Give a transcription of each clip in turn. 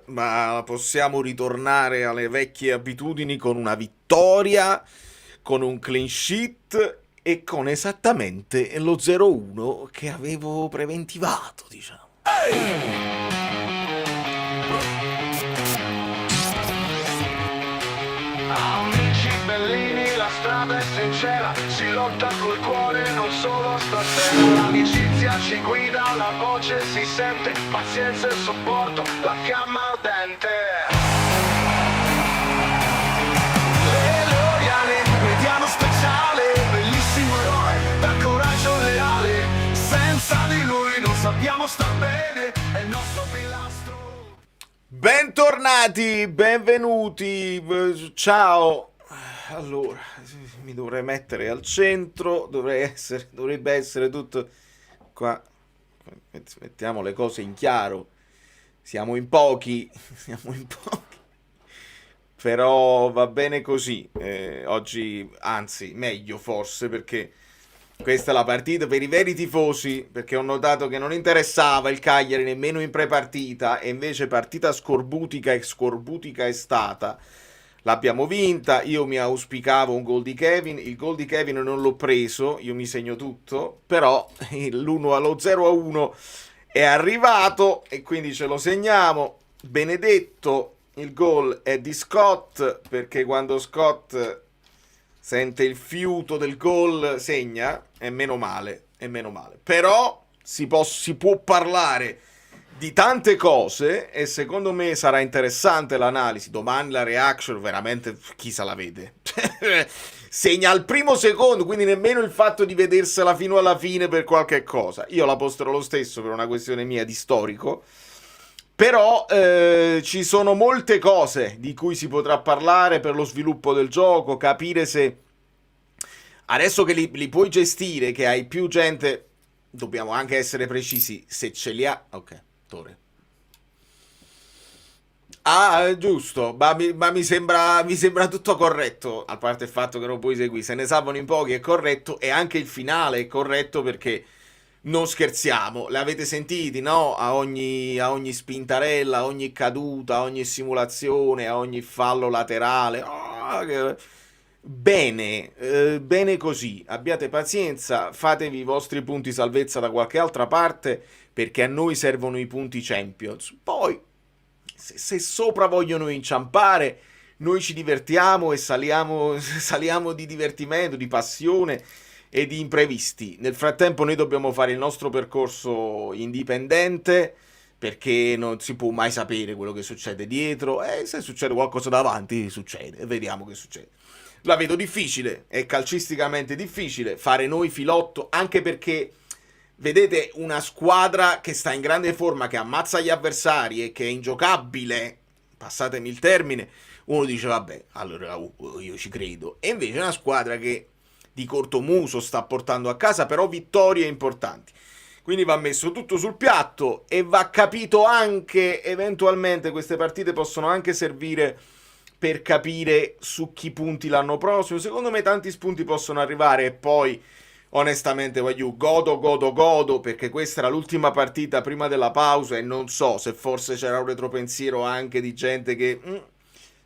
ma possiamo ritornare alle vecchie abitudini con una vittoria, con un clean sheet e con esattamente lo 0-1 che avevo preventivato, diciamo. Amici bellini, la strada è sincera, si lotta col cuore, non solo stasera. L'amicizia ci guida, la voce si sente, pazienza e supporto, la fiamma ardente. Le Loreali, mediano speciale, bellissimo eroe, dal coraggio leale. Senza di lui non sappiamo star bene, è il nostro pilastro. Bentornati, benvenuti, ciao. Allora, mi dovrei mettere al centro, dovrebbe essere tutto qua. Mettiamo le cose in chiaro. Siamo in pochi, siamo in pochi. Però va bene così. Oggi, anzi, meglio forse perché questa è la partita per i veri tifosi, perché ho notato che non interessava il Cagliari nemmeno in prepartita e invece partita scorbutica e scorbutica è stata. L'abbiamo vinta, io mi auspicavo un gol di Kevin, il gol di Kevin non l'ho preso, io mi segno tutto, però l'1 allo 0-1 è arrivato e quindi ce lo segniamo. Benedetto, il gol è di Scott, perché quando Scott sente il fiuto del gol segna, e meno male, e meno male. Però si può parlare di tante cose e secondo me sarà interessante l'analisi. Domani la reaction, veramente chi se la vede? Segna al primo secondo, quindi nemmeno il fatto di vedersela fino alla fine per qualche cosa. Io la posterò lo stesso per una questione mia di storico. Però ci sono molte cose di cui si potrà parlare per lo sviluppo del gioco, capire se adesso che li puoi gestire, che hai più gente, dobbiamo anche essere precisi, se ce li ha. Ok, Tore. Ah, giusto, ma mi sembra tutto corretto, a parte il fatto che non puoi seguire, se ne salvano in pochi è corretto e anche il finale è corretto perché non scherziamo, l'avete sentiti, no? A ogni spintarella, a ogni caduta, a ogni simulazione, a ogni fallo laterale. Bene, bene così, abbiate pazienza, fatevi i vostri punti salvezza da qualche altra parte perché a noi servono i punti Champions. Poi, se sopra vogliono inciampare, noi ci divertiamo e saliamo di divertimento, di passione e di imprevisti. Nel frattempo noi dobbiamo fare il nostro percorso indipendente perché non si può mai sapere quello che succede dietro e se succede qualcosa davanti succede e vediamo che succede. La vedo difficile, è calcisticamente difficile fare noi filotto anche perché vedete una squadra che sta in grande forma, che ammazza gli avversari e che è ingiocabile, passatemi il termine, uno dice vabbè, allora io ci credo. E invece è una squadra che di cortomuso sta portando a casa però vittorie importanti. Quindi va messo tutto sul piatto e va capito anche, eventualmente queste partite possono anche servire per capire su chi punti l'anno prossimo. Secondo me tanti spunti possono arrivare e poi onestamente voglio godo perché questa era l'ultima partita prima della pausa e non so se forse c'era un retropensiero anche di gente che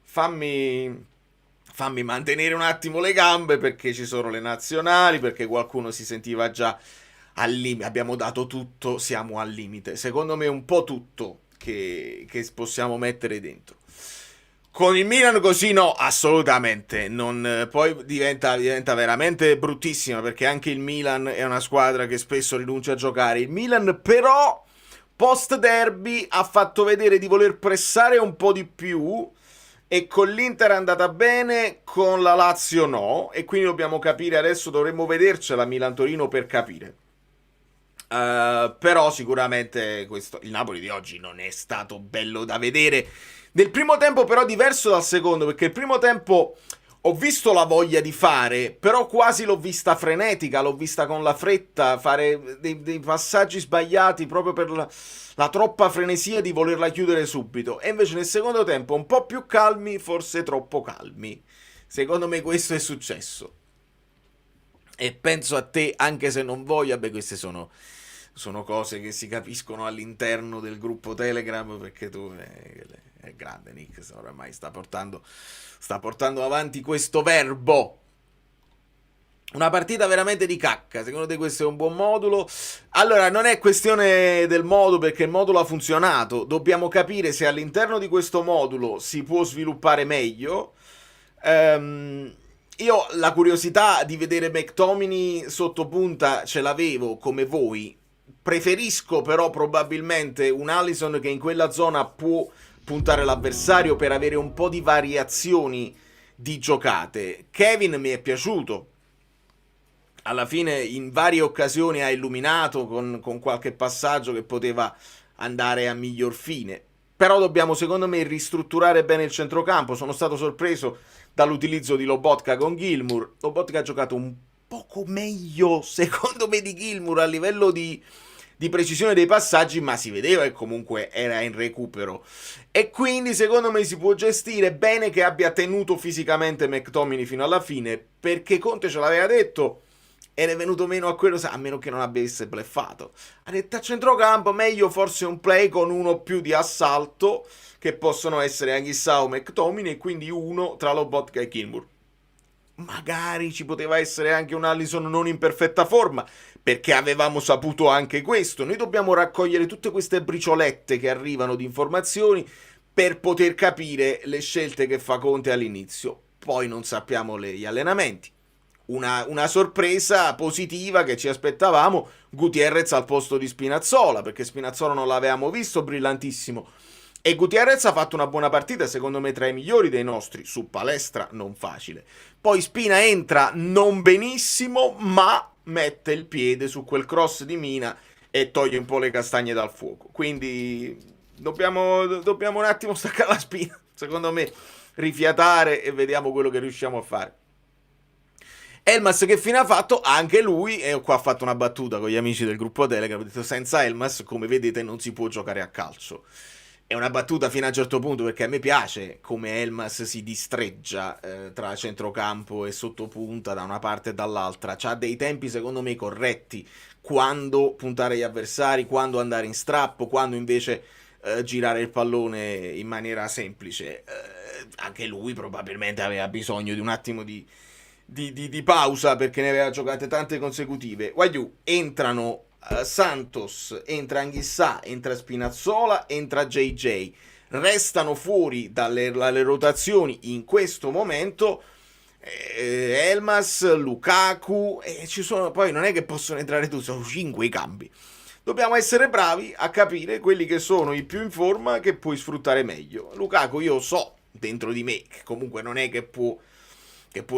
fammi mantenere un attimo le gambe perché ci sono le nazionali, perché qualcuno si sentiva già al limite, abbiamo dato tutto, siamo al limite. Secondo me un po' tutto che possiamo mettere dentro. Con il Milan così no, assolutamente. Non, poi diventa veramente bruttissima perché anche il Milan è una squadra che spesso rinuncia a giocare. Il Milan però post derby ha fatto vedere di voler pressare un po' di più e con l'Inter è andata bene, con la Lazio no e quindi dobbiamo capire adesso, dovremmo vedercela Milan-Torino per capire. Però sicuramente il Napoli di oggi non è stato bello da vedere. Nel primo tempo però diverso dal secondo, perché il primo tempo ho visto la voglia di fare, però quasi l'ho vista frenetica, l'ho vista con la fretta, fare dei passaggi sbagliati proprio per la troppa frenesia di volerla chiudere subito. E invece nel secondo tempo un po' più calmi, forse troppo calmi. Secondo me questo è successo. E penso a te, anche se non voglio, beh, queste sono cose che si capiscono all'interno del gruppo Telegram perché tu grande Nick, oramai sta portando avanti questo verbo. Una partita veramente di cacca, secondo te questo è un buon modulo? Allora, non è questione del modulo, perché il modulo ha funzionato, dobbiamo capire se all'interno di questo modulo si può sviluppare meglio. Io la curiosità di vedere McTominay sotto punta ce l'avevo come voi, preferisco però probabilmente un Alisson che in quella zona può puntare l'avversario per avere un po' di variazioni di giocate. Kevin mi è piaciuto, alla fine in varie occasioni ha illuminato con qualche passaggio che poteva andare a miglior fine. Però dobbiamo, secondo me, ristrutturare bene il centrocampo. Sono stato sorpreso dall'utilizzo di Lobotka con Gilmour. Lobotka ha giocato un poco meglio, secondo me, di Gilmour a livello di precisione dei passaggi, ma si vedeva che comunque era in recupero. E quindi, secondo me, si può gestire bene che abbia tenuto fisicamente McTominay fino alla fine, perché Conte ce l'aveva detto ed è venuto meno a quello, a meno che non avesse bleffato. Ha detto a centrocampo meglio forse un play con uno più di assalto, che possono essere Anguissa o McTominay, e quindi uno tra Lobotka e Gilmour. Magari ci poteva essere anche un Alisson non in perfetta forma, perché avevamo saputo anche questo. Noi dobbiamo raccogliere tutte queste briciolette che arrivano di informazioni per poter capire le scelte che fa Conte all'inizio. Poi non sappiamo gli allenamenti. Una sorpresa positiva che ci aspettavamo, Gutierrez al posto di Spinazzola, perché Spinazzola non l'avevamo visto brillantissimo, e Gutierrez ha fatto una buona partita, secondo me tra i migliori dei nostri, su palestra non facile. Poi Spina entra non benissimo, ma mette il piede su quel cross di Mina e toglie un po' le castagne dal fuoco. Quindi dobbiamo un attimo staccare la spina, secondo me, rifiatare e vediamo quello che riusciamo a fare. Elmas che fine ha fatto? Anche lui, e qua ha fatto una battuta con gli amici del gruppo Telegram, ha detto senza Elmas, come vedete, non si può giocare a calcio. È una battuta fino a un certo punto, perché a me piace come Elmas si distreggia tra centrocampo e sottopunta da una parte e dall'altra. C'ha dei tempi secondo me corretti, quando puntare gli avversari, quando andare in strappo, quando invece girare il pallone in maniera semplice. Anche lui probabilmente aveva bisogno di un attimo di pausa, perché ne aveva giocate tante consecutive. Guaiù, entrano Santos, entra Anguissa, entra Spinazzola, entra JJ. Restano fuori dalle rotazioni in questo momento Elmas, Lukaku, e ci sono, poi non è che possono entrare tutti, sono 5 i cambi. Dobbiamo essere bravi a capire quelli che sono i più in forma, che puoi sfruttare meglio. Lukaku, io so dentro di me che comunque non è che può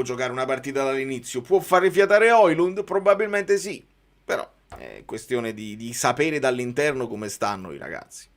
giocare una partita dall'inizio. Può far rifiatare Højlund? Probabilmente sì, però è questione di sapere dall'interno come stanno i ragazzi.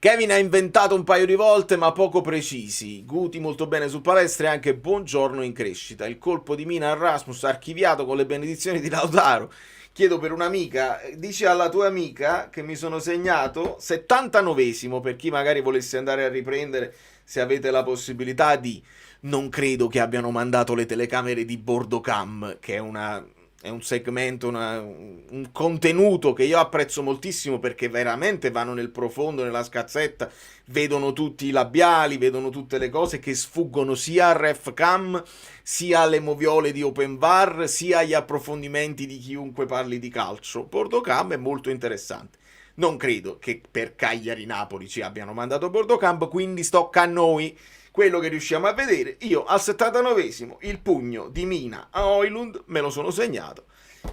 Kevin ha inventato un paio di volte, ma poco precisi. Guti molto bene su palestra e anche buongiorno in crescita. Il colpo di Mina a Rasmus archiviato con le benedizioni di Lautaro. Chiedo per un'amica, dici alla tua amica che mi sono segnato 79esimo, per chi magari volesse andare a riprendere, se avete la possibilità di... Non credo che abbiano mandato le telecamere di Bordocam, che è un segmento, un contenuto che io apprezzo moltissimo, perché veramente vanno nel profondo, nella scazzetta, vedono tutti i labiali, vedono tutte le cose che sfuggono sia al RefCam, sia alle moviole di OpenVAR, sia agli approfondimenti di chiunque parli di calcio. Bordocam è molto interessante. Non credo che per Cagliari-Napoli ci abbiano mandato Bordocam, quindi stocca a noi quello che riusciamo a vedere. Io al 79esimo il pugno di Mina a Højlund me lo sono segnato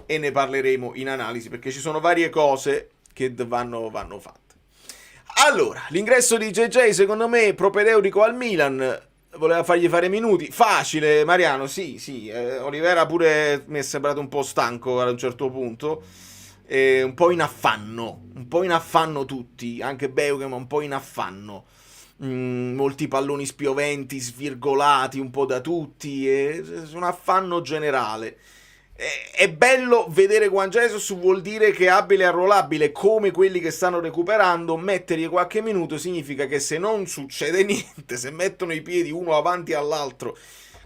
e ne parleremo in analisi, perché ci sono varie cose che vanno fatte. Allora, l'ingresso di JJ secondo me è propedeutico al Milan, voleva fargli fare minuti, facile Mariano, sì, Olivera pure mi è sembrato un po' stanco ad un certo punto, un po' in affanno tutti, anche Beugem un po' in affanno. Molti palloni spioventi, svirgolati un po' da tutti, un affanno generale. È bello vedere Juan Jesus, vuol dire che è abile e arruolabile come quelli che stanno recuperando. Mettergli qualche minuto significa che se non succede niente, se mettono i piedi uno avanti all'altro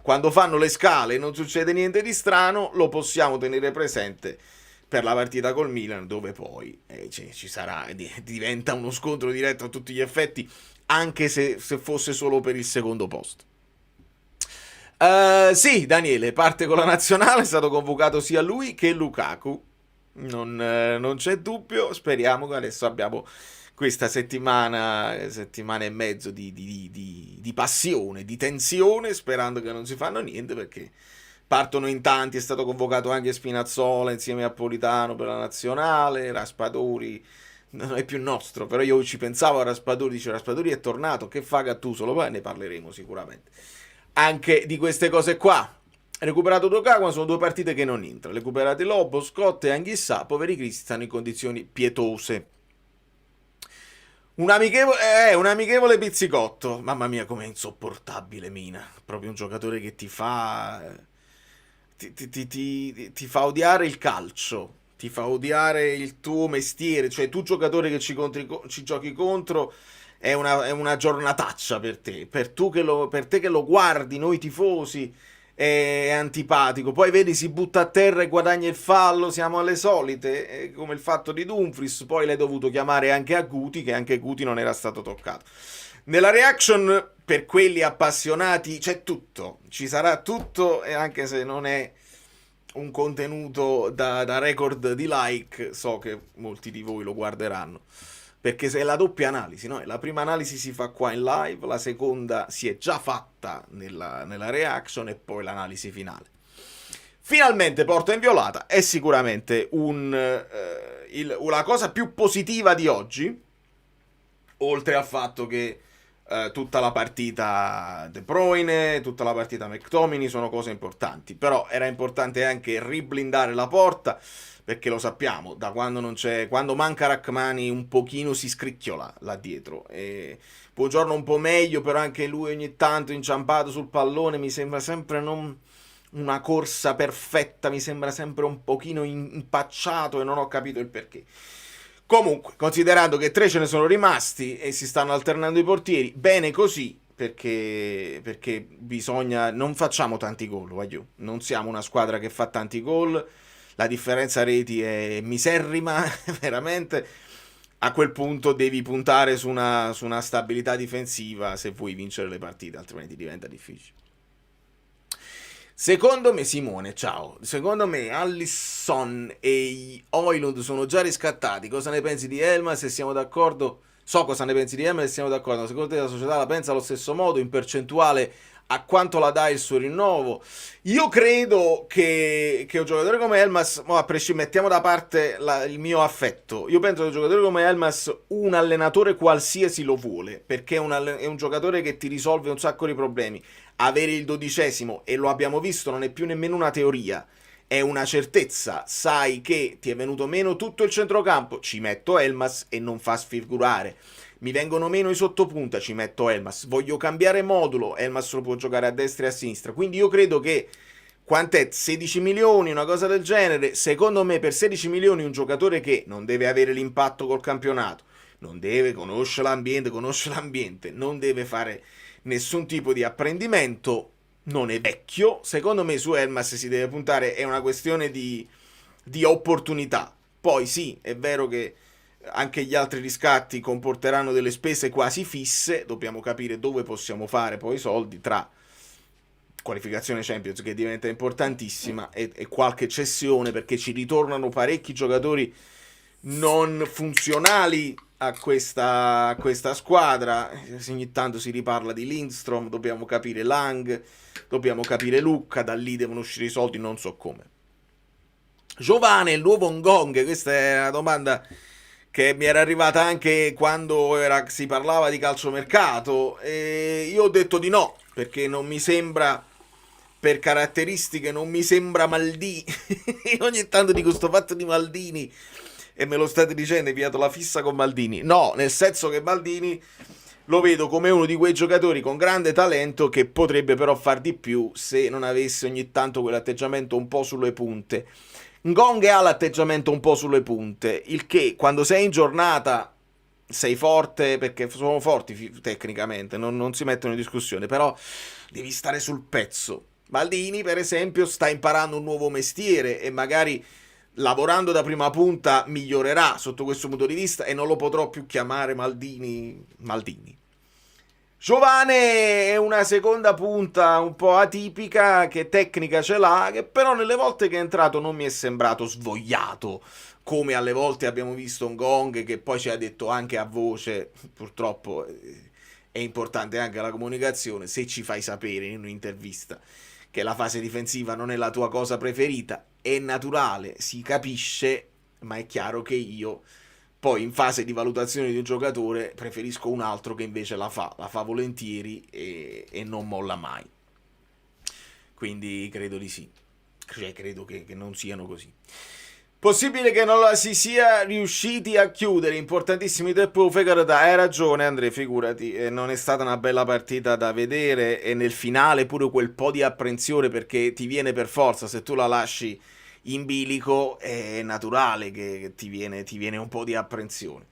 quando fanno le scale e non succede niente di strano, lo possiamo tenere presente per la partita col Milan, dove poi ci sarà, diventa uno scontro diretto a tutti gli effetti, anche se fosse solo per il secondo posto. Sì, Daniele, parte con la nazionale, è stato convocato sia lui che Lukaku, non c'è dubbio, speriamo che adesso abbiamo questa settimana e mezzo di passione, di tensione, sperando che non si fanno niente, perché partono in tanti, è stato convocato anche Spinazzola insieme a Politano per la nazionale, Raspadori non è più nostro, però io ci pensavo a Raspadori, dice Raspadori è tornato, che fa Gattuso, poi ne parleremo sicuramente anche di queste cose qua. Recuperato Lukaku, ma sono 2 partite che non entra. Recuperati Lobo, Scott e Anghissà, poveri cristi stanno in condizioni pietose. Un amichevole pizzicotto. Mamma mia, com'è insopportabile Mina. Proprio un giocatore che ti fa ti fa odiare il calcio, ti fa odiare il tuo mestiere, cioè tu giocatore che ci giochi contro è una giornataccia per te, per te che lo guardi, noi tifosi, è antipatico, poi vedi si butta a terra e guadagna il fallo, siamo alle solite, come il fatto di Dumfries, poi l'hai dovuto chiamare anche a Guti, che anche Guti non era stato toccato. Nella reaction, per quelli appassionati, c'è tutto, ci sarà tutto, e anche se non è un contenuto da record di like, so che molti di voi lo guarderanno, perché se è la doppia analisi, no? La prima analisi si fa qua in live, la seconda si è già fatta nella reaction e poi l'analisi finale. Finalmente porta inviolata è sicuramente la cosa più positiva di oggi, oltre al fatto che tutta la partita De Bruyne, tutta la partita McTominay sono cose importanti, però era importante anche riblindare la porta, perché lo sappiamo, da quando non c'è, quando manca Rachmani un pochino si scricchiola là dietro, e Buongiorno un po' meglio, però anche lui ogni tanto inciampato sul pallone, mi sembra sempre non una corsa perfetta, mi sembra sempre un pochino impacciato e non ho capito il perché. Comunque, considerando che 3 ce ne sono rimasti e si stanno alternando i portieri, bene così, perché bisogna, non facciamo tanti gol, voglio, non siamo una squadra che fa tanti gol, la differenza reti è miserrima, veramente. A quel punto devi puntare su una stabilità difensiva se vuoi vincere le partite, altrimenti diventa difficile. Secondo me, Simone, ciao. Secondo me Alisson e Højlund sono già riscattati. Cosa ne pensi di Elmas? Se siamo d'accordo, so cosa ne pensi di Elmas e siamo d'accordo. Secondo te la società la pensa allo stesso modo, in percentuale a quanto la dà il suo rinnovo? Io credo che un giocatore come Elmas, mettiamo da parte il mio affetto, io penso che un giocatore come Elmas un allenatore qualsiasi lo vuole, perché è un giocatore che ti risolve un sacco di problemi. Avere il 12°, e lo abbiamo visto, non è più nemmeno una teoria, è una certezza. Sai che ti è venuto meno tutto il centrocampo, ci metto Elmas e non fa sfigurare. Mi vengono meno i sottopunta, ci metto Elmas. Voglio cambiare modulo, Elmas lo può giocare a destra e a sinistra. Quindi io credo che, quant'è, 16 milioni, una cosa del genere, secondo me per 16 milioni un giocatore che non deve avere l'impatto col campionato, non deve conoscere l'ambiente, non deve fare nessun tipo di apprendimento, non è vecchio, secondo me su Elmas si deve puntare, è una questione di opportunità. Poi sì, è vero che anche gli altri riscatti comporteranno delle spese quasi fisse, dobbiamo capire dove possiamo fare poi i soldi, tra qualificazione Champions, che diventa importantissima, e qualche cessione, perché ci ritornano parecchi giocatori non funzionali a questa squadra. Ogni tanto si riparla di Lindstrom, dobbiamo capire Lang, dobbiamo capire Lucca, da lì devono uscire i soldi, non so come. Giovane, il nuovo Ngong, questa è una domanda che mi era arrivata anche quando si parlava di calciomercato, e io ho detto di no, perché non mi sembra, per caratteristiche non mi sembra Maldini. Ogni tanto dico sto fatto di Maldini, e me lo state dicendo, hai piato la fissa con Maldini. No, nel senso che Maldini lo vedo come uno di quei giocatori con grande talento che potrebbe però far di più se non avesse ogni tanto quell'atteggiamento un po' sulle punte. Ngong ha l'atteggiamento un po' sulle punte, il che quando sei in giornata sei forte, perché sono forti tecnicamente, non si mettono in discussione, però devi stare sul pezzo. Maldini, per esempio, sta imparando un nuovo mestiere e magari lavorando da prima punta migliorerà sotto questo punto di vista, e non lo potrò più chiamare Maldini. Giovane è una seconda punta un po' atipica, che tecnica ce l'ha, che però nelle volte che è entrato non mi è sembrato svogliato, come alle volte abbiamo visto Ngong, che poi ci ha detto anche a voce, purtroppo è importante anche la comunicazione, se ci fai sapere in un'intervista che la fase difensiva non è la tua cosa preferita, è naturale, si capisce, ma è chiaro che io poi in fase di valutazione di un giocatore preferisco un altro che invece la fa volentieri e non molla mai. Quindi credo di sì, cioè credo che non siano così. Possibile che non la si sia riusciti a chiudere, importantissimi tempo Fegarda, hai ragione Andrea, figurati, non è stata una bella partita da vedere e nel finale pure quel po' di apprensione perché ti viene per forza, se tu la lasci in bilico è naturale che ti viene un po' di apprensione.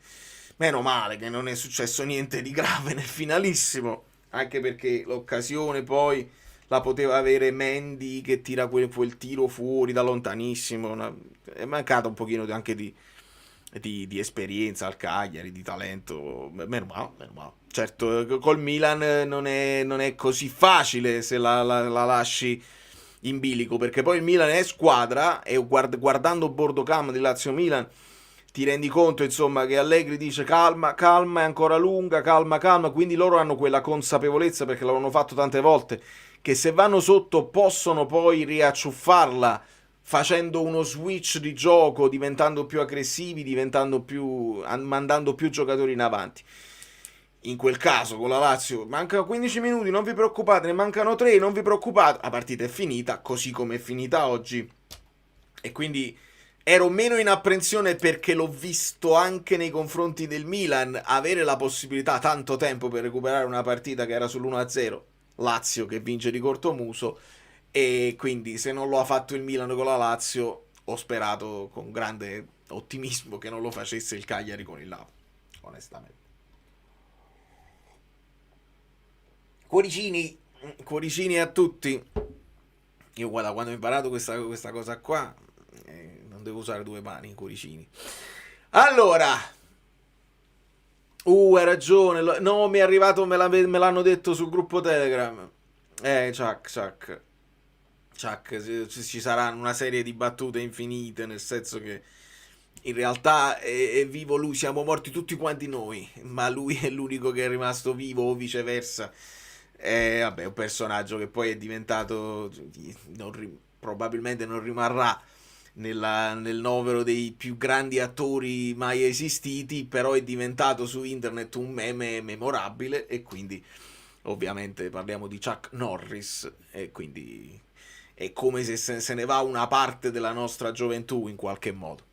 Meno male che non è successo niente di grave nel finalissimo, anche perché l'occasione poi la poteva avere Mendy che tira quel tiro fuori da lontanissimo. È mancato un pochino anche di esperienza al Cagliari, di talento. Meno male, meno male. Certo, col Milan non è così facile se la lasci in bilico, perché poi il Milan è squadra e guardando Bordocam di Lazio Milan ti rendi conto insomma che Allegri dice calma, calma, è ancora lunga, calma, calma, quindi loro hanno quella consapevolezza perché l'hanno fatto tante volte che se vanno sotto possono poi riacciuffarla facendo uno switch di gioco, diventando più aggressivi, mandando più giocatori in avanti. In quel caso con la Lazio mancano 15 minuti, non vi preoccupate, ne mancano 3, non vi preoccupate, la partita è finita così come è finita oggi e quindi ero meno in apprensione perché l'ho visto anche nei confronti del Milan avere la possibilità tanto tempo per recuperare una partita che era sull'1-0, Lazio che vince di cortomuso, e quindi se non lo ha fatto il Milan con la Lazio ho sperato con grande ottimismo che non lo facesse il Cagliari con il Napoli, onestamente. Cuoricini, cuoricini a tutti. Io guarda, quando ho imparato questa cosa qua, non devo usare due mani, i cuoricini. Allora, hai ragione. No, mi è arrivato, me l'hanno detto sul gruppo Telegram. Chuck. Ci saranno una serie di battute infinite, nel senso che in realtà è vivo lui, siamo morti tutti quanti noi, ma lui è l'unico che è rimasto vivo o viceversa. Vabbè, è un personaggio che poi è diventato, probabilmente non rimarrà nel novero dei più grandi attori mai esistiti, però è diventato su internet un meme memorabile e quindi ovviamente parliamo di Chuck Norris e quindi è come se ne va una parte della nostra gioventù in qualche modo.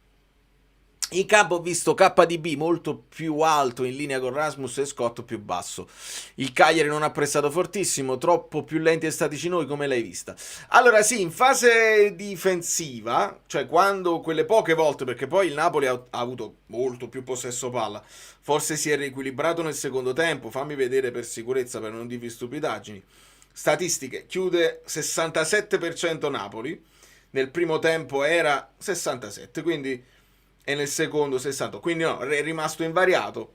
In campo ho visto KDB molto più alto in linea con Rasmus e Scott più basso. Il Cagliari non ha pressato fortissimo, troppo più lenti e statici noi, come l'hai vista? Allora sì, in fase difensiva, cioè quando quelle poche volte, perché poi il Napoli ha avuto molto più possesso palla, forse si è riequilibrato nel secondo tempo, fammi vedere per sicurezza per non dirvi stupidaggini. Statistiche, chiude 67% Napoli, nel primo tempo era 67, quindi e nel secondo 60, quindi no, è rimasto invariato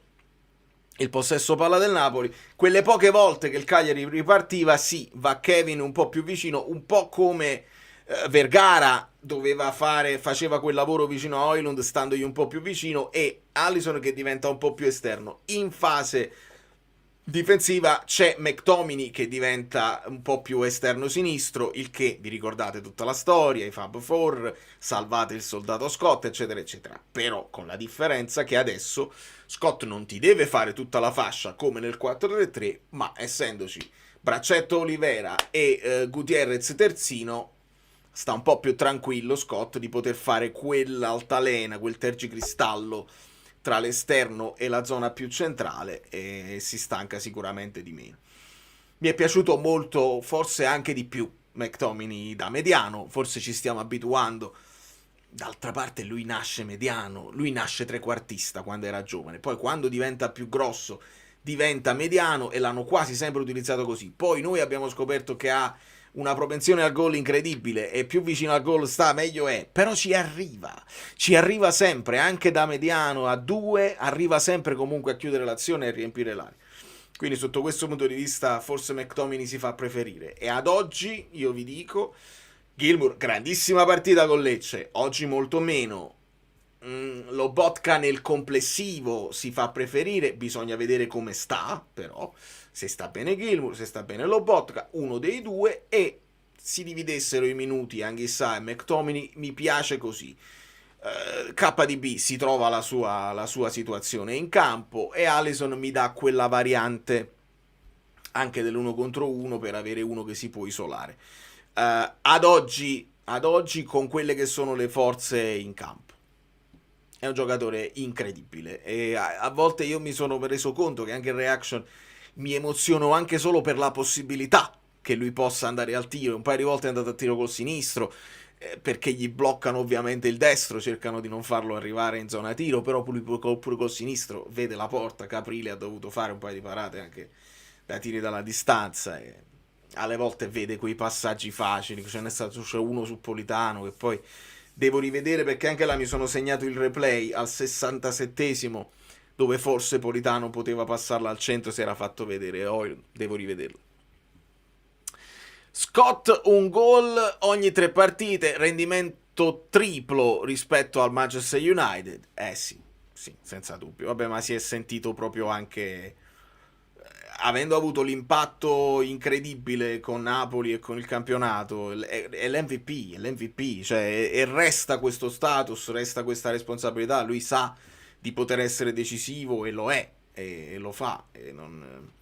il possesso palla del Napoli. Quelle poche volte che il Cagliari ripartiva, sì, va Kevin un po' più vicino, un po' come Vergara faceva quel lavoro vicino a Højlund standogli un po' più vicino, e Alisson che diventa un po' più esterno. In fase difensiva c'è McTominay che diventa un po' più esterno sinistro, il che vi ricordate tutta la storia, i Fab Four, salvate il soldato Scott, eccetera eccetera. Però con la differenza che adesso Scott non ti deve fare tutta la fascia come nel 4-3-3, ma essendoci Braccetto Olivera e Gutierrez terzino, sta un po' più tranquillo Scott di poter fare quell'altalena, quel tergicristallo tra l'esterno e la zona più centrale, e si stanca sicuramente di meno. Mi è piaciuto molto, forse anche di più, McTominay da mediano, forse ci stiamo abituando. D'altra parte lui nasce mediano, lui nasce trequartista quando era giovane, poi quando diventa più grosso diventa mediano e l'hanno quasi sempre utilizzato così. Poi noi abbiamo scoperto che ha una propensione al gol incredibile e più vicino al gol sta meglio è, però ci arriva sempre, anche da mediano a 2 arriva sempre comunque a chiudere l'azione e a riempire l'area. Quindi sotto questo punto di vista forse McTominay si fa preferire. E ad oggi io vi dico, Gilmour, grandissima partita con Lecce, oggi molto meno. Lobotka nel complessivo si fa preferire, bisogna vedere come sta, però se sta bene Gilmour, se sta bene Lobotka, uno dei due, e si dividessero i minuti Anguissa e McTominay, mi piace così. KDB si trova la sua situazione in campo e Alisson mi dà quella variante anche dell'uno contro uno per avere uno che si può isolare. Ad oggi con quelle che sono le forze in campo è un giocatore incredibile e a volte io mi sono reso conto che anche in reaction mi emoziono anche solo per la possibilità che lui possa andare al tiro. Un paio di volte è andato a tiro col sinistro, perché gli bloccano ovviamente il destro, cercano di non farlo arrivare in zona tiro, però pure col sinistro vede la porta. Caprile ha dovuto fare un paio di parate anche da tiri dalla distanza e alle volte vede quei passaggi facili. Ce n'è stato uno su Politano che poi devo rivedere, perché anche là mi sono segnato il replay al 67esimo dove forse Politano poteva passarla al centro, si era fatto vedere. Devo rivederlo. Scott, un gol ogni 3 partite, rendimento triplo rispetto al Manchester United. Sì, senza dubbio. Vabbè, ma si è sentito proprio anche, avendo avuto l'impatto incredibile con Napoli e con il campionato, è l'MVP, cioè, e resta questo status, resta questa responsabilità. Lui sa di poter essere decisivo e lo è, e lo fa, e non...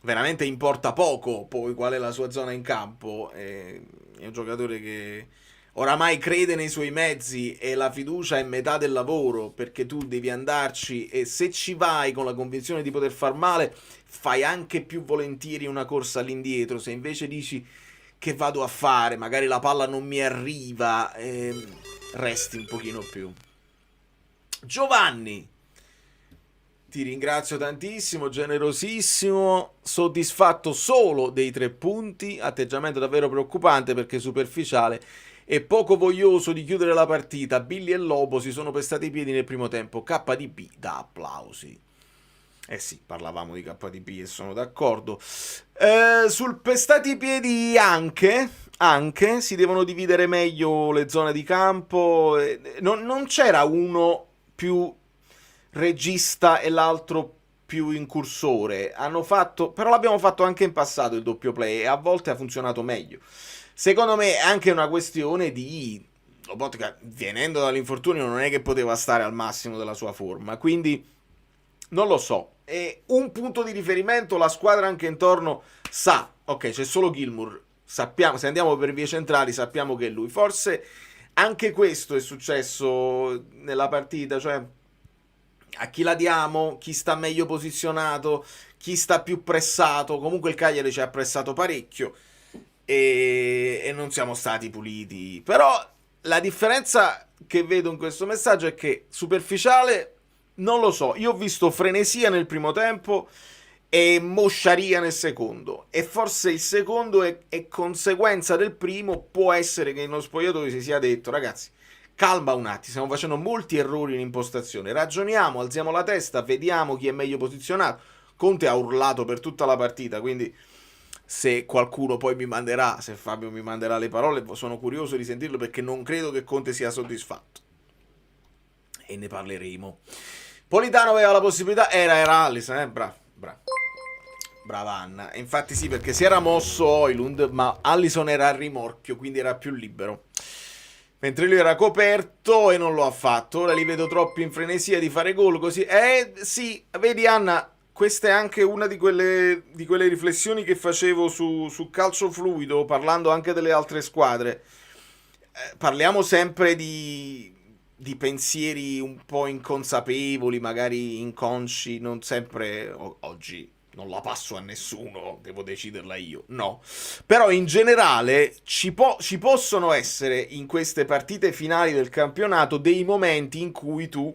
veramente importa poco poi qual è la sua zona in campo. È un giocatore che oramai crede nei suoi mezzi e la fiducia è metà del lavoro, perché tu devi andarci e se ci vai con la convinzione di poter far male fai anche più volentieri una corsa all'indietro. Se invece dici che vado a fare, magari la palla non mi arriva, resti un pochino più. Giovanni, ti ringrazio tantissimo, generosissimo, soddisfatto solo dei 3 punti, atteggiamento davvero preoccupante perché superficiale e poco voglioso di chiudere la partita. Billy e Lobo si sono pestati i piedi nel primo tempo, KDB da applausi. Sì, parlavamo di KDB e sono d'accordo. Sul pestati i piedi anche si devono dividere meglio le zone di campo. Non c'era uno più regista e l'altro più incursore. Però l'abbiamo fatto anche in passato il doppio play e a volte ha funzionato meglio. Secondo me è anche una questione di Lobotka, venendo dall'infortunio, non è che poteva stare al massimo della sua forma, quindi non lo so. E un punto di riferimento la squadra anche intorno sa, ok, c'è solo Gilmour, sappiamo, se andiamo per vie centrali sappiamo che è lui. Forse anche questo è successo nella partita, cioè a chi la diamo, chi sta meglio posizionato, chi sta più pressato. Comunque il Cagliari ci ha pressato parecchio e non siamo stati puliti. Però la differenza che vedo in questo messaggio è che superficiale, non lo so, io ho visto frenesia nel primo tempo e mosciaria nel secondo, e forse il secondo è conseguenza del primo. Può essere che nello spogliatoio si sia detto: ragazzi, calma un attimo, stiamo facendo molti errori in impostazione, ragioniamo, alziamo la testa, vediamo chi è meglio posizionato. Conte ha urlato per tutta la partita, quindi se qualcuno poi mi manderà, se Fabio mi manderà le parole, sono curioso di sentirlo, perché non credo che Conte sia soddisfatto e ne parleremo. Politano aveva la possibilità, era Alisson, brava Anna. Infatti sì, perché si era mosso Højlund, ma Alisson era a rimorchio, quindi era più libero, mentre lui era coperto e non lo ha fatto. Ora li vedo troppi in frenesia di fare gol così. Sì, vedi Anna, questa è anche una di quelle riflessioni che facevo su calcio fluido, parlando anche delle altre squadre. Parliamo sempre di pensieri un po' inconsapevoli, magari inconsci, non sempre. Oggi non la passo a nessuno, devo deciderla io, no. Però in generale ci possono essere in queste partite finali del campionato dei momenti in cui tu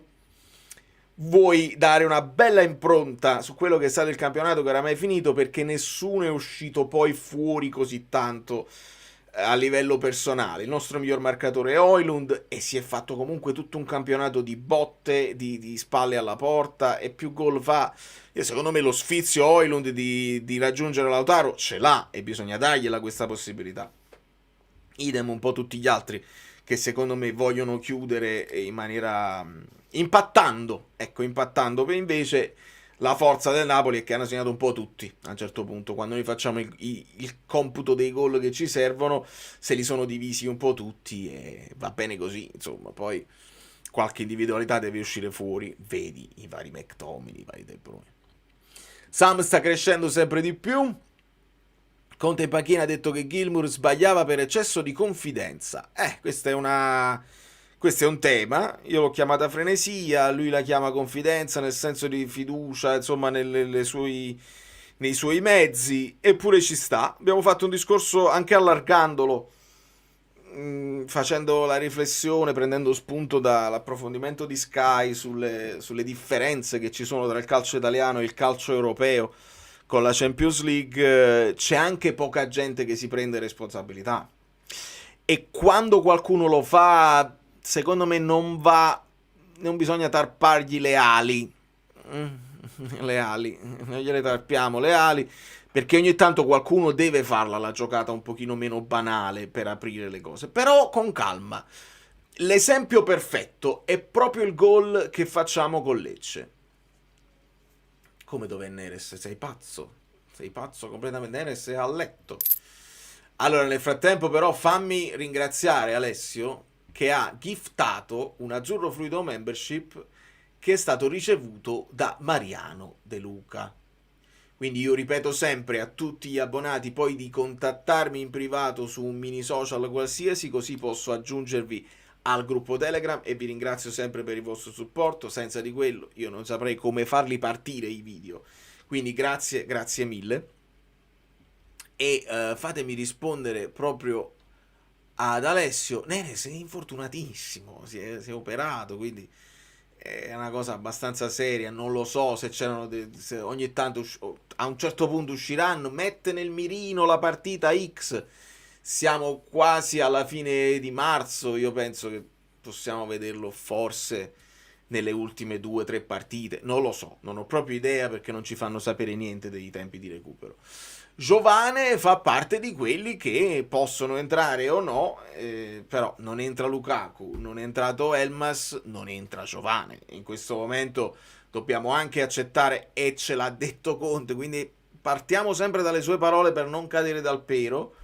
vuoi dare una bella impronta su quello che è stato il campionato, che oramai è finito, perché nessuno è uscito poi fuori così tanto a livello personale. Il nostro miglior marcatore è Højlund e si è fatto comunque tutto un campionato di botte, di spalle alla porta, e più gol fa. Secondo me lo sfizio Højlund di raggiungere Lautaro ce l'ha e bisogna dargliela questa possibilità. Idem un po' tutti gli altri che secondo me vogliono chiudere in maniera impattando, per invece la forza del Napoli è che hanno segnato un po' tutti a un certo punto. Quando noi facciamo il computo dei gol che ci servono, se li sono divisi un po' tutti e va bene così, insomma. Poi qualche individualità deve uscire fuori, vedi i vari McTominay, i vari De Bruyne. Sam sta crescendo sempre di più. Conte Pachina ha detto che Gilmour sbagliava per eccesso di confidenza. Questo è un tema. Io l'ho chiamata frenesia, lui la chiama confidenza nel senso di fiducia, insomma, nei suoi mezzi, eppure ci sta. Abbiamo fatto un discorso anche allargandolo, facendo la riflessione, prendendo spunto dall'approfondimento di Sky sulle differenze che ci sono tra il calcio italiano e il calcio europeo. Con la Champions League c'è anche poca gente che si prende responsabilità, e quando qualcuno lo fa, secondo me non bisogna tarpargli le ali. Non gliele tarpiamo le ali, perché ogni tanto qualcuno deve farla la giocata un pochino meno banale per aprire le cose, però con calma. L'esempio perfetto è proprio il gol che facciamo con Lecce. Come dove Neres? Sei pazzo? Sei pazzo completamente. Neres è a letto. Allora, nel frattempo però fammi ringraziare Alessio, che ha giftato un Azzurro Fluido Membership che è stato ricevuto da Mariano De Luca. Quindi io ripeto sempre a tutti gli abbonati poi di contattarmi in privato su un mini social qualsiasi, così posso aggiungervi al gruppo Telegram, e vi ringrazio sempre per il vostro supporto. Senza di quello io non saprei come farli partire i video, quindi grazie mille. E fatemi rispondere proprio ad Alessio. Nene, sei infortunatissimo, si è operato, quindi è una cosa abbastanza seria. Non lo so se c'erano se ogni tanto a un certo punto usciranno. Mette nel mirino la partita X. Siamo quasi alla fine di marzo, io penso che possiamo vederlo forse nelle ultime 2 o 3 partite, non lo so, non ho proprio idea perché non ci fanno sapere niente dei tempi di recupero. Giovane fa parte di quelli che possono entrare o no, però non entra Lukaku, non è entrato Elmas, non entra Giovane. In questo momento dobbiamo anche accettare, e ce l'ha detto Conte, quindi partiamo sempre dalle sue parole per non cadere dal pero.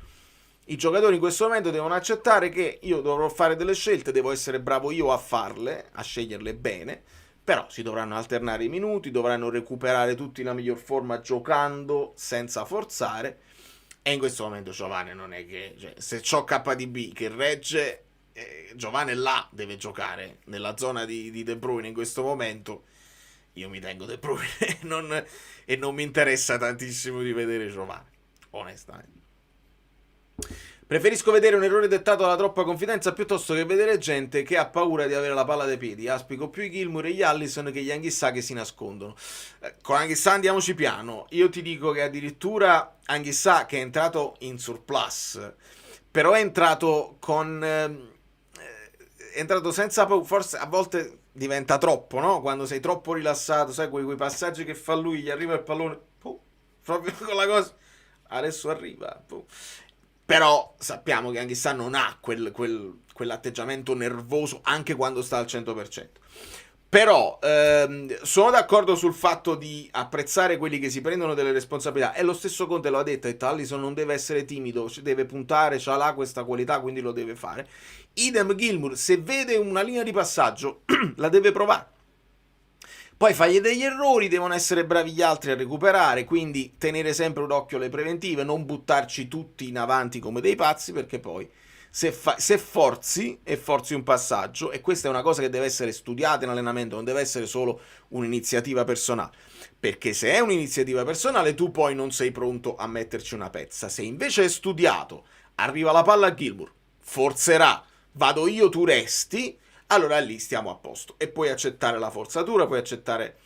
I giocatori in questo momento devono accettare che io dovrò fare delle scelte, devo essere bravo io a farle, a sceglierle bene, però si dovranno alternare i minuti, dovranno recuperare tutti la miglior forma giocando senza forzare, e in questo momento Giovane non è che, cioè, se c'ho KDB che regge, Giovane là deve giocare nella zona di De Bruyne in questo momento. Io mi tengo De Bruyne e non mi interessa tantissimo di vedere Giovane, onestamente. Preferisco vedere un errore dettato dalla troppa confidenza piuttosto che vedere gente che ha paura di avere la palla dai piedi. Aspico più i Gilmour e gli Allison che gli Anghissà che si nascondono. Con Anghissà andiamoci piano. Io ti dico che addirittura Anghissà, che è entrato in surplus, però è entrato è entrato senza paura. Forse a volte diventa troppo, no? Quando sei troppo rilassato, sai, quei passaggi che fa lui, gli arriva il pallone, proprio con la cosa, adesso arriva, però sappiamo che Anghissà non ha quell'atteggiamento nervoso anche quando sta al 100%. Però sono d'accordo sul fatto di apprezzare quelli che si prendono delle responsabilità, e lo stesso Conte lo ha detto, Allison non deve essere timido, deve puntare, c'ha là questa qualità, quindi lo deve fare. Idem Gilmour, se vede una linea di passaggio la deve provare. Poi fagli degli errori, devono essere bravi gli altri a recuperare, quindi tenere sempre un occhio alle preventive, non buttarci tutti in avanti come dei pazzi, perché poi se forzi un passaggio, e questa è una cosa che deve essere studiata in allenamento, non deve essere solo un'iniziativa personale, perché se è un'iniziativa personale tu poi non sei pronto a metterci una pezza. Se invece è studiato, arriva la palla a Gilmour, forzerà, vado io, tu resti, allora lì stiamo a posto, e puoi accettare la forzatura, puoi accettare.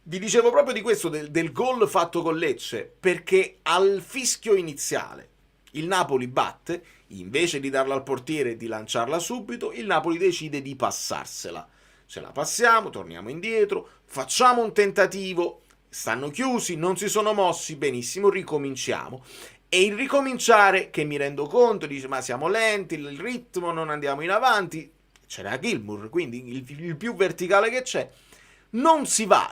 Vi dicevo proprio di questo, del gol fatto con Lecce, perché al fischio iniziale Il Napoli batte, invece di darla al portiere e di lanciarla subito, il Napoli decide di passarsela. Ce la passiamo, torniamo indietro, facciamo un tentativo, stanno chiusi, non si sono mossi, benissimo, ricominciamo. E il ricominciare, che mi rendo conto, dice ma siamo lenti, il ritmo, non andiamo in avanti, c'era Gilmour, quindi il più verticale che c'è, non si va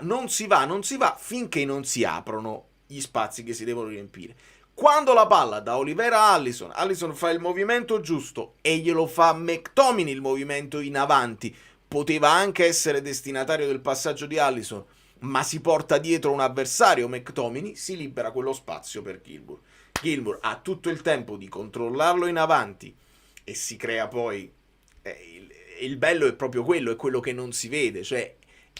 finché non si aprono gli spazi che si devono riempire. Quando la palla da Oliveira a Alisson fa il movimento giusto e glielo fa McTominay il movimento in avanti, poteva anche essere destinatario del passaggio di Alisson, ma si porta dietro un avversario, McTominay, si libera quello spazio per Gilmour. Gilmour ha tutto il tempo di controllarlo in avanti e si crea poi... il bello è proprio quello, è quello che non si vede, cioè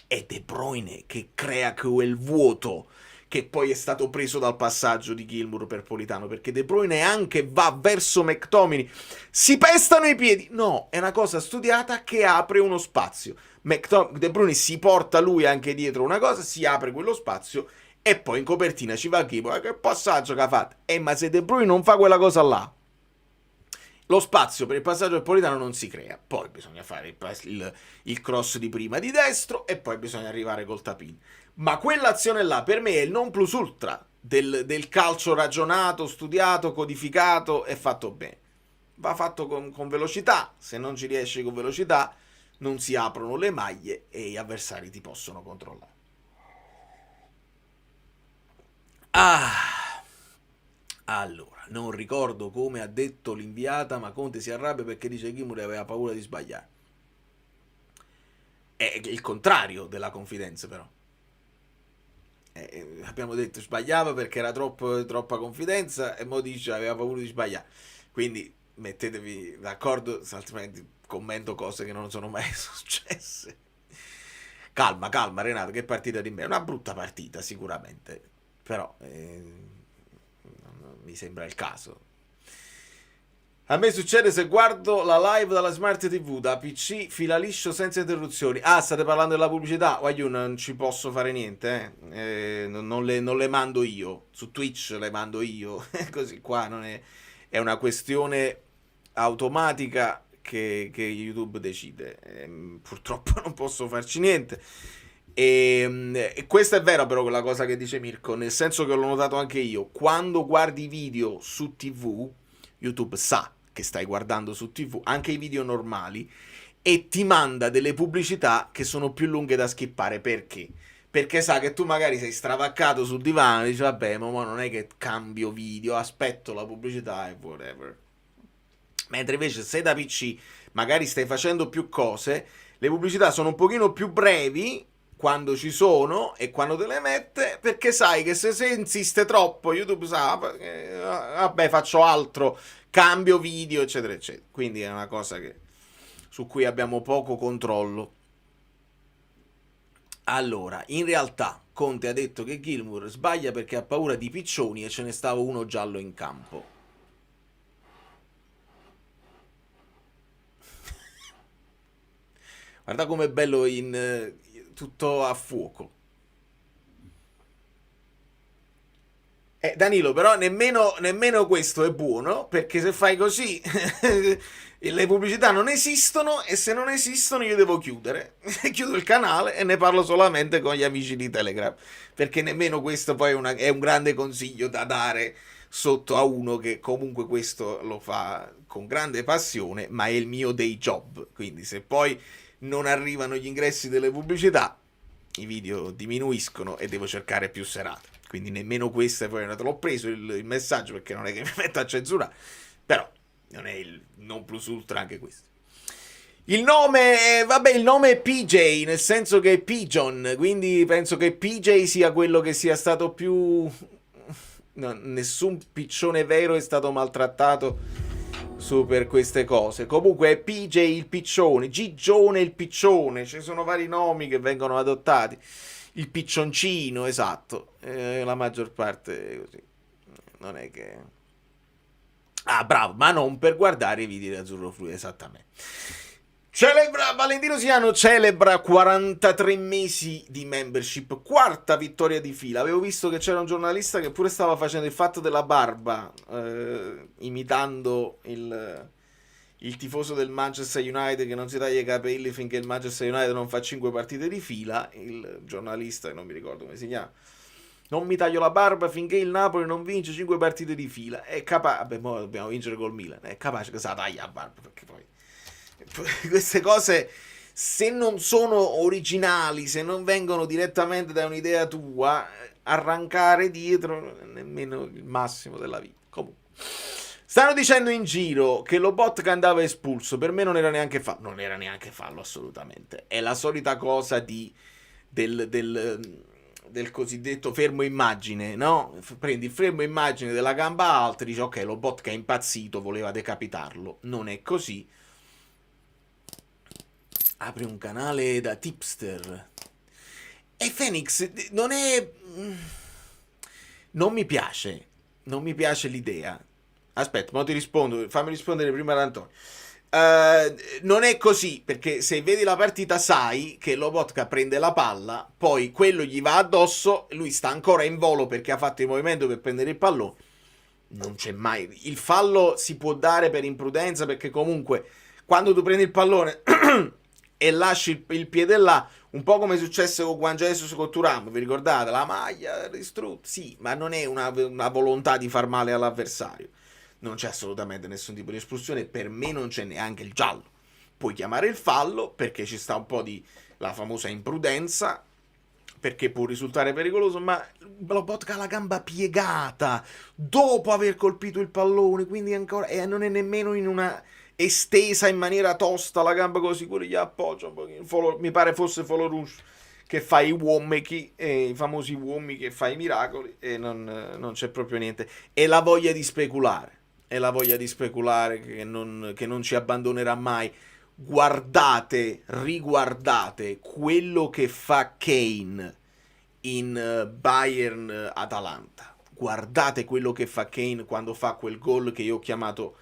è De Bruyne che crea quel vuoto che poi è stato preso dal passaggio di Gilmour per Politano, perché De Bruyne anche va verso McTominay, si pestano i piedi, no, è una cosa studiata che apre uno spazio. De Bruyne si porta lui anche dietro una cosa, si apre quello spazio e poi in copertina ci va Gilmour, che passaggio che ha fatto, ma se De Bruyne non fa quella cosa là, lo spazio per il passaggio del Politano non si crea. Poi bisogna fare il cross di prima di destro e poi bisogna arrivare col tapin. Ma quell'azione là per me è il non plus ultra del calcio ragionato, studiato, codificato e fatto bene. Va fatto con velocità, se non ci riesci con velocità non si aprono le maglie e gli avversari ti possono controllare. Allora, non ricordo come ha detto l'inviata, ma Conte si arrabbia perché dice che Gilmour aveva paura di sbagliare. È il contrario della confidenza, però. Abbiamo detto sbagliava perché era troppa confidenza e mo dice aveva paura di sbagliare. Quindi mettetevi d'accordo, altrimenti commento cose che non sono mai successe. Calma Renato, che partita di me. Una brutta partita sicuramente, però mi sembra il caso. A me succede se guardo la live dalla Smart TV, da PC, fila liscio senza interruzioni. State parlando della pubblicità? Guagliù, non ci posso fare niente, non le mando io. Su Twitch le mando io. Così qua non è una questione automatica che YouTube decide. Purtroppo non posso farci niente. E questo è vero però quella cosa che dice Mirko, nel senso che l'ho notato anche io. Quando guardi video su TV, YouTube sa che stai guardando su TV, anche i video normali, e ti manda delle pubblicità che sono più lunghe da skippare. Perché? Perché sa che tu magari sei stravaccato sul divano e dici vabbè, ma non è che cambio video, aspetto la pubblicità e whatever. Mentre invece se da PC magari stai facendo più cose, le pubblicità sono un pochino più brevi quando ci sono e quando te le mette, perché sai che se insiste troppo YouTube sa vabbè, faccio altro, cambio video eccetera eccetera. Quindi è una cosa su cui abbiamo poco controllo. Allora, in realtà Conte ha detto che Gilmour sbaglia perché ha paura di piccioni e ce ne stava uno giallo in campo. Guarda com'è bello tutto a fuoco. Danilo, però nemmeno questo è buono, perché se fai così le pubblicità non esistono e se non esistono io devo chiudere. Chiudo il canale e ne parlo solamente con gli amici di Telegram, perché nemmeno questo poi è un grande consiglio da dare sotto a uno che comunque questo lo fa con grande passione, ma è il mio day job. Quindi se poi non arrivano gli ingressi delle pubblicità, i video diminuiscono e devo cercare più serate. Quindi nemmeno questa, poi non te l'ho preso il messaggio perché non è che mi metto a censurare, però non è il non plus ultra anche questo. Il nome è PJ, nel senso che è Pigeon, quindi penso che PJ sia quello che sia stato più... No, nessun piccione vero è stato maltrattato per queste cose. Comunque è PJ il piccione, Gigione il piccione, ci sono vari nomi che vengono adottati. Il piccioncino, esatto, la maggior parte è così. Non è che... bravo, ma non per guardare i video di Azzurro Fluido, esattamente. Valentino Siano celebra 43 mesi di membership, quarta vittoria di fila. Avevo visto che c'era un giornalista che pure stava facendo il fatto della barba, imitando il tifoso del Manchester United che non si taglia i capelli finché il Manchester United non fa 5 partite di fila. Il giornalista, che non mi ricordo come si chiama, non mi taglio la barba finché il Napoli non vince 5 partite di fila. È capace, vabbè, mo dobbiamo vincere col Milan, è capace che se la taglia la barba, perché poi queste cose, se non sono originali, se non vengono direttamente da un'idea tua, arrancare dietro nemmeno il massimo della vita. Comunque, stanno dicendo in giro che Lobotka andava espulso. Per me non era neanche fallo. Non era neanche fallo, assolutamente. È la solita cosa del cosiddetto fermo immagine, no? Prendi il fermo immagine della gamba alta e dici ok, Lobotka è impazzito, voleva decapitarlo. Non è così. Apri un canale da tipster. E Phoenix non è... Non mi piace. Non mi piace l'idea. Aspetta, ma ti rispondo. Fammi rispondere prima ad Antonio. Non è così, perché se vedi la partita sai che Lobotka prende la palla, poi quello gli va addosso, lui sta ancora in volo perché ha fatto il movimento per prendere il pallone. Non c'è mai... Il fallo si può dare per imprudenza, perché comunque quando tu prendi il pallone... e lasci il piede là, un po' come successe con Juan Jesus con Thuram, vi ricordate? La maglia distrutta, sì, ma non è una volontà di far male all'avversario. Non c'è assolutamente nessun tipo di espulsione, per me non c'è neanche il giallo. Puoi chiamare il fallo, perché ci sta un po' di la famosa imprudenza, perché può risultare pericoloso, ma Lobotka ha la gamba piegata, dopo aver colpito il pallone, quindi ancora, e non è nemmeno in una... estesa in maniera tosta la gamba così, quello gli appoggia un pochino. Mi pare fosse Folorush che fa i uomiki, i famosi uomiki che fa i miracoli, e non c'è proprio niente. E la voglia di speculare, che non ci abbandonerà mai. Guardate, riguardate quello che fa Kane in Bayern Atalanta. Guardate quello che fa Kane quando fa quel gol che io ho chiamato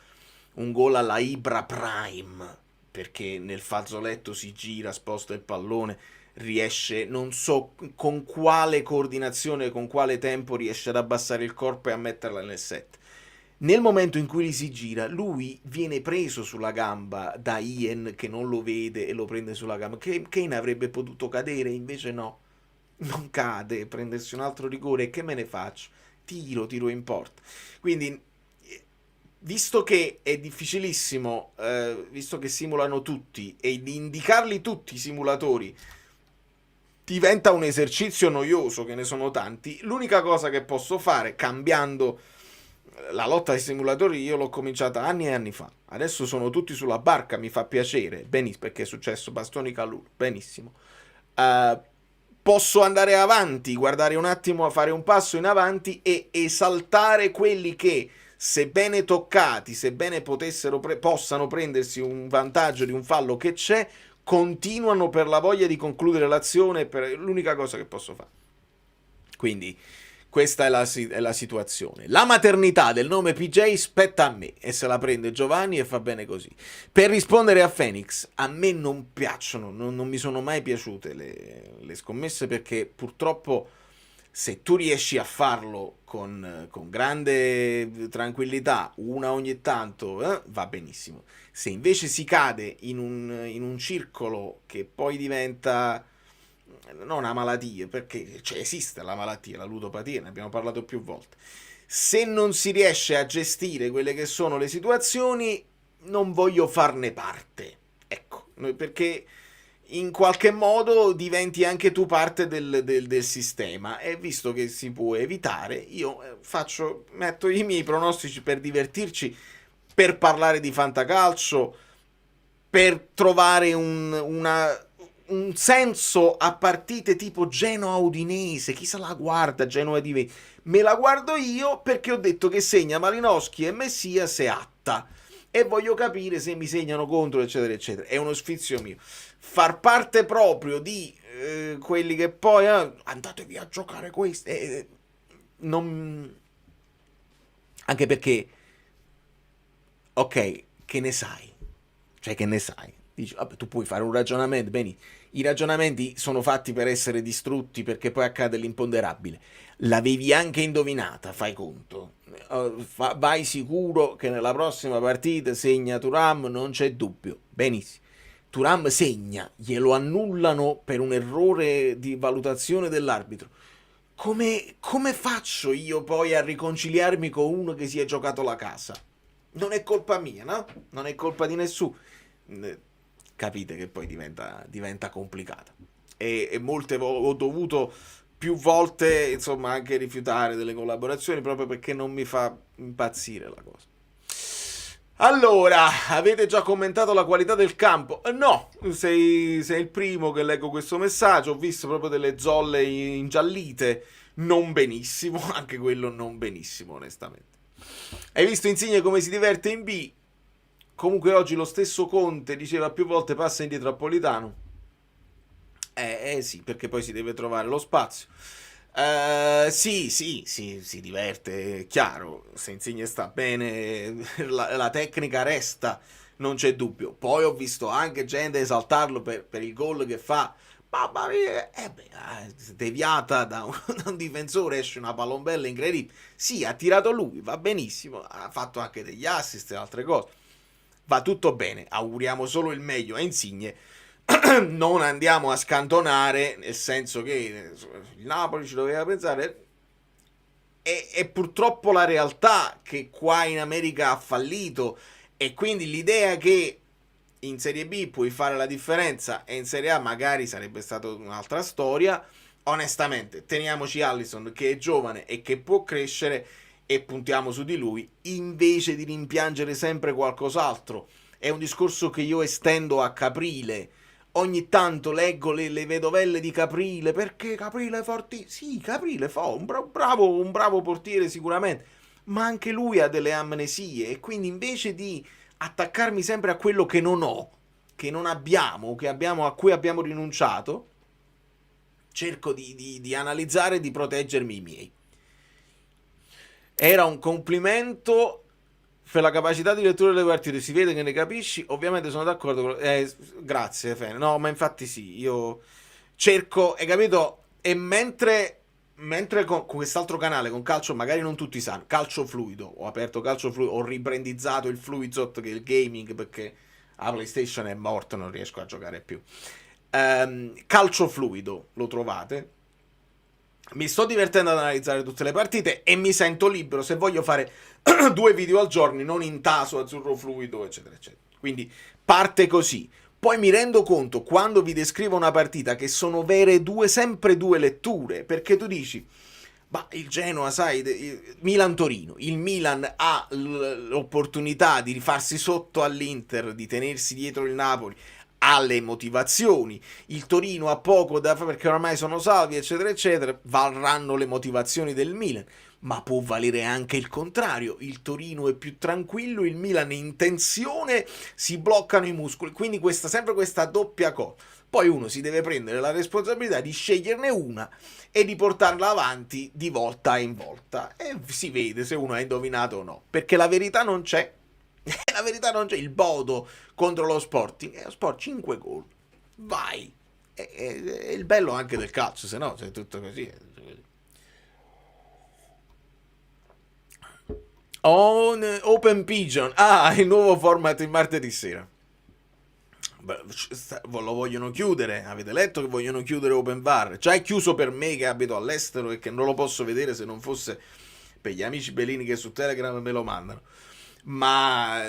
un gol alla Ibra Prime, perché nel fazzoletto si gira, sposta il pallone, riesce, non so con quale coordinazione, con quale tempo, riesce ad abbassare il corpo e a metterla nel set. Nel momento in cui si gira, lui viene preso sulla gamba da Ian, che non lo vede e lo prende sulla gamba. Kane avrebbe potuto cadere, invece no, non cade, prendersi un altro rigore, e che me ne faccio? Tiro in porta. Quindi, visto che è difficilissimo, visto che simulano tutti, e di indicarli tutti i simulatori diventa un esercizio noioso, che ne sono tanti, l'unica cosa che posso fare, cambiando la lotta ai simulatori, io l'ho cominciata anni e anni fa, adesso sono tutti sulla barca, mi fa piacere, benissimo, perché è successo bastoni caluro, benissimo. Posso andare avanti, guardare un attimo, a fare un passo in avanti e esaltare quelli che, sebbene toccati, sebbene possano prendersi un vantaggio di un fallo che c'è, continuano per la voglia di concludere l'azione, per l'unica cosa che posso fare. Quindi questa è la situazione. La maternità del nome PJ spetta a me, e se la prende Giovanni e fa bene così. Per rispondere a Phoenix, a me non piacciono, non mi sono mai piaciute le scommesse, perché purtroppo, se tu riesci a farlo con grande tranquillità, una ogni tanto, va benissimo. Se invece si cade in un circolo che poi diventa non una malattia, perché esiste la malattia, la ludopatia, ne abbiamo parlato più volte. Se non si riesce a gestire quelle che sono le situazioni, non voglio farne parte. Ecco, perché in qualche modo diventi anche tu parte del sistema, e visto che si può evitare, io metto i miei pronostici per divertirci, per parlare di fantacalcio, per trovare un senso a partite tipo Genoa-Udinese. Chi se la guarda Genoa-Udinese? Me la guardo io, perché ho detto che segna Malinowski e Messias e Atta, e voglio capire se mi segnano contro, eccetera eccetera. È uno sfizio mio far parte proprio di quelli che poi andatevi a giocare questi, non... Anche perché, ok, che ne sai? Cioè, che ne sai? Dici, vabbè, tu puoi fare un ragionamento, bene, i ragionamenti sono fatti per essere distrutti perché poi accade l'imponderabile. L'avevi anche indovinata, fai conto. Vai sicuro che nella prossima partita segna Thuram, non c'è dubbio. Benissimo. Thuram segna, glielo annullano per un errore di valutazione dell'arbitro. Come faccio io poi a riconciliarmi con uno che si è giocato la casa? Non è colpa mia, no? Non è colpa di nessuno. Capite che poi diventa complicata. E ho dovuto più volte, insomma, anche rifiutare delle collaborazioni proprio perché non mi fa impazzire la cosa. Allora, avete già commentato la qualità del campo? No, sei il primo che leggo questo messaggio. Ho visto proprio delle zolle ingiallite. Non benissimo, anche quello non benissimo, onestamente. Hai visto Insigne come si diverte in B? Comunque oggi lo stesso Conte diceva più volte passa indietro a Politano. Sì, perché poi si deve trovare lo spazio. Sì, si diverte, è chiaro. Se Insigne sta bene, la tecnica resta, non c'è dubbio. Poi ho visto anche gente esaltarlo per il gol che fa. Mamma mia, deviata da un difensore, esce una palombella incredibile. Sì, ha tirato lui, va benissimo, ha fatto anche degli assist e altre cose. Va tutto bene, auguriamo solo il meglio a Insigne. Non andiamo a scantonare, nel senso che il Napoli ci doveva pensare. È purtroppo la realtà che qua in America ha fallito, e quindi l'idea che in Serie B puoi fare la differenza e in Serie A magari sarebbe stata un'altra storia. Onestamente, teniamoci Alisson che è giovane e che può crescere e puntiamo su di lui invece di rimpiangere sempre qualcos'altro. È un discorso che io estendo a Caprile. Ogni tanto leggo le vedovelle di Caprile, perché Caprile è fortissimo. Sì, Caprile fa un bravo portiere sicuramente, ma anche lui ha delle amnesie, e quindi invece di attaccarmi sempre a quello che non ho, che non abbiamo, a cui abbiamo rinunciato, cerco di analizzare e di proteggermi i miei. Era un complimento per la capacità di lettura delle partite, si vede che ne capisci. Ovviamente sono d'accordo grazie Fene. No, ma infatti sì, io cerco, hai capito? E mentre con quest'altro canale, con Calcio, magari non tutti sanno, Calcio Fluido, ho aperto Calcio Fluido, ho ribrandizzato il Fluizot, che è il gaming, perché la PlayStation è morta, non riesco a giocare più. Calcio Fluido, lo trovate. Mi sto divertendo ad analizzare tutte le partite e mi sento libero se voglio fare 2 video al giorno, non intaso, azzurro fluido, eccetera, eccetera. Quindi parte così. Poi mi rendo conto, quando vi descrivo una partita, che sono vere sempre due letture, perché tu dici, ma il Genoa, sai, Milan-Torino, il Milan ha l'opportunità di rifarsi sotto all'Inter, di tenersi dietro il Napoli, ha le motivazioni, il Torino ha poco da fare perché ormai sono salvi, eccetera eccetera, varranno le motivazioni del Milan, ma può valere anche il contrario, il Torino è più tranquillo, il Milan è in tensione, si bloccano i muscoli, quindi sempre questa doppia cosa. Poi uno si deve prendere la responsabilità di sceglierne una e di portarla avanti di volta in volta, e si vede se uno ha indovinato o no, perché la verità non c'è. La verità non c'è. Il Bodo contro lo Sporting, lo Sport 5 gol, vai, è il bello anche del calcio, se no è tutto così. Open Pigeon, il nuovo format il martedì sera. Beh, lo vogliono chiudere, avete letto che vogliono chiudere Open VAR, già è chiuso per me che abito all'estero e che non lo posso vedere se non fosse per gli amici bellini che su Telegram me lo mandano. Ma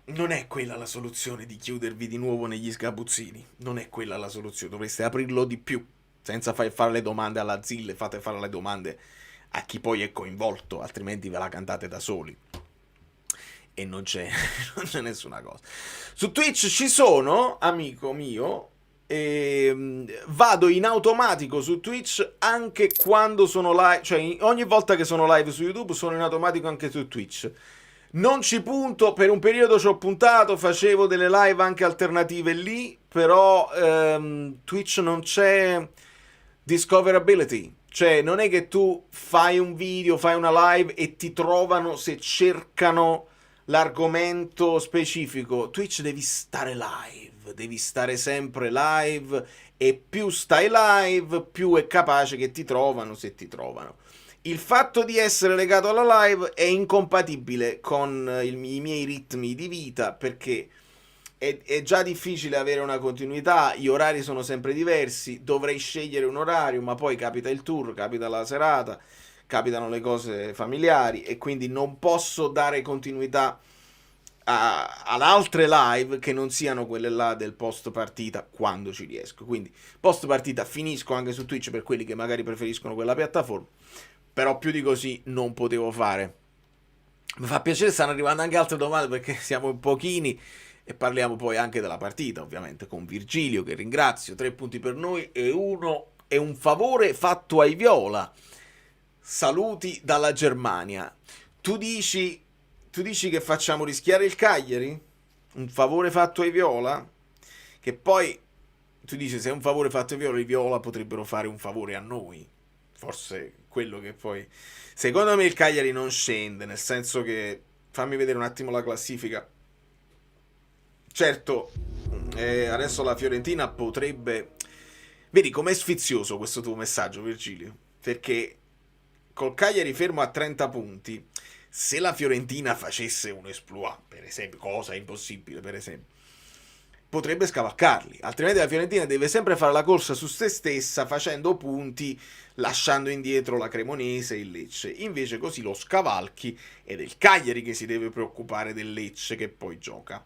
non è quella la soluzione, di chiudervi di nuovo negli sgabuzzini. Non è quella la soluzione, dovreste aprirlo di più, senza fare le domande alla ZIL, fate fare le domande a chi poi è coinvolto, altrimenti ve la cantate da soli e non c'è nessuna cosa. Su Twitch ci sono, amico mio, vado in automatico su Twitch anche quando sono live, cioè ogni volta che sono live su YouTube sono in automatico anche su Twitch. Non ci punto, per un periodo ci ho puntato, facevo delle live anche alternative lì, però Twitch non c'è discoverability, cioè non è che tu fai un video, fai una live e ti trovano se cercano l'argomento specifico. Twitch devi stare live, devi stare sempre live, e più stai live, più è capace che ti trovano, se ti trovano. Il fatto di essere legato alla live è incompatibile con i miei ritmi di vita, perché è già difficile avere una continuità, gli orari sono sempre diversi, dovrei scegliere un orario, ma poi capita il tour, capita la serata, capitano le cose familiari, e quindi non posso dare continuità ad altre live che non siano quelle là del post partita, quando ci riesco. Quindi post partita finisco anche su Twitch per quelli che magari preferiscono quella piattaforma, però più di così non potevo fare. Mi fa piacere, stanno arrivando anche altre domande perché siamo pochini, e parliamo poi anche della partita, ovviamente, con Virgilio, che ringrazio. 3 punti per noi e uno è un favore fatto ai Viola. Saluti dalla Germania. Tu dici che facciamo rischiare il Cagliari? Un favore fatto ai Viola? Che poi tu dici, se è un favore fatto ai Viola, i Viola potrebbero fare un favore a noi. Forse quello che poi... Secondo me il Cagliari non scende, nel senso che... Fammi vedere un attimo la classifica. Certo, adesso la Fiorentina potrebbe... Vedi com'è sfizioso questo tuo messaggio, Virgilio? Perché col Cagliari fermo a 30 punti, se la Fiorentina facesse un exploit, per esempio, cosa impossibile, per esempio, potrebbe scavalcarli. Altrimenti la Fiorentina deve sempre fare la corsa su se stessa, facendo punti, lasciando indietro la Cremonese e il Lecce. Invece così lo scavalchi, ed è il Cagliari che si deve preoccupare del Lecce, che poi gioca.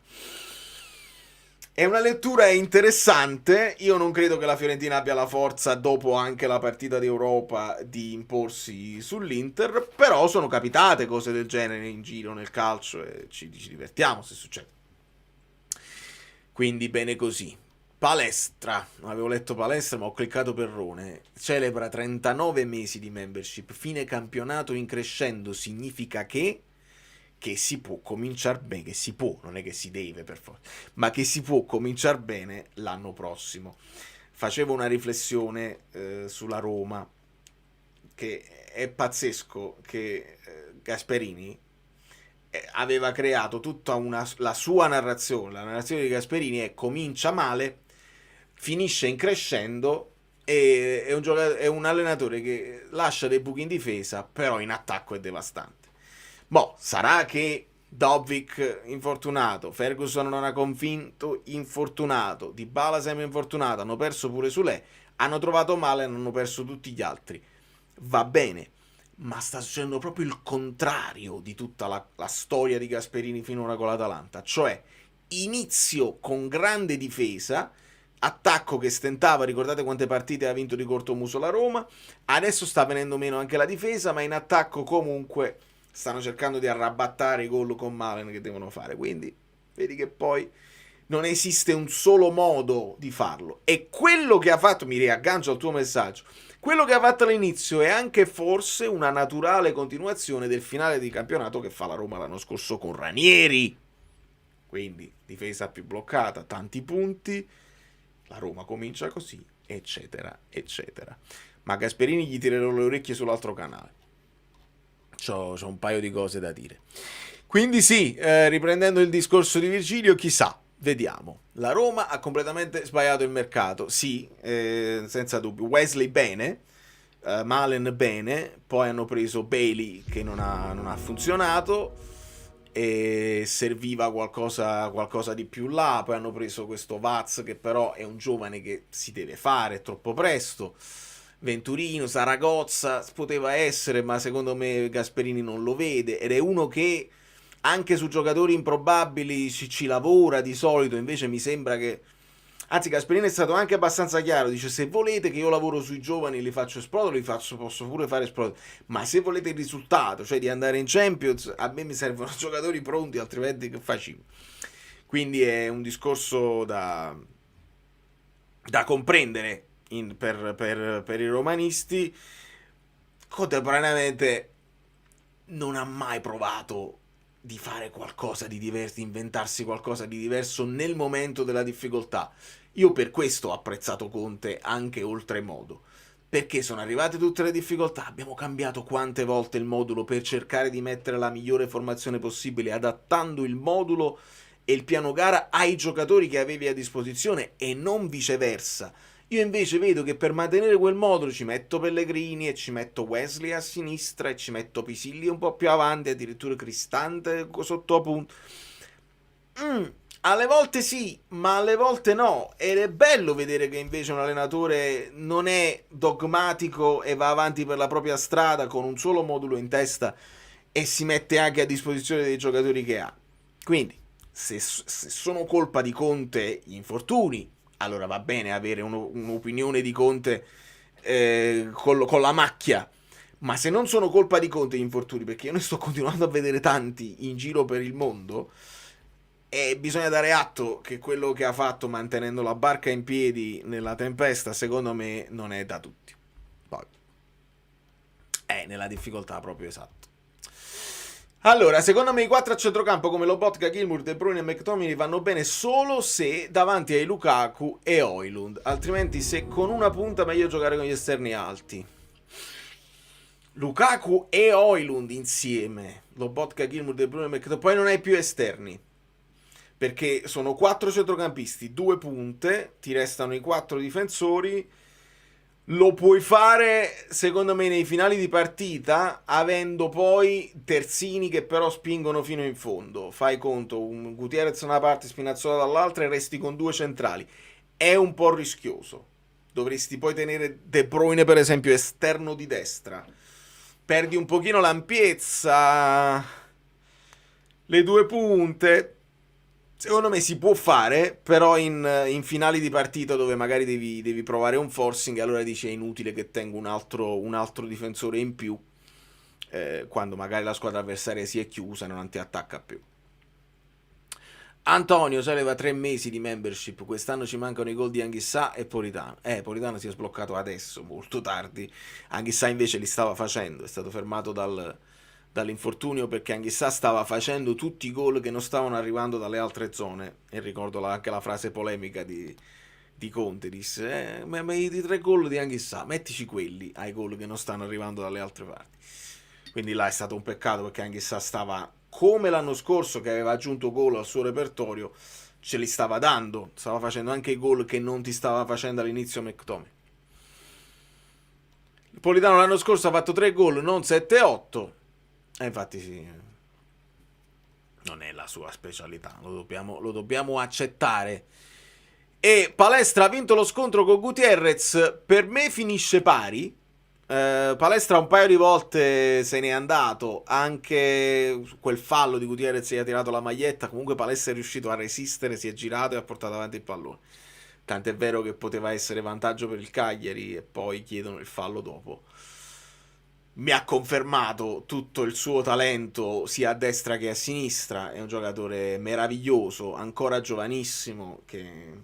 È una lettura interessante. Io non credo che la Fiorentina abbia la forza, dopo anche la partita d'Europa, di imporsi sull'Inter, però sono capitate cose del genere in giro nel calcio e ci divertiamo se succede. Quindi bene così. Palestra, non avevo letto palestra ma ho cliccato Perrone, celebra 39 mesi di membership, fine campionato in crescendo, significa che si può cominciare bene, che si può, non è che si deve per forza, ma che si può cominciare bene l'anno prossimo. Facevo una riflessione sulla Roma, che è pazzesco che Gasperini aveva creato tutta la sua narrazione. La narrazione di Gasperini è: comincia male, finisce in crescendo, e è un allenatore che lascia dei buchi in difesa, però in attacco è devastante. Boh, sarà che Dobbik infortunato, Ferguson non ha convinto, infortunato, Dybala sempre infortunato, hanno perso pure Sule, hanno trovato male e hanno perso tutti gli altri. Va bene, ma sta succedendo proprio il contrario di tutta la storia di Gasperini finora con l'Atalanta, cioè inizio con grande difesa, attacco che stentava, ricordate quante partite ha vinto di cortomuso la Roma, adesso sta venendo meno anche la difesa, ma in attacco comunque stanno cercando di arrabattare i gol con Malen che devono fare, quindi vedi che poi non esiste un solo modo di farlo. E quello che ha fatto, mi riaggancio al tuo messaggio, quello che ha fatto all'inizio è anche forse una naturale continuazione del finale di campionato che fa la Roma l'anno scorso con Ranieri. Quindi difesa più bloccata, tanti punti, la Roma comincia così, eccetera, eccetera. Ma Gasperini gli tirerò le orecchie sull'altro canale. C'ho un paio di cose da dire. Quindi sì, riprendendo il discorso di Virgilio, chissà, vediamo. La Roma ha completamente sbagliato il mercato, sì, senza dubbio. Wesley bene, Malen bene, poi hanno preso Bailey che non ha funzionato, e serviva qualcosa di più là. Poi hanno preso questo Vaz che però è un giovane che si deve fare, è troppo presto. Venturino, Saragozza poteva essere, ma secondo me Gasperini non lo vede, ed è uno che anche su giocatori improbabili ci lavora di solito. Invece mi sembra che, anzi, Gasperini è stato anche abbastanza chiaro, dice: se volete che io lavoro sui giovani e li faccio esplodere, posso pure fare esplodere, ma se volete il risultato, cioè di andare in Champions, a me mi servono giocatori pronti, altrimenti che facciamo? Quindi è un discorso da comprendere per i romanisti. Contemporaneamente non ha mai provato di fare qualcosa di diverso, di inventarsi qualcosa di diverso nel momento della difficoltà. Io per questo ho apprezzato Conte anche oltremodo, Perché sono arrivate tutte le difficoltà, abbiamo cambiato quante volte il modulo per cercare di mettere la migliore formazione possibile, adattando il modulo e il piano gara ai giocatori che avevi a disposizione e non viceversa. Io invece vedo che per mantenere quel modulo ci metto Pellegrini e ci metto Wesley a sinistra e ci metto Pisilli un po' più avanti, addirittura Cristante sotto a punto. Alle volte sì, ma alle volte no. Ed è bello vedere che invece un allenatore non è dogmatico e va avanti per la propria strada con un solo modulo in testa e si mette anche a disposizione dei giocatori che ha. Quindi, se sono colpa di Conte gli infortuni, allora va bene avere un'opinione di Conte con la macchia. Ma se non sono colpa di Conte gli infortuni, perché io ne sto continuando a vedere tanti in giro per il mondo, e bisogna dare atto che quello che ha fatto mantenendo la barca in piedi nella tempesta, secondo me, non è da tutti. Poi è nella difficoltà proprio, esatto. Allora, secondo me i 4 a centrocampo come Lobotka, Gilmour, De Bruyne e McTominay vanno bene solo se davanti ai Lukaku e Højlund. Altrimenti, se con una punta, meglio giocare con gli esterni alti. Lukaku e Højlund insieme. Lobotka, Gilmour, De Bruyne e McTominay. Poi non hai più esterni. Perché sono 4 centrocampisti, 2 punte, ti restano i 4 difensori. Lo puoi fare, secondo me, nei finali di partita, avendo poi terzini che però spingono fino in fondo. Fai conto, un Gutierrez da una parte, Spinazzola dall'altra e resti con 2 centrali. È un po' rischioso. Dovresti poi tenere De Bruyne, per esempio, esterno di destra. Perdi un pochino l'ampiezza, le 2 punte. Secondo me si può fare, però in finali di partita dove magari devi provare un forcing, allora dici è inutile che tenga un altro difensore in più, quando magari la squadra avversaria si è chiusa e non ti attacca più. Antonio si leva 3 mesi di membership, quest'anno ci mancano i gol di Anghissà e Politano. Politano si è sbloccato adesso, molto tardi. Anghissà invece li stava facendo, è stato fermato dall'infortunio perché Anghissà stava facendo tutti i gol che non stavano arrivando dalle altre zone. E ricordo anche la frase polemica di Conte, disse ma i 3 gol di Anghissà, mettici quelli ai gol che non stanno arrivando dalle altre parti. Quindi là è stato un peccato perché Anghissà stava, come l'anno scorso che aveva aggiunto gol al suo repertorio, ce li stava dando, stava facendo anche i gol che non ti stava facendo all'inizio McTominay. Il Politano l'anno scorso ha fatto 3 gol, non 7-8. E infatti sì, non è la sua specialità, lo dobbiamo accettare. E Palestra ha vinto lo scontro con Gutierrez, per me finisce pari. Palestra un paio di volte se n'è andato, anche quel fallo di Gutierrez gli ha tirato la maglietta, comunque Palestra è riuscito a resistere, si è girato e ha portato avanti il pallone. Tant'è vero che poteva essere vantaggio per il Cagliari e poi chiedono il fallo dopo. Mi ha confermato tutto il suo talento sia a destra che a sinistra, è un giocatore meraviglioso, ancora giovanissimo, che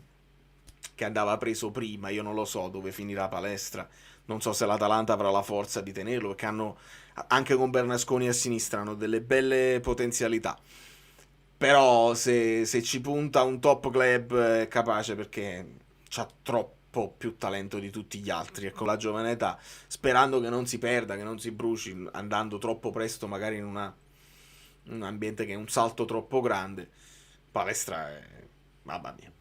andava preso prima. Io non lo so dove finirà Palestra, non so se l'Atalanta avrà la forza di tenerlo, perché hanno, anche con Bernasconi a sinistra, hanno delle belle potenzialità. Però se ci punta un top club è capace, perché c'ha troppo più talento di tutti gli altri e con la giovane età, sperando che non si perda, che non si bruci andando troppo presto magari in un ambiente che è un salto troppo grande. Palestra è, mamma mia,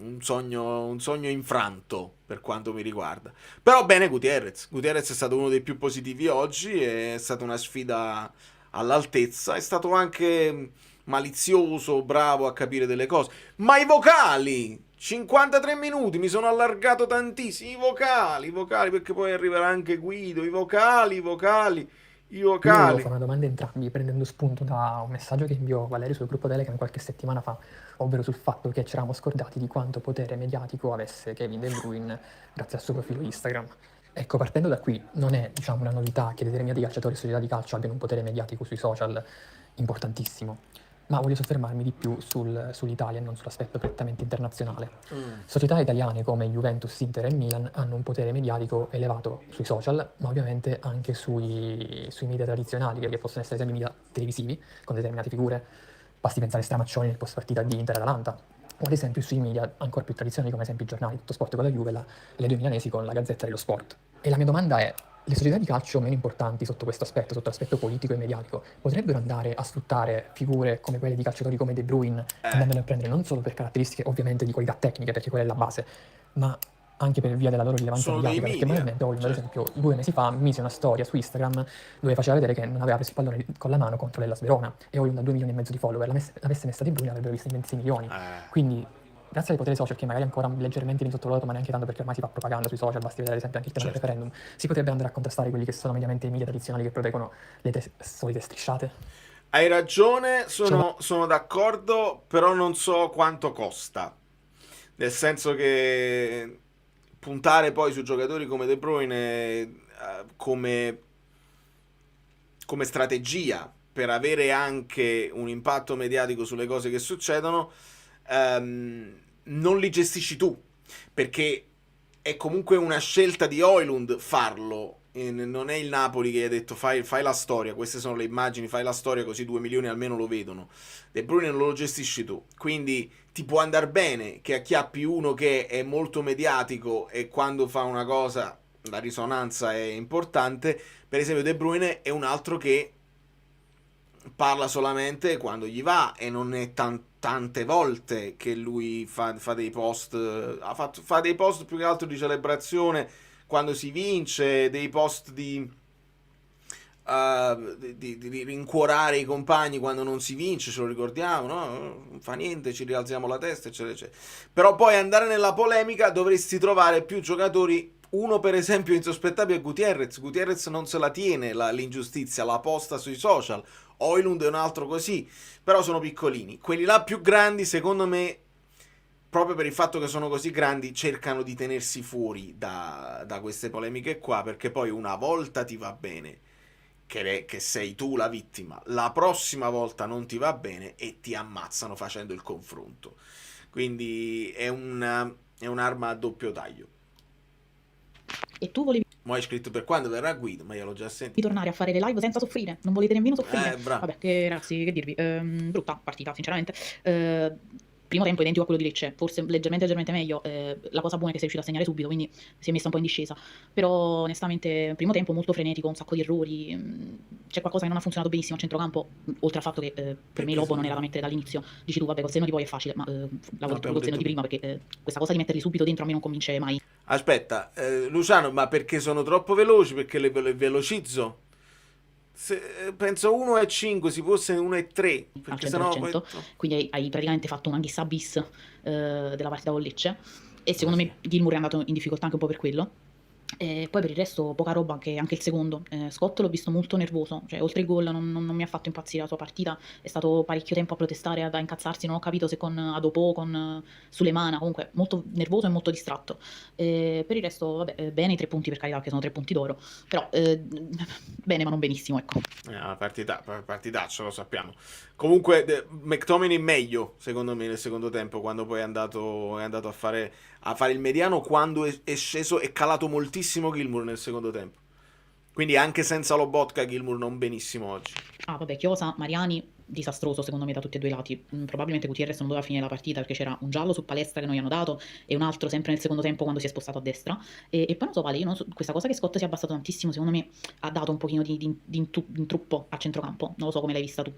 un sogno infranto per quanto mi riguarda. Però bene Gutierrez è stato uno dei più positivi oggi, è stata una sfida all'altezza, è stato anche malizioso, bravo a capire delle cose. Ma i vocali, 53 minuti, mi sono allargato tantissimo. I vocali, perché poi arriverà anche Guido. I vocali. Io volevo fare una domanda a entrambi, prendendo spunto da un messaggio che inviò Valerio sul gruppo Telegram qualche settimana fa, ovvero sul fatto che ci eravamo scordati di quanto potere mediatico avesse Kevin De Bruyne grazie al suo profilo Instagram. Ecco, partendo da qui, non è, una novità che determinati calciatori e società di calcio abbiano un potere mediatico sui social importantissimo. Ma voglio soffermarmi di più sull'Italia e non sull'aspetto prettamente internazionale. Società italiane come Juventus, Inter e Milan hanno un potere mediatico elevato sui social, ma ovviamente anche sui media tradizionali, che possono essere esempio media televisivi, con determinate figure. Basti pensare a Stramaccioni nel post partita di Inter Atalanta, o ad esempio sui media ancora più tradizionali come ad esempio i giornali Tutto Sport con la Juve e le due milanesi con la Gazzetta dello Sport. E la mia domanda è, le società di calcio meno importanti sotto questo aspetto, sotto l'aspetto politico e mediatico, potrebbero andare a sfruttare figure come quelle di calciatori come De Bruyne, andandole a prendere non solo per caratteristiche ovviamente di qualità tecnica, perché quella è la base, ma anche per via della loro rilevanza Sono dei mediatica, perché media, banalmente Olmo, ad cioè. esempio, 2 mesi fa mise una storia su Instagram dove faceva vedere che non aveva preso il pallone con la mano contro l'Hellas Verona e Olmo da 2 milioni e mezzo di follower, l'avesse messa De Bruyne avrebbero visto in 26 milioni. Quindi, grazie ai poteri social, che magari ancora leggermente viene sottovalutato, ma neanche tanto perché ormai si fa propaganda sui social, basti vedere ad esempio anche il tema del referendum, si potrebbe andare a contrastare quelli che sono mediamente i media tradizionali che proteggono le solite strisciate. Hai ragione, sono d'accordo, però non so quanto costa. Nel senso che puntare poi su giocatori come De Bruyne come strategia per avere anche un impatto mediatico sulle cose che succedono, non li gestisci tu, perché è comunque una scelta di Højlund farlo. Non è il Napoli che gli ha detto fai la storia, queste sono le immagini, fai la storia così 2 milioni almeno lo vedono. De Bruyne non lo gestisci tu, quindi ti può andare bene che acchiappi uno che è molto mediatico e quando fa una cosa la risonanza è importante. Per esempio De Bruyne è un altro che parla solamente quando gli va e non è tante volte che lui fa dei post, fa dei post più che altro di celebrazione quando si vince, dei post di rincuorare i compagni quando non si vince, ce lo ricordiamo, no? Non fa niente, ci rialziamo la testa, eccetera, eccetera. Però poi andare nella polemica dovresti trovare più giocatori. Uno per esempio insospettabile è Gutierrez non se la tiene l'ingiustizia, la posta sui social. Højlund è un altro così, però sono piccolini. Quelli là più grandi secondo me, proprio per il fatto che sono così grandi, cercano di tenersi fuori da queste polemiche qua, perché poi una volta ti va bene che sei tu la vittima, la prossima volta non ti va bene e ti ammazzano facendo il confronto. Quindi è un'arma a doppio taglio. E tu volevi Mo' hai scritto per quando verrà Guido, ma io l'ho già sentito. tornare a fare le live senza soffrire, non volete nemmeno soffrire. Bravo. Vabbè, ragazzi, che dirvi, brutta partita, sinceramente. Primo tempo identico a quello di Lecce, forse leggermente meglio. La cosa buona è che sei riuscito a segnare subito, quindi si è messa un po' in discesa. Però onestamente, primo tempo molto frenetico, un sacco di errori. C'è qualcosa che non ha funzionato benissimo a centrocampo, oltre al fatto che per me Lobo non era da mettere dall'inizio. Dici tu, vabbè, col senno di poi è facile, ma lavoro col senno di prima, perché questa cosa di metterli subito dentro a me non convince mai. Aspetta, Luciano, ma perché sono troppo veloci? Perché le velocizzo? Penso 1,5, si fosse 1,3, perché Al sennò 100%, quindi hai praticamente fatto una Anghissà bis della partita con Lecce e secondo me Gilmour è andato in difficoltà anche un po' per quello. E poi per il resto poca roba anche il secondo. Scott l'ho visto molto nervoso, cioè oltre il gol non mi ha fatto impazzire la sua partita, è stato parecchio tempo a protestare, a incazzarsi, non ho capito se con Adopò, con Sulemana, comunque molto nervoso e molto distratto. Per il resto vabbè, bene i 3 punti per carità, che sono 3 punti d'oro, però bene ma non benissimo, ecco. Partitaccia, lo sappiamo. Comunque McTominay meglio secondo me nel secondo tempo, quando poi è andato a fare il mediano, quando è sceso, è calato moltissimo Gilmour nel secondo tempo, quindi anche senza Lobotka Gilmour non benissimo oggi. Vabbè, Chiosa, Mariani disastroso secondo me da tutti e due i lati. Probabilmente Gutierrez non doveva finire la partita perché c'era un giallo su Palestra che non gli hanno dato e un altro sempre nel secondo tempo quando si è spostato a destra. E poi non so, Vale, io non so, questa cosa che Scott si è abbassato tantissimo secondo me ha dato un pochino di intruppo a centrocampo. Non lo so come l'hai vista tu.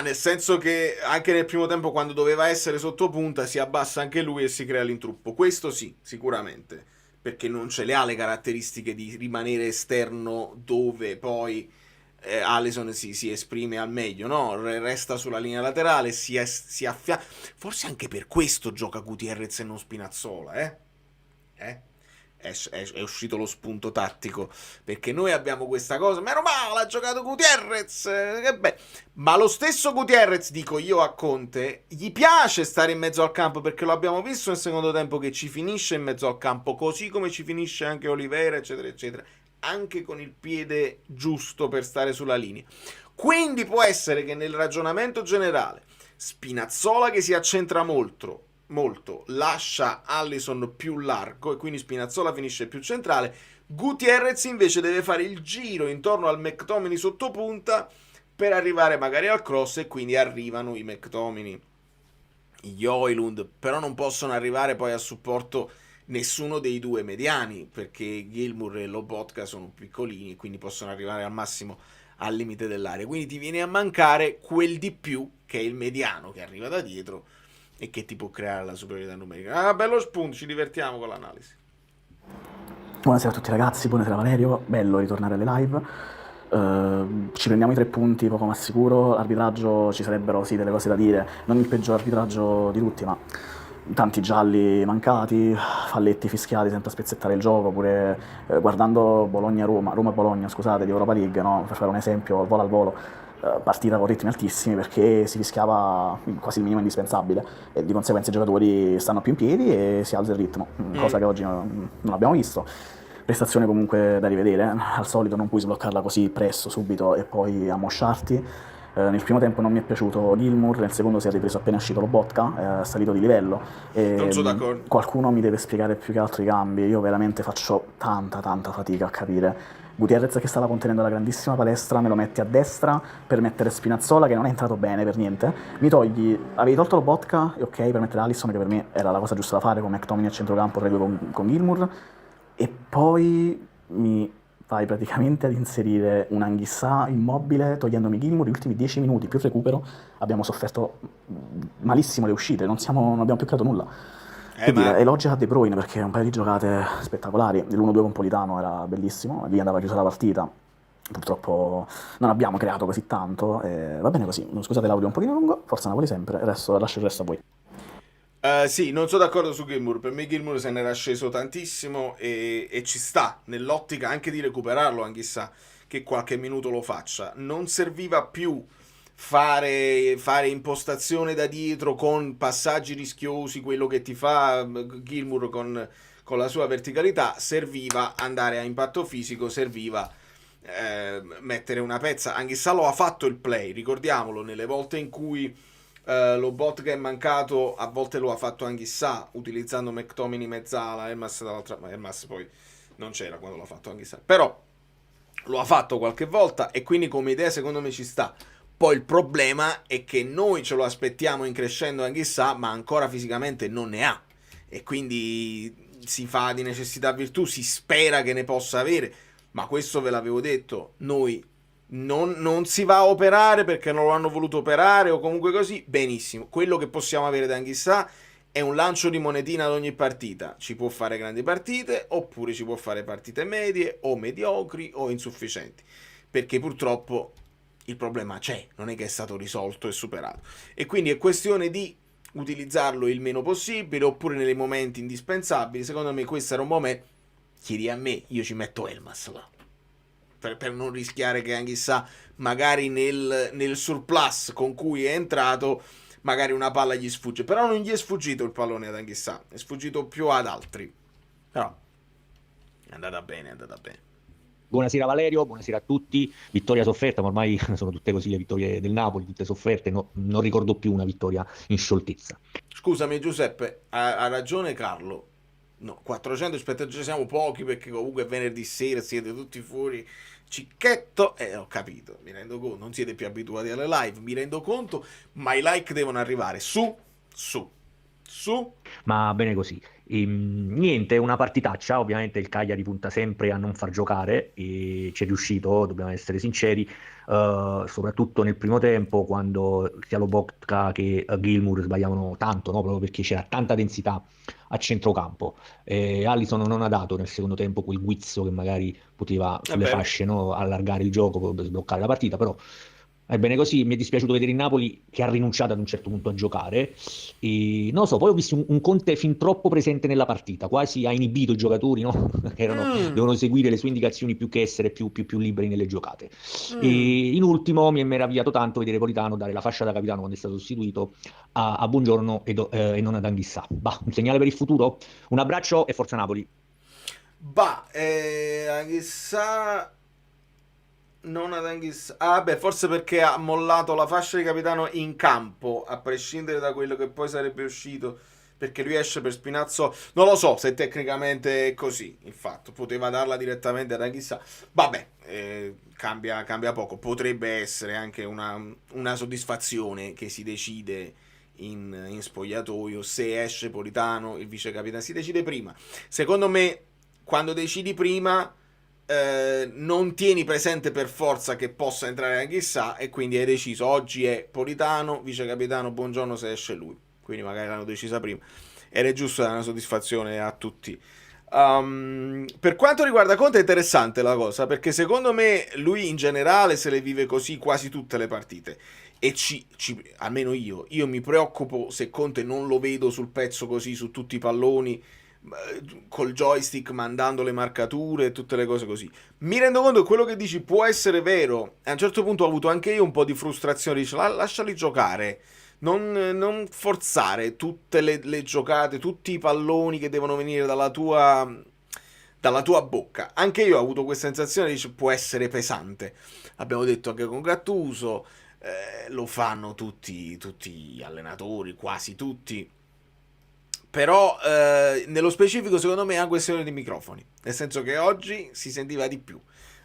Nel senso che anche nel primo tempo, quando doveva essere sotto punta, si abbassa anche lui e si crea l'intruppo. Questo sì, sicuramente, perché non ce le ha le caratteristiche di rimanere esterno dove poi Alisson si esprime al meglio, no? Resta sulla linea laterale, si affianca. Forse anche per questo gioca Gutierrez e non Spinazzola, È uscito lo spunto tattico, perché noi abbiamo questa cosa, meno male ha giocato Gutierrez, che beh. Ma lo stesso Gutierrez, dico io a Conte, gli piace stare in mezzo al campo, perché lo abbiamo visto nel secondo tempo che ci finisce in mezzo al campo, così come ci finisce anche Oliveira, eccetera eccetera, anche con il piede giusto per stare sulla linea. Quindi può essere che nel ragionamento generale Spinazzola, che si accentra molto, lascia Alisson più largo e quindi Spinazzola finisce più centrale. Gutierrez invece deve fare il giro intorno al McTominay sottopunta per arrivare magari al cross, e quindi arrivano i McTominay, gli Højlund, però non possono arrivare poi a supporto nessuno dei due mediani, perché Gilmour e Lobotka sono piccolini, quindi possono arrivare al massimo al limite dell'area, quindi ti viene a mancare quel di più che è il mediano che arriva da dietro e che ti può creare la superiorità numerica. Bello spunto, ci divertiamo con l'analisi. Buonasera a tutti ragazzi, buonasera Valerio, bello ritornare alle live. Ci prendiamo i 3 punti poco ma sicuro. Arbitraggio, ci sarebbero sì delle cose da dire, non il peggior arbitraggio di tutti, ma tanti gialli mancati, falletti fischiati sempre a spezzettare il gioco, pure guardando Roma-Bologna, scusate, di Europa League, no? Per fare un esempio, volo al volo, partita con ritmi altissimi perché si fischiava quasi il minimo indispensabile e di conseguenza i giocatori stanno più in piedi e si alza il ritmo, cosa che oggi non abbiamo visto. Prestazione comunque da rivedere, al solito non puoi sbloccarla così presto, subito e poi ammosciarti. Nel primo tempo non mi è piaciuto Gilmour, nel secondo si è ripreso appena uscito Lobotka, è salito di livello e Non sono d'accordo. qualcuno mi deve spiegare più che altro i cambi, io veramente faccio tanta fatica a capire. Gutierrez che stava contenendo la grandissima palestra me lo metti a destra per mettere Spinazzola che non è entrato bene per niente, avevi tolto Lobotka e ok per mettere Alisson che per me era la cosa giusta da fare con McTominay a centrocampo tra i due con Gilmour, e poi mi vai praticamente ad inserire un Anghissà immobile togliendomi Gilmour. Gli ultimi 10 minuti più recupero abbiamo sofferto malissimo le uscite, non abbiamo più creato nulla. Che dire, elogi a De Bruyne perché un paio di giocate spettacolari, l'1-2 con Politano era bellissimo, lì andava chiusa la partita, purtroppo non abbiamo creato così tanto, va bene così, scusate l'audio un pochino lungo, forza Napoli sempre, lascio il resto a voi. Sì, non sono d'accordo su Gilmour. Per me Gilmour se n'era sceso tantissimo e ci sta nell'ottica anche di recuperarlo, anche chissà che qualche minuto lo faccia. Non serviva più fare impostazione da dietro con passaggi rischiosi, quello che ti fa Gilmour con la sua verticalità. Serviva andare a impatto fisico, serviva mettere una pezza. Anche se lo ha fatto il play, ricordiamolo, nelle volte in cui Lobotka è mancato, a volte lo ha fatto Anghissà utilizzando McTominay mezzala, Elmas dall'altra, ma Elmas poi non c'era quando l'ha fatto Anghissà, però lo ha fatto qualche volta e quindi come idea secondo me ci sta. Poi il problema è che noi ce lo aspettiamo in crescendo Anghissà, ma ancora fisicamente non ne ha e quindi si fa di necessità virtù, si spera che ne possa avere, ma questo ve l'avevo detto, noi non si va a operare perché non lo hanno voluto operare o comunque così, benissimo. Quello che possiamo avere da Anghissà è un lancio di monetina ad ogni partita. Ci può fare grandi partite oppure ci può fare partite medie o mediocri o insufficienti. Perché purtroppo il problema c'è, non è che è stato risolto e superato. E quindi è questione di utilizzarlo il meno possibile oppure nei momenti indispensabili. Secondo me questo era un momento, chiedi a me, io ci metto Elmas là. Per non rischiare che Anghissà magari nel surplus con cui è entrato magari una palla gli sfugge, però non gli è sfuggito il pallone ad Anghissà, è sfuggito più ad altri, però è andata bene. Buonasera Valerio, buonasera a tutti. Vittoria sofferta, ma ormai sono tutte così le vittorie del Napoli, tutte sofferte, non ricordo più una vittoria in scioltezza. Scusami Giuseppe, ha ragione Carlo. No, 400 spettatori siamo pochi perché comunque è venerdì sera, siete tutti fuori cicchetto, ho capito, mi rendo conto, non siete più abituati alle live, mi rendo conto, ma i like devono arrivare su. Ma bene così. Niente, una partitaccia, ovviamente il Cagliari punta sempre a non far giocare e ci è riuscito, dobbiamo essere sinceri, soprattutto nel primo tempo quando sia Lobotka che Gilmour sbagliavano tanto, no? Proprio perché c'era tanta densità a centrocampo. Alisson non ha dato nel secondo tempo quel guizzo che magari poteva sulle fasce, no? Allargare il gioco per sbloccare la partita, però ebbene così, mi è dispiaciuto vedere il Napoli che ha rinunciato ad un certo punto a giocare e non lo so, poi ho visto un Conte fin troppo presente nella partita, quasi ha inibito i giocatori, no? Che devono seguire le sue indicazioni più che essere più liberi nelle giocate. E in ultimo mi è meravigliato tanto vedere Politano dare la fascia da capitano quando è stato sostituito a Buongiorno e non ad Anghissà. Un segnale per il futuro? Un abbraccio e forza Napoli. Anghissà non ad Anghissà. Forse perché ha mollato la fascia di capitano in campo, a prescindere da quello che poi sarebbe uscito, perché lui esce per Spinazzo. Non lo so se tecnicamente è così, infatti poteva darla direttamente ad Anghissà. Cambia poco. Potrebbe essere anche una soddisfazione che si decide in spogliatoio, se esce Politano, il vice capitano, si decide prima. Secondo me, quando decidi prima, non tieni presente per forza che possa entrare anche chissà, e quindi hai deciso oggi è Politano, vice capitano, buongiorno se esce lui, quindi magari l'hanno decisa prima ed è giusto dare una soddisfazione a tutti. Per quanto riguarda Conte è interessante la cosa, perché secondo me lui in generale se le vive così quasi tutte le partite, e almeno io mi preoccupo se Conte non lo vedo sul pezzo così su tutti i palloni, col joystick mandando le marcature e tutte le cose così. Mi rendo conto che quello che dici può essere vero. A un certo punto ho avuto anche io un po' di frustrazione, dice lasciali giocare, non forzare tutte le giocate, tutti i palloni che devono venire dalla tua bocca. Anche io ho avuto questa sensazione, dice può essere pesante. Abbiamo detto anche con Gattuso, lo fanno tutti gli allenatori, quasi tutti. Però nello specifico secondo me è una questione di microfoni, nel senso che oggi si sentiva di più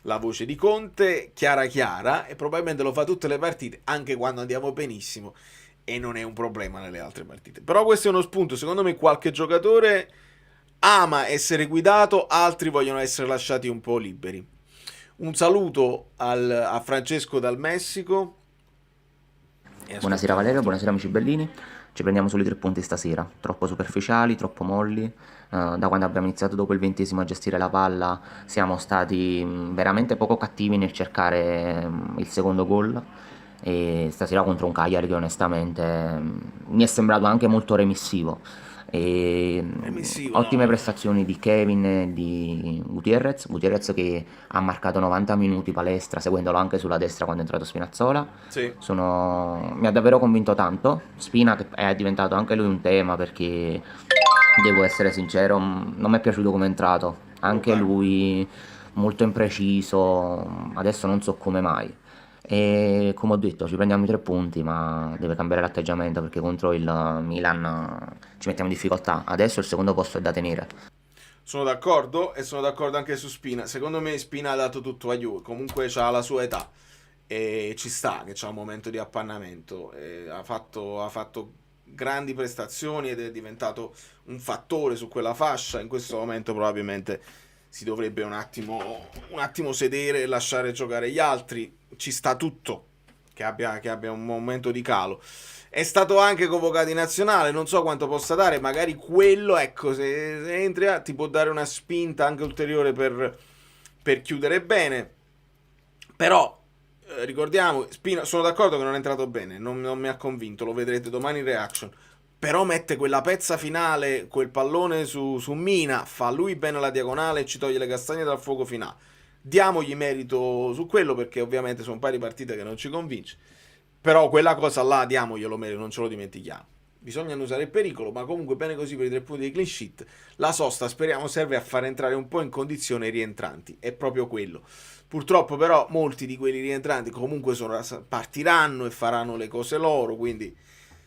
la voce di Conte, chiara, e probabilmente lo fa tutte le partite, anche quando andiamo benissimo, e non è un problema nelle altre partite. Però questo è uno spunto, secondo me qualche giocatore ama essere guidato, altri vogliono essere lasciati un po' liberi. Un saluto a Francesco dal Messico. Buonasera Valerio, buonasera amici bellini. Ci prendiamo solo i 3 punti stasera, troppo superficiali, troppo molli. Da quando abbiamo iniziato dopo il 20° a gestire la palla siamo stati veramente poco cattivi nel cercare il secondo gol, e stasera contro un Cagliari che onestamente mi è sembrato anche molto remissivo. Ottime prestazioni di Kevin e di Gutierrez che ha marcato 90 minuti palestra, seguendolo anche sulla destra quando è entrato Spinazzola. Sì. Mi ha davvero convinto tanto. Spina che è diventato anche lui un tema, perché devo essere sincero, non mi è piaciuto come è entrato, anche lui molto impreciso, adesso non so come mai. E come ho detto, ci prendiamo i 3 punti, ma deve cambiare l'atteggiamento, perché contro il Milan ci mettiamo in difficoltà. Adesso il secondo posto è da tenere. Sono d'accordo, e sono d'accordo anche su Spina. Secondo me Spina ha dato tutto a Juve, comunque c'ha la sua età e ci sta che c'ha un momento di appannamento, ha fatto grandi prestazioni ed è diventato un fattore su quella fascia. In questo momento probabilmente si dovrebbe un attimo sedere e lasciare giocare gli altri. Ci sta tutto che abbia un momento di calo. È stato anche convocato in nazionale, non so quanto possa dare, magari quello, ecco, se entri ti può dare una spinta anche ulteriore per chiudere bene. Però ricordiamo, Spina, sono d'accordo che non è entrato bene, non mi ha convinto, lo vedrete domani in reaction. Però mette quella pezza finale, quel pallone su Mina, fa lui bene la diagonale e ci toglie le castagne dal fuoco finale. Diamogli merito su quello, perché ovviamente sono un paio di partite che non ci convince. Però quella cosa là diamoglielo merito, non ce lo dimentichiamo. Bisogna annusare il pericolo, ma comunque bene così per i 3 punti di clean sheet. La sosta speriamo serve a far entrare un po' in condizione i rientranti, è proprio quello. Purtroppo però molti di quelli rientranti comunque partiranno e faranno le cose loro, quindi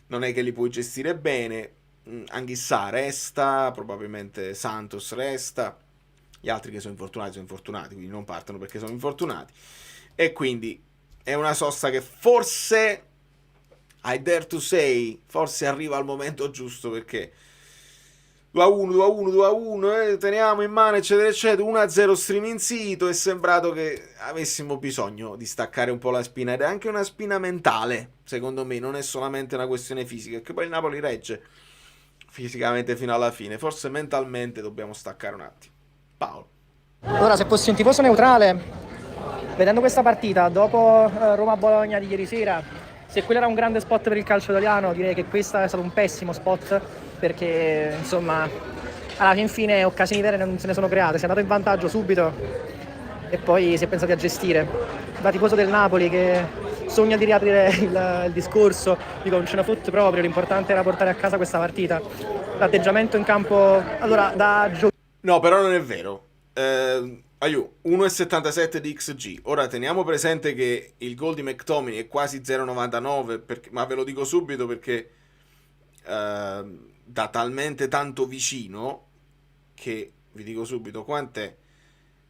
non è che li puoi gestire bene. Anghissà resta, probabilmente Santos resta, gli altri che sono infortunati, quindi non partono perché sono infortunati, e quindi è una sosta che forse, I dare to say, forse arriva al momento giusto, perché 2-1, teniamo in mano eccetera eccetera, 1-0 streaming sito, è sembrato che avessimo bisogno di staccare un po' la spina, ed è anche una spina mentale, secondo me, non è solamente una questione fisica, perché poi il Napoli regge fisicamente fino alla fine, forse mentalmente dobbiamo staccare un attimo. Paolo. Allora, se fossi un tifoso neutrale, vedendo questa partita dopo Roma-Bologna di ieri sera, se quello era un grande spot per il calcio italiano, direi che questo è stato un pessimo spot, perché insomma alla fine occasioni vere non se ne sono create, si è andato in vantaggio subito e poi si è pensati a gestire. Da tifoso del Napoli che sogna di riaprire il discorso, dico non ce ne fotte proprio, l'importante era portare a casa questa partita. L'atteggiamento in campo, allora no, però non è vero. 1,77 di XG. Ora teniamo presente che il gol di McTominay è quasi 0,99, ma ve lo dico subito perché da talmente tanto vicino che vi dico subito quant'è.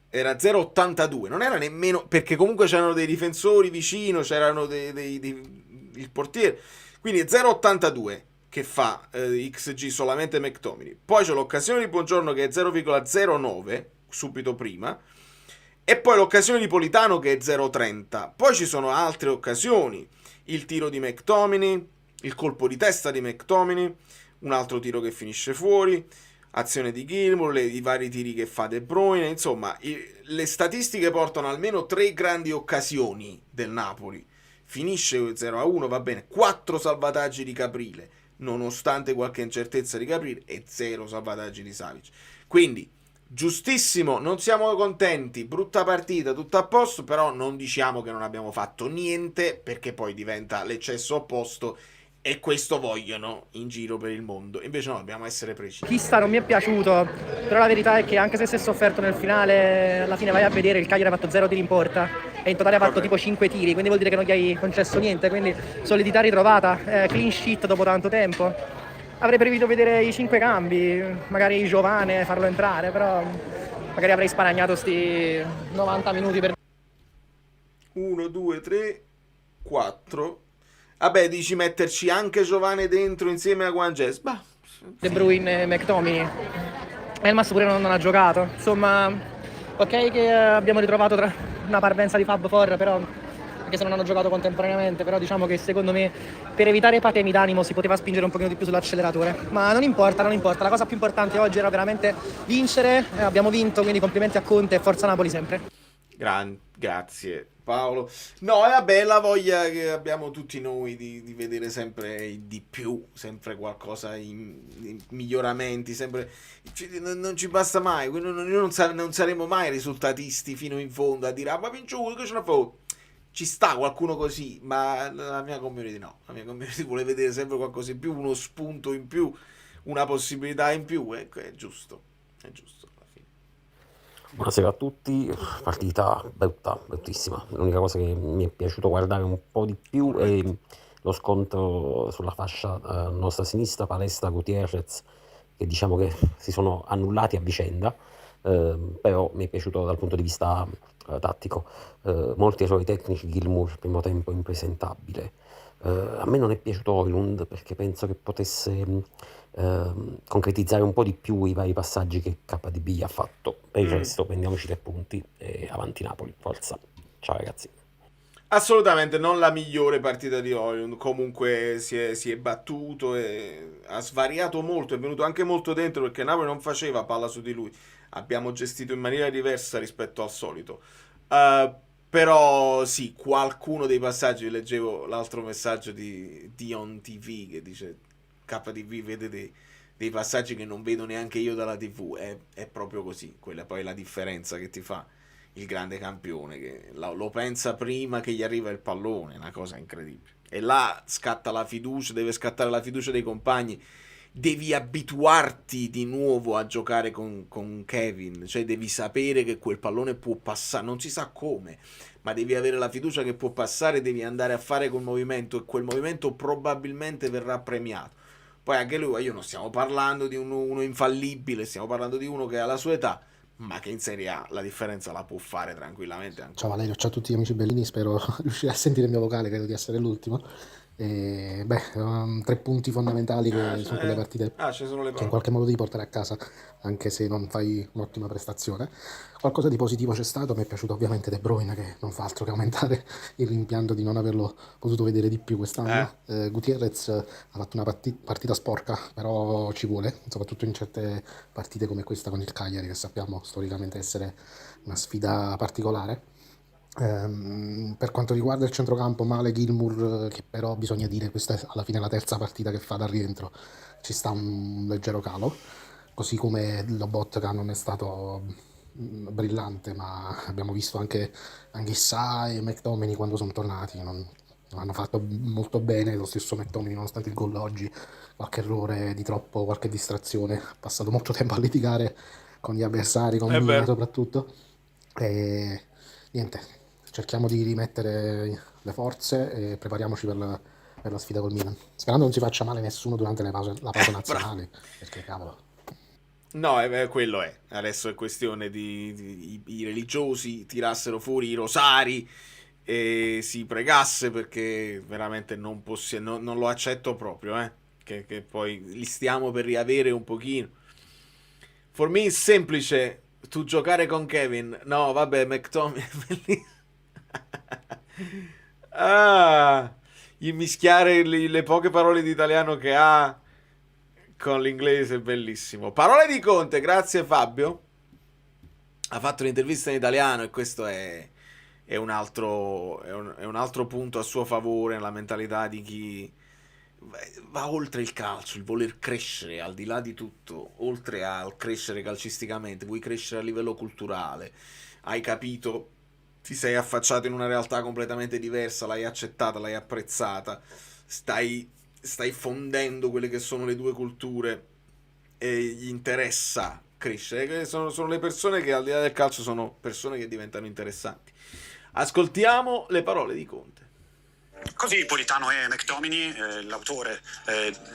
Era 0,82, non era nemmeno, perché comunque c'erano dei difensori vicino, c'erano il portiere. Quindi è 0,82 che fa XG solamente McTominay. Poi c'è l'occasione di Buongiorno che è 0,09 subito prima, e poi l'occasione di Politano che è 0,30. Poi ci sono altre occasioni, il tiro di McTominay, il colpo di testa di McTominay, un altro tiro che finisce fuori, azione di Gilmour, i vari tiri che fa De Bruyne. Insomma, le statistiche portano almeno 3 grandi occasioni del Napoli. Finisce 0-1, va bene, 4 salvataggi di Caprile, nonostante qualche incertezza di Caprile, e 0 salvataggi di Savic. Quindi giustissimo, non siamo contenti, brutta partita, tutto a posto, però non diciamo che non abbiamo fatto niente, perché poi diventa l'eccesso opposto, e questo vogliono in giro per il mondo. Invece no, dobbiamo essere precisi. Chissà, non mi è piaciuto, però la verità è che anche se si è sofferto nel finale, alla fine vai a vedere, il Cagliari ha fatto 0 tiri in porta e in totale ha fatto tipo 5 tiri, quindi vuol dire che non gli hai concesso niente, quindi solidità ritrovata, clean sheet dopo tanto tempo. Avrei preferito vedere i 5 cambi, magari Giovane, farlo entrare, però magari avrei sparagnato sti 90 minuti per... 1, 2, 3, 4. Vabbè, dici metterci anche Giovane dentro insieme a Guangès? Bah, De Bruyne e McTominay. Elmas pure non ha giocato. Insomma, ok che abbiamo ritrovato una parvenza di Fab Four, però anche se non hanno giocato contemporaneamente, però diciamo che secondo me per evitare patemi d'animo si poteva spingere un pochino di più sull'acceleratore. Ma non importa, la cosa più importante oggi era veramente vincere, abbiamo vinto, quindi complimenti a Conte e forza Napoli sempre. Grazie Paolo. No, vabbè, la voglia che abbiamo tutti noi di vedere sempre di più, sempre qualcosa in miglioramenti, sempre non ci basta mai. Non saremo mai risultatisti fino in fondo a dire ma vinciuto, che ce ne fa? Ci sta qualcuno così, ma la mia community no. La mia community vuole vedere sempre qualcosa in più, uno spunto in più, una possibilità in più. Ecco, è giusto. Buonasera a tutti, partita bruttissima. L'unica cosa che mi è piaciuto guardare un po' di più è lo scontro sulla fascia nostra sinistra, Palestra, Gutierrez, che diciamo che si sono annullati a vicenda, però mi è piaciuto dal punto di vista tattico. Molti errori tecnici, Gilmour primo tempo impresentabile. A me non è piaciuto Højlund perché penso che potesse concretizzare un po' di più i vari passaggi che KDB ha fatto. Per il resto prendiamoci 3 punti e avanti Napoli, forza. Ciao ragazzi. Assolutamente non la migliore partita di Højlund, comunque si è battuto e ha svariato molto, è venuto anche molto dentro perché Napoli non faceva palla su di lui, abbiamo gestito in maniera diversa rispetto al solito. Però sì, qualcuno dei passaggi, leggevo l'altro messaggio di Dion TV che dice KTV vede dei passaggi che non vedo neanche io dalla TV, è proprio così, quella poi è la differenza che ti fa il grande campione, che lo pensa prima che gli arriva il pallone, è una cosa incredibile. E là scatta la fiducia, deve scattare la fiducia dei compagni, devi abituarti di nuovo a giocare con Kevin, cioè devi sapere che quel pallone può passare, non si sa come, ma devi avere la fiducia che può passare, devi andare a fare quel movimento e quel movimento probabilmente verrà premiato. Poi anche lui, io non stiamo parlando di uno infallibile, stiamo parlando di uno che ha la sua età, ma che in Serie A la differenza la può fare tranquillamente ancora. Ciao Valerio, ciao a tutti gli amici bellini, spero riuscire a sentire il mio vocale, credo di essere l'ultimo. 3 punti fondamentali che sono quelle partite ci sono le che in qualche modo devi portare a casa, anche se non fai un'ottima prestazione. Qualcosa di positivo c'è stato, mi è piaciuto ovviamente De Bruyne, che non fa altro che aumentare il rimpianto di non averlo potuto vedere di più quest'anno. Gutierrez ha fatto una partita sporca, però ci vuole, soprattutto in certe partite come questa con il Cagliari, che sappiamo storicamente essere una sfida particolare. Per quanto riguarda il centrocampo, male Gilmour, che però bisogna dire questa è alla fine la terza partita che fa da rientro, ci sta un leggero calo, così come Lobotka non è stato brillante, ma abbiamo visto anche Anghissà e McTominay quando sono tornati non hanno fatto molto bene. Lo stesso McTominay, nonostante il gol oggi, qualche errore di troppo, qualche distrazione, ha passato molto tempo a litigare con gli avversari, con Mina soprattutto, e niente, cerchiamo di rimettere le forze e prepariamoci per la sfida col Milan, sperando non si faccia male nessuno durante la pausa nazionale, perché cavolo. No, quello è. Adesso è questione di i religiosi tirassero fuori i rosari e si pregasse, perché veramente non lo accetto proprio, che poi li stiamo per riavere un pochino. For me è semplice, tu giocare con Kevin. No, vabbè, McTominay è bellissimo. Ah, il mischiare le poche parole di italiano che ha con l'inglese è bellissimo. Parole di Conte, grazie Fabio. Ha fatto un'intervista in italiano e questo è un altro punto a suo favore nella mentalità di chi va oltre il calcio, il voler crescere al di là di tutto, oltre al crescere calcisticamente, vuoi crescere a livello culturale, hai capito, ti sei affacciato in una realtà completamente diversa, l'hai accettata, l'hai apprezzata, stai fondendo quelle che sono le due culture e gli interessa crescere. Sono le persone che al di là del calcio sono persone che diventano interessanti. Ascoltiamo le parole di Conte. Così Politano e McTominay, l'autore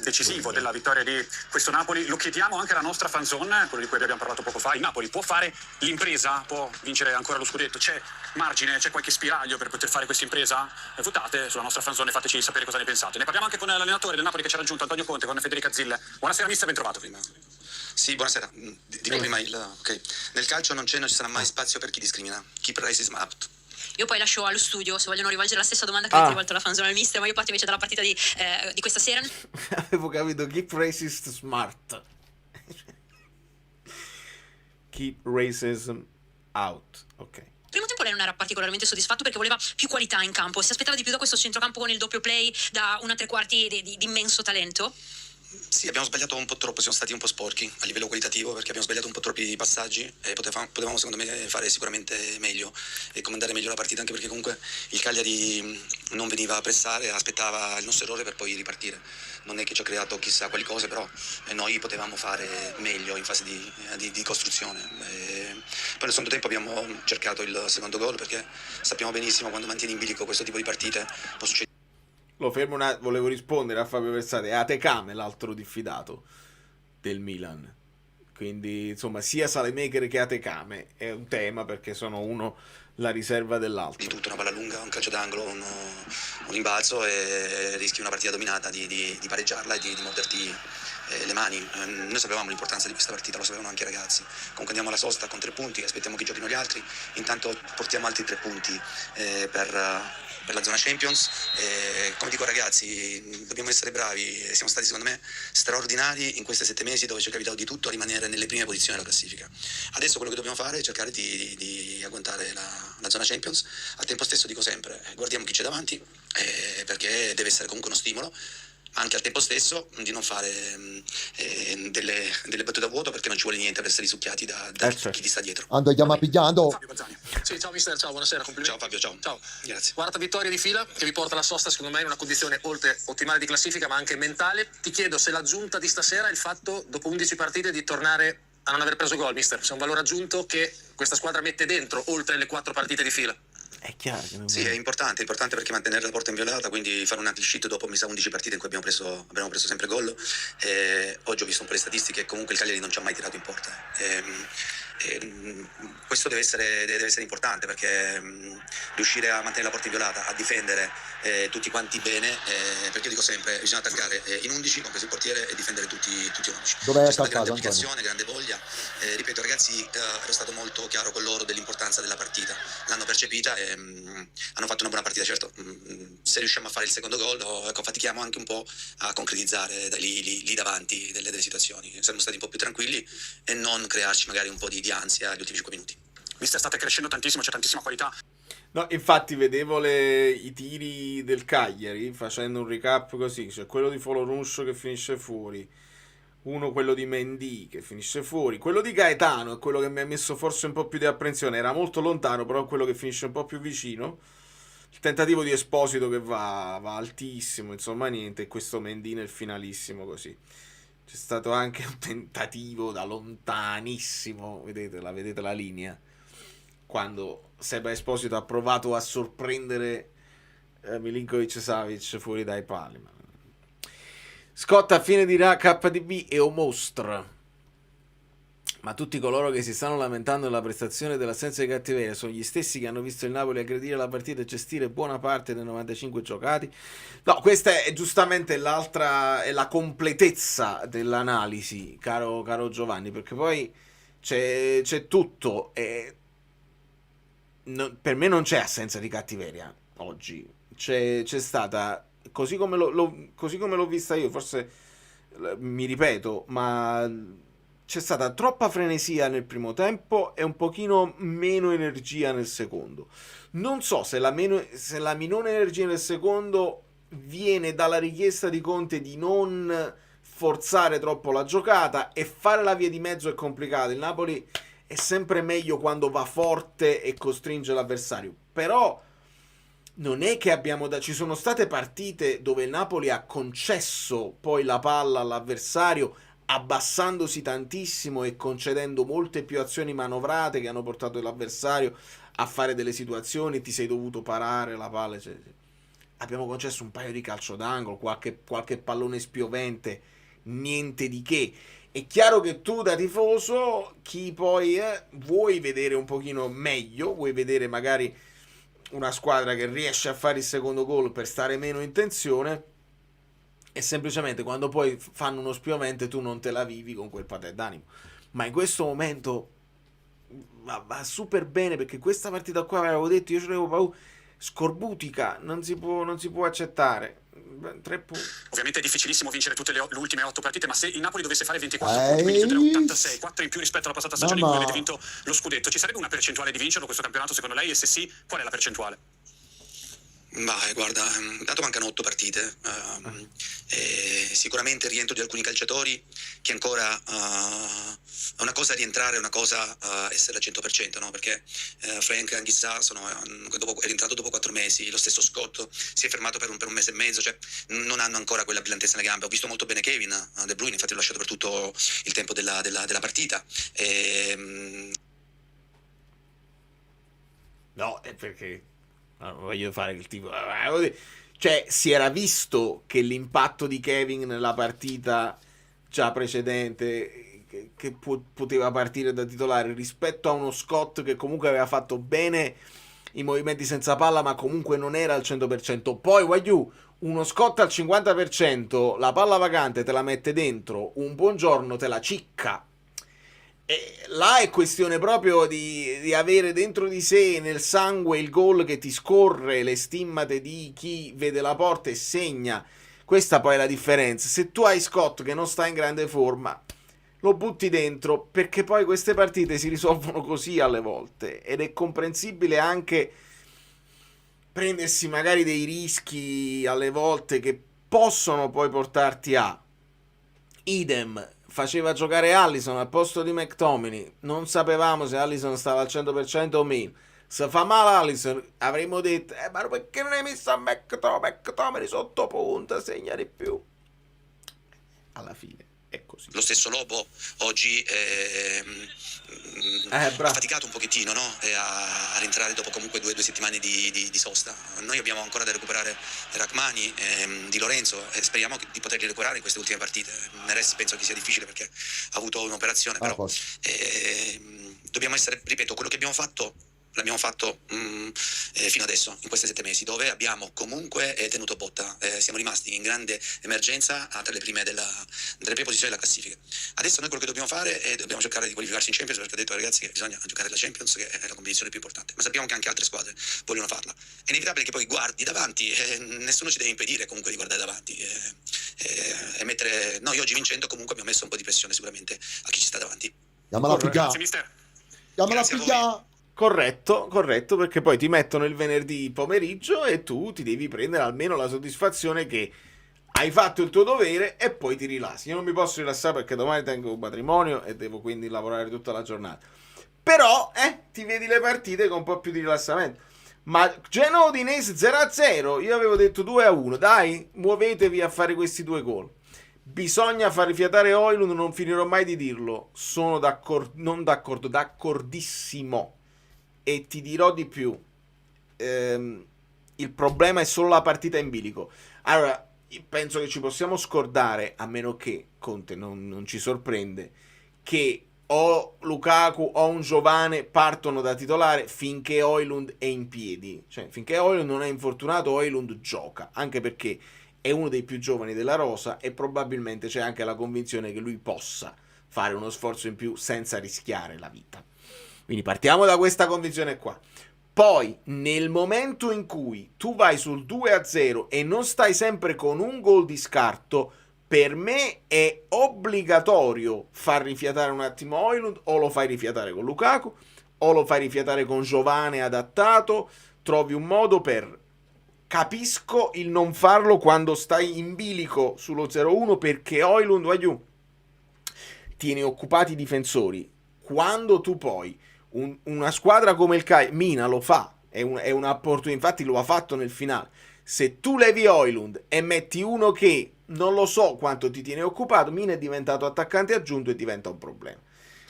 decisivo della vittoria di questo Napoli, lo chiediamo anche alla nostra fanzone, quello di cui abbiamo parlato poco fa. Il Napoli può fare l'impresa, può vincere ancora lo scudetto, c'è margine, c'è qualche spiraglio per poter fare questa impresa? Votate sulla nostra fanzone, fateci sapere cosa ne pensate. Ne parliamo anche con l'allenatore del Napoli che ci ha raggiunto, Antonio Conte, con Federica Zille. Buonasera mister, ben trovato. Sì, buonasera. Dico prima ok. Nel calcio non ci sarà mai spazio per chi discrimina. Keep racism out. Io poi lascio allo studio se vogliono rivolgere la stessa domanda che avete rivolto alla fanzone al mister, ma io parto invece dalla partita di questa sera. Avevo capito, keep racist smart. Keep racism out. Ok. Il primo tempo lei non era particolarmente soddisfatto perché voleva più qualità in campo, si aspettava di più da questo centrocampo con il doppio play, da una tre quarti di immenso talento. Sì, abbiamo sbagliato un po' troppo, siamo stati un po' sporchi a livello qualitativo perché abbiamo sbagliato un po' troppi passaggi e potevamo secondo me fare sicuramente meglio e comandare meglio la partita, anche perché comunque il Cagliari non veniva a pressare, aspettava il nostro errore per poi ripartire. Non è che ci ha creato chissà quali cose, però noi potevamo fare meglio in fase di costruzione. Poi nel secondo tempo abbiamo cercato il secondo gol perché sappiamo benissimo quando mantieni in bilico questo tipo di partite può succedere. Lo fermo volevo rispondere a Fabio Versate. Atekame, l'altro diffidato del Milan. Quindi, insomma, sia Salemaker che Atekame è un tema perché sono uno la riserva dell'altro. Di tutto, una palla lunga, un calcio d'angolo, un rimbalzo e rischi una partita dominata di pareggiarla e di morderti le mani. Noi sapevamo l'importanza di questa partita, lo sapevano anche i ragazzi. Comunque andiamo alla sosta con 3 punti, aspettiamo che giochino gli altri, intanto portiamo altri 3 punti per la zona Champions. Come dico ragazzi, dobbiamo essere bravi, siamo stati secondo me straordinari in questi 7 mesi dove ci è capitato di tutto a rimanere nelle prime posizioni della classifica. Adesso quello che dobbiamo fare è cercare di agguantare la zona Champions. Al tempo stesso dico sempre, guardiamo chi c'è davanti, perché deve essere comunque uno stimolo, anche al tempo stesso di non fare delle battute a vuoto, perché non ci vuole niente per essere risucchiati da chi ti sta dietro. Andiamo pigliando. Fabio Bazzani. Sì, ciao mister, ciao, buonasera, complimenti. Ciao Fabio, ciao. Ciao. Grazie. Quarta vittoria di fila che vi porta alla sosta, secondo me in una condizione oltre ottimale di classifica ma anche mentale. Ti chiedo se l'aggiunta di stasera è il fatto, dopo 11 partite, di tornare a non aver preso gol, mister. Se è un valore aggiunto che questa squadra mette dentro, oltre le 4 partite di fila. È chiaro che non Sì, è importante perché mantenere la porta inviolata, quindi fare una clean sheet dopo 11 partite in cui abbiamo preso sempre gol. Oggi ho visto un po' le statistiche e comunque il Cagliari non ci ha mai tirato in porta. Questo deve essere importante, perché riuscire a mantenere la porta inviolata, a difendere tutti quanti bene, perché io dico sempre bisogna attaccare in 11, compreso il portiere, e difendere tutti in 11. Dov'è C'è stata attaccato, grande applicazione, grande voglia. Ripeto ragazzi, ero stato molto chiaro con loro dell'importanza della partita, l'hanno percepita e hanno fatto una buona partita. Certo, se riusciamo a fare il secondo gol, fatichiamo anche un po' a concretizzare lì davanti delle situazioni. Saremmo stati un po' più tranquilli e non crearci magari un po' di ansia agli ultimi 5 minuti. Mister, state crescendo tantissimo, c'è tantissima qualità. No, infatti vedevo i tiri del Cagliari, facendo un recap così, c'è quello di Foloruncio che finisce fuori, quello di Mendy che finisce fuori, quello di Gaetano è quello che mi ha messo forse un po' più di apprensione, era molto lontano, però è quello che finisce un po' più vicino, il tentativo di Esposito che va altissimo, insomma niente, e questo Mendy nel finalissimo così. C'è stato anche un tentativo da lontanissimo, vedete la linea, quando Seba Esposito ha provato a sorprendere Milinkovic-Savic fuori dai pali. Scott a fine dirà KDB è un mostro. Ma tutti coloro che si stanno lamentando della prestazione e dell'assenza di cattiveria sono gli stessi che hanno visto il Napoli aggredire la partita e gestire buona parte dei 95 giocati. No, questa è giustamente l'altra, è la completezza dell'analisi, caro Giovanni, perché poi c'è tutto. Per me non c'è assenza di cattiveria oggi. C'è stata, così come l'ho vista io, forse mi ripeto, ma c'è stata troppa frenesia nel primo tempo e un pochino meno energia nel secondo. Non so se la minore energia nel secondo viene dalla richiesta di Conte di non forzare troppo la giocata, e fare la via di mezzo è complicato. Il Napoli è sempre meglio quando va forte e costringe l'avversario, però non è che ci sono state partite dove il Napoli ha concesso poi la palla all'avversario, abbassandosi tantissimo e concedendo molte più azioni manovrate che hanno portato l'avversario a fare delle situazioni, ti sei dovuto parare la palla, eccetera. Abbiamo concesso un paio di calcio d'angolo, qualche pallone spiovente, niente di che. È chiaro che tu da tifoso, chi poi vuoi vedere un pochino meglio, vuoi vedere magari una squadra che riesce a fare il secondo gol per stare meno in tensione, e semplicemente quando poi fanno uno spiovente tu non te la vivi con quel patè d'animo. Ma in questo momento va super bene, perché questa partita qua, avevo detto, io ce l'avevo paura, scorbutica, non si può accettare. 3 punti. Ovviamente è difficilissimo vincere tutte le ultime 8 partite, ma se il Napoli dovesse fare 24 punti, quindi chiudere 86, 4 in più rispetto alla passata stagione in cui avete vinto lo scudetto, ci sarebbe una percentuale di vincerlo questo campionato secondo lei? E se sì, qual è la percentuale? Beh, guarda, intanto mancano 8 partite, e sicuramente il rientro di alcuni calciatori che ancora è una cosa rientrare, è una cosa essere al 100%, no? Perché Frank Anghissà è rientrato dopo 4 mesi, lo stesso Scott si è fermato per un mese e mezzo, cioè non hanno ancora quella brillantezza nelle gambe. Ho visto molto bene Kevin De Bruyne, infatti l'ho lasciato per tutto il tempo della partita. No, è perché non voglio fare il tipo, cioè si era visto che l'impatto di Kevin nella partita già precedente, che poteva partire da titolare, rispetto a uno Scott che comunque aveva fatto bene i movimenti senza palla, ma comunque non era al 100%. Poi Wagyu, uno Scott al 50%, la palla vacante te la mette dentro, un buongiorno te la cicca. E là è questione proprio di avere dentro di sé, nel sangue, il gol che ti scorre, le stimmate di chi vede la porta e segna. Questa poi è la differenza. Se tu hai Scott che non sta in grande forma, lo butti dentro, perché poi queste partite si risolvono così alle volte, ed è comprensibile anche prendersi magari dei rischi alle volte che possono poi portarti a idem. Faceva giocare Alisson al posto di McTominay, non sapevamo se Alisson stava al 100% o meno. Se fa male Alisson avremmo detto ma perché non hai messo a McTominay sotto punta, segna di più. Alla fine è così. Lo stesso Lobo oggi ha faticato un pochettino, no? A rientrare dopo comunque due settimane di sosta. Noi abbiamo ancora da recuperare Rachmani, Di Lorenzo, e speriamo di poterli recuperare in queste ultime partite. Neres penso che sia difficile perché ha avuto un'operazione, però dobbiamo essere, ripeto, quello che abbiamo fatto l'abbiamo fatto fino adesso, in questi 7 mesi, dove abbiamo comunque tenuto botta. Siamo rimasti in grande emergenza tra le prime posizioni della classifica. Adesso noi quello che dobbiamo fare è dobbiamo cercare di qualificarci in Champions, perché ho detto ai ragazzi che bisogna giocare la Champions, che è la competizione più importante, ma sappiamo che anche altre squadre vogliono farla. È inevitabile che poi guardi davanti, nessuno ci deve impedire comunque di guardare davanti e mettere. Noi oggi vincendo comunque abbiamo messo un po' di pressione sicuramente a chi ci sta davanti. Grazie mister. Corretto, perché poi ti mettono il venerdì pomeriggio e tu ti devi prendere almeno la soddisfazione che hai fatto il tuo dovere e poi ti rilassi. Io non mi posso rilassare perché domani tengo un matrimonio e devo quindi lavorare tutta la giornata. Però ti vedi le partite con un po' più di rilassamento. Ma Genoa Udinese 0-0, io avevo detto 2-1, dai, muovetevi a fare questi 2 gol. Bisogna far rifiatare Højlund, non finirò mai di dirlo. Sono d'accordissimo. E ti dirò di più, il problema è solo la partita in bilico. Allora, penso che ci possiamo scordare, a meno che Conte non ci sorprende, che o Lukaku o un Giovane partono da titolare finché Højlund è in piedi, cioè finché Højlund non è infortunato Højlund gioca, anche perché è uno dei più giovani della rosa e probabilmente c'è anche la convinzione che lui possa fare uno sforzo in più senza rischiare la vita. Quindi partiamo da questa convinzione qua. Poi, nel momento in cui tu vai sul 2-0 e non stai sempre con un gol di scarto, per me è obbligatorio far rifiatare un attimo Højlund, o lo fai rifiatare con Lukaku, o lo fai rifiatare con Giovane adattato, trovi un modo per... Capisco il non farlo quando stai in bilico sullo 0-1 perché Højlund, voglio, tieni occupati i difensori. Quando tu poi una squadra come il Cagliari, Mina lo fa, è un'opportunità, infatti lo ha fatto nel finale. Se tu levi Højlund e metti uno che non lo so quanto ti tiene occupato, Mina è diventato attaccante aggiunto e diventa un problema.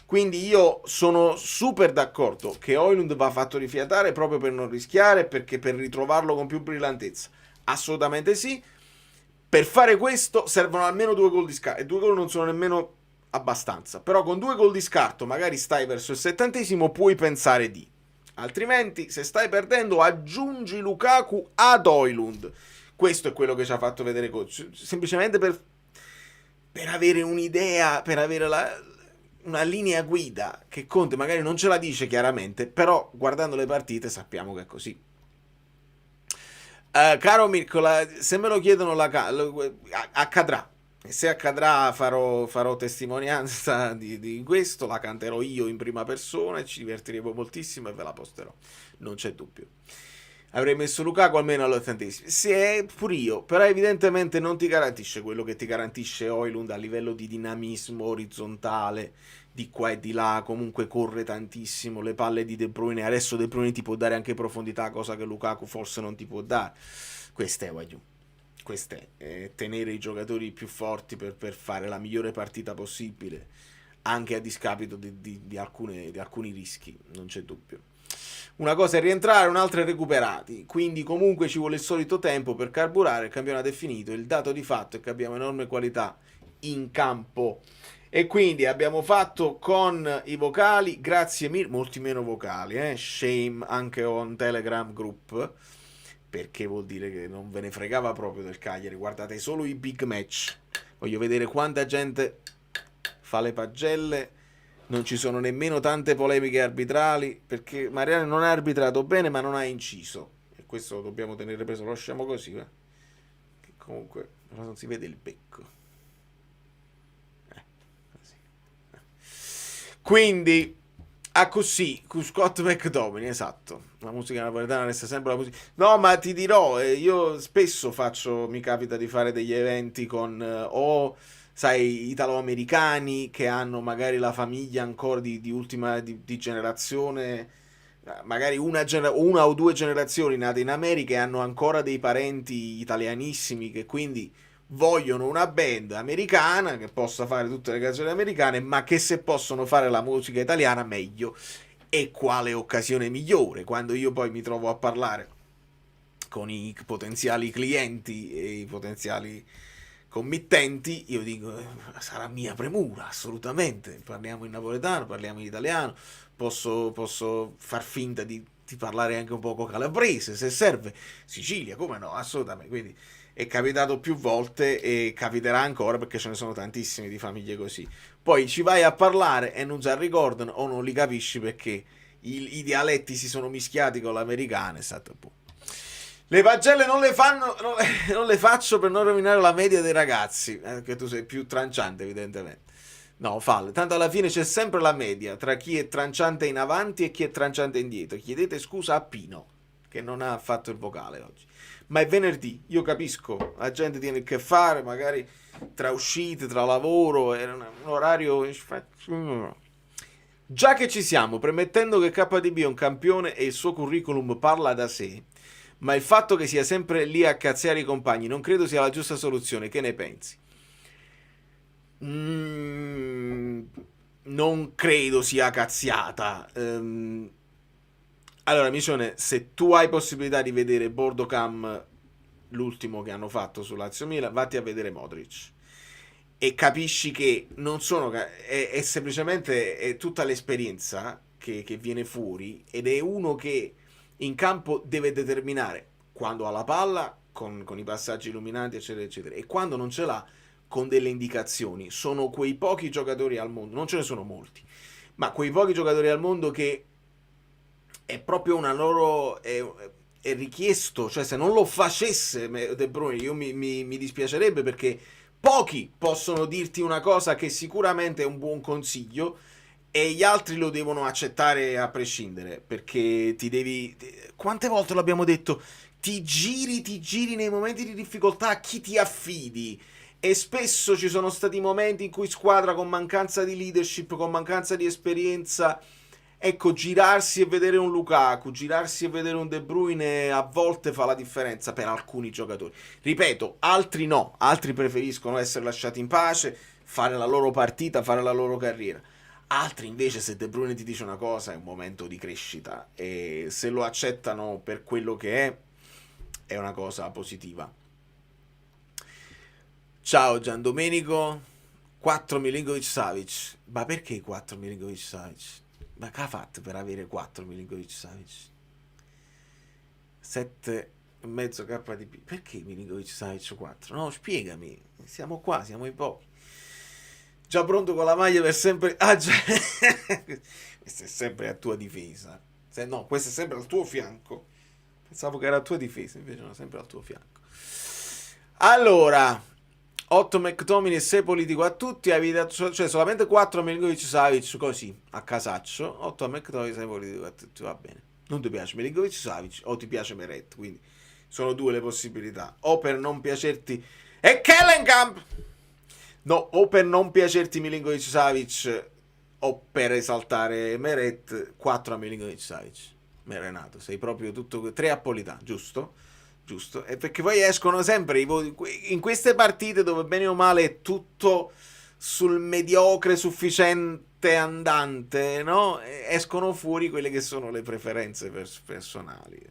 Quindi io sono super d'accordo che Højlund va fatto rifiatare proprio per non rischiare, perché per ritrovarlo con più brillantezza. Assolutamente sì. Per fare questo servono almeno 2 gol di scarto, e 2 gol non sono nemmeno abbastanza. Però con 2 gol di scarto magari stai verso il 70°, puoi pensare di. Altrimenti, se stai perdendo, aggiungi Lukaku ad Højlund. Questo è quello che ci ha fatto vedere coach. Semplicemente per avere un'idea, per avere una linea guida che Conte magari non ce la dice chiaramente, però guardando le partite sappiamo che è così. Caro Mirko, se me lo chiedono accadrà. E se accadrà farò testimonianza di questo, la canterò io in prima persona e ci divertiremo moltissimo e ve la posterò, non c'è dubbio. Avrei messo Lukaku almeno all'80°. Sì, pure io, però evidentemente non ti garantisce quello che ti garantisce Højlund a livello di dinamismo orizzontale, di qua e di là, comunque corre tantissimo, le palle di De Bruyne, adesso De Bruyne ti può dare anche profondità, cosa che Lukaku forse non ti può dare. Questo è tenere i giocatori più forti per fare la migliore partita possibile, anche a discapito di alcuni rischi, non c'è dubbio. Una cosa è rientrare, un'altra è recuperati, quindi comunque ci vuole il solito tempo per carburare. Il campionato è finito, il dato di fatto è che abbiamo enorme qualità in campo e quindi abbiamo fatto con i vocali, grazie mille, molti meno vocali, shame anche on Telegram group, perché vuol dire che non ve ne fregava proprio del Cagliari. Guardate solo i big match, voglio vedere quanta gente fa le pagelle. Non ci sono nemmeno tante polemiche arbitrali, perché Mariano non ha arbitrato bene ma non ha inciso, e questo lo dobbiamo tenere preso. Lo lasciamo così, che comunque però non si vede il becco, così. Quindi così con Scott McTominay, esatto, la musica napoletana resta sempre la musica. No, ma ti dirò, io spesso mi capita di fare degli eventi con sai, italo-americani che hanno magari la famiglia ancora di ultima di generazione, magari una o 2 generazioni nate in America e hanno ancora dei parenti italianissimi che quindi vogliono una band americana che possa fare tutte le canzoni americane, ma che se possono fare la musica italiana meglio. E quale occasione migliore quando io poi mi trovo a parlare con i potenziali clienti e i potenziali committenti, io dico sarà mia premura, assolutamente, parliamo in napoletano, parliamo in italiano, posso far finta di parlare anche un poco calabrese se serve, Sicilia, come no, assolutamente. Quindi è capitato più volte e capiterà ancora, perché ce ne sono tantissime di famiglie così. Poi ci vai a parlare e non si ricordano o non li capisci perché i dialetti si sono mischiati con l'americano, è stato un po'. Le pagelle non le faccio per non rovinare la media dei ragazzi, che tu sei più tranciante evidentemente. No, falle. Tanto alla fine c'è sempre la media tra chi è tranciante in avanti e chi è tranciante indietro. Chiedete scusa a Pino, che non ha fatto il vocale oggi. Ma è venerdì, io capisco, la gente tiene che fare, magari tra uscite, tra lavoro, è un orario... Già che ci siamo, premettendo che KDB è un campione e il suo curriculum parla da sé, ma il fatto che sia sempre lì a cazziare i compagni non credo sia la giusta soluzione. Che ne pensi? Non credo sia cazziata. Allora, Micione, se tu hai possibilità di vedere Bordocam, l'ultimo che hanno fatto su Lazio Milan, vatti a vedere Modric. e capisci che non sono, è semplicemente è tutta l'esperienza che viene fuori, ed è uno che in campo deve determinare quando ha la palla con i passaggi illuminanti eccetera eccetera, e quando non ce l'ha con delle indicazioni. Sono quei pochi giocatori al mondo, non ce ne sono molti, ma quei pochi giocatori al mondo che è proprio una loro è richiesto, cioè se non lo facesse De Bruyne io mi dispiacerebbe, perché pochi possono dirti una cosa che sicuramente è un buon consiglio e gli altri lo devono accettare a prescindere, perché ti devi, quante volte l'abbiamo detto, ti giri nei momenti di difficoltà a chi ti affidi, e spesso ci sono stati momenti in cui squadra con mancanza di leadership, con mancanza di esperienza, ecco, girarsi e vedere un Lukaku, girarsi e vedere un De Bruyne a volte fa la differenza per alcuni giocatori. Ripeto, altri no, altri preferiscono essere lasciati in pace, fare la loro partita, fare la loro carriera. Altri invece, se De Bruyne ti dice una cosa, è un momento di crescita, e se lo accettano per quello che è una cosa positiva. Ciao Gian Domenico. 4 Milinkovic-Savic. Ma perché 4 Milinkovic-Savic? Ma che ha fatto per avere 4 Milinkovic-Savic? 7,5 KDB. Perché Milinkovic-Savic 4? No, spiegami. Siamo qua, siamo in pochi. Già pronto con la maglia per sempre. Ah già. Questa è sempre a tua difesa. No, questo è sempre al tuo fianco. Pensavo che era a tua difesa, invece no, sempre al tuo fianco. Allora, 8 McTominay e 6 politico a tutti, cioè solamente 4 a Milinkovic-Savic così, a casaccio. 8 a McTominay e 6 politico a tutti, va bene. Non ti piace Milinkovic-Savic o ti piace Meret, quindi sono due le possibilità. O per non piacerti... E Kellenkamp! No, o per non piacerti Milinkovic-Savic o per esaltare Meret, 4 a Milinkovic-Savic. Renato, sei proprio tutto 3 a Polità, giusto? Giusto, e perché poi escono sempre i voti in queste partite dove bene o male è tutto sul mediocre sufficiente andante, no? Escono fuori quelle che sono le preferenze personali.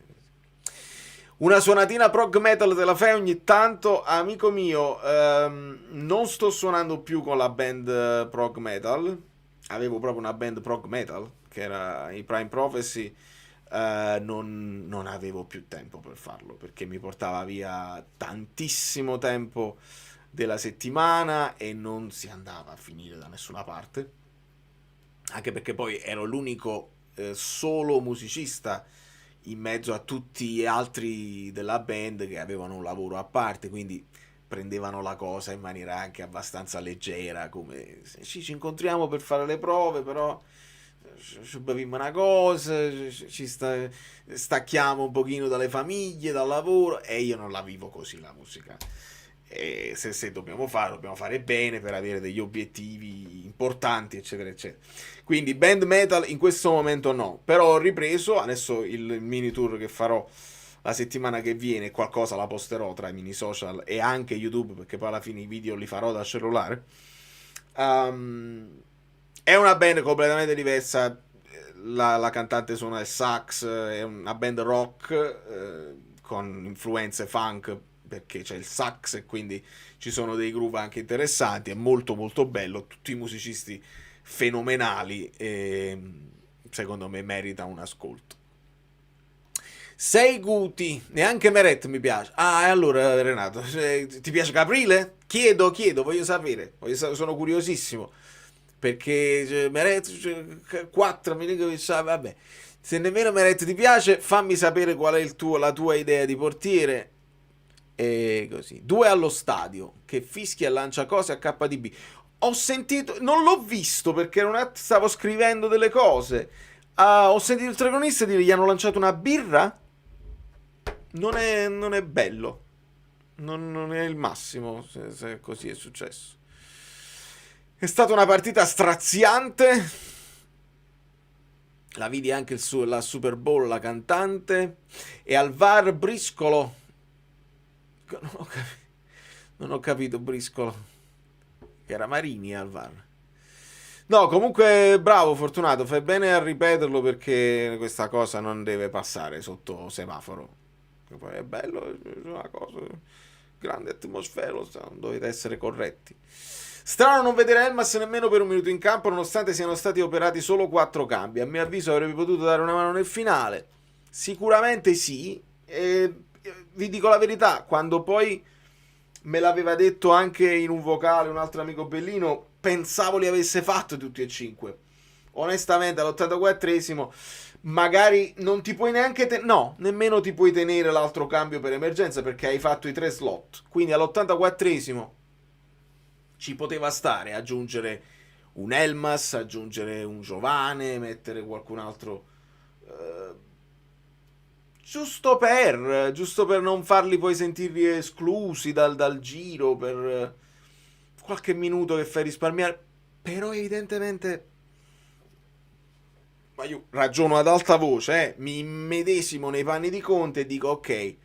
Una suonatina prog metal te la fai ogni tanto, amico mio. Non sto suonando più con la band prog metal, avevo proprio una band prog metal che era i Prime Prophecy. Non avevo più tempo per farlo, perché mi portava via tantissimo tempo della settimana e non si andava a finire da nessuna parte, anche perché poi ero l'unico solo musicista in mezzo a tutti gli altri della band che avevano un lavoro a parte, quindi prendevano la cosa in maniera anche abbastanza leggera, come ci incontriamo per fare le prove, però ci beviamo una cosa, ci stacchiamo un pochino dalle famiglie, dal lavoro, e io non la vivo così la musica. E se dobbiamo fare bene per avere degli obiettivi importanti eccetera eccetera. Quindi band metal in questo momento no, però ho ripreso adesso il mini tour che farò la settimana che viene, qualcosa la posterò tra i mini social e anche YouTube, perché poi alla fine i video li farò da cellulare. È una band completamente diversa, la cantante suona il sax, è una band rock con influenze funk, perché c'è il sax e quindi ci sono dei groove anche interessanti, è molto molto bello, tutti i musicisti fenomenali e secondo me merita un ascolto. Sei Guti, neanche Meret mi piace. Ah, e allora Renato, ti piace Caprile? Chiedo, voglio sapere, sono curiosissimo. Perché Meret 4 Milinkovic, vabbè, se nemmeno Meret ti piace, fammi sapere qual è la tua idea di portiere. E così. 2 allo stadio che fischia e lancia cose a KDB. Ho sentito, non l'ho visto perché stavo scrivendo delle cose. Ho sentito il telefonista dire gli hanno lanciato una birra. Non è bello, non è il massimo se così è successo. È stata una partita straziante. La vidi anche la Super Bowl, la cantante. E al VAR Briscolo. Non ho capito Briscolo. Che era Marini al VAR. No, comunque bravo, Fortunato. Fai bene a ripeterlo, perché questa cosa non deve passare sotto semaforo. Poi è bello, è una cosa. Grande atmosfera, dovete essere corretti. Strano non vedere Elmas nemmeno per un minuto in campo, nonostante siano stati operati solo 4 cambi. A mio avviso avrebbe potuto dare una mano nel finale. Sicuramente sì. Vi dico la verità, quando poi me l'aveva detto anche in un vocale un altro amico bellino, pensavo li avesse fatti tutti e 5. Onestamente all'84esimo magari non ti puoi neanche nemmeno ti puoi tenere l'altro cambio per emergenza, perché hai fatto i 3 slot. Quindi all'84esimo ci poteva stare aggiungere un Elmas, aggiungere un Giovane, mettere qualcun altro giusto per non farli poi sentirli esclusi dal giro, per qualche minuto che fai risparmiare. Però evidentemente, ma io ragiono ad alta voce, mi immedesimo nei panni di Conte e dico ok,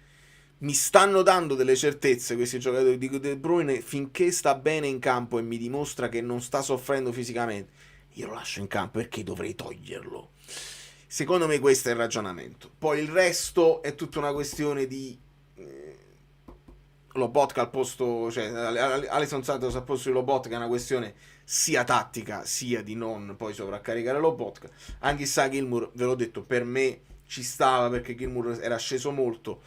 mi stanno dando delle certezze questi giocatori di De Bruyne, finché sta bene in campo e mi dimostra che non sta soffrendo fisicamente, io lo lascio in campo, perché dovrei toglierlo. Secondo me questo è il ragionamento. Poi il resto è tutta una questione di Lobotka al posto, cioè Alisson Santos al posto di Lobotka, è una questione sia tattica sia di non poi sovraccaricare Lobotka. Anche sa Gilmour, ve l'ho detto, per me ci stava, perché Gilmour era sceso molto,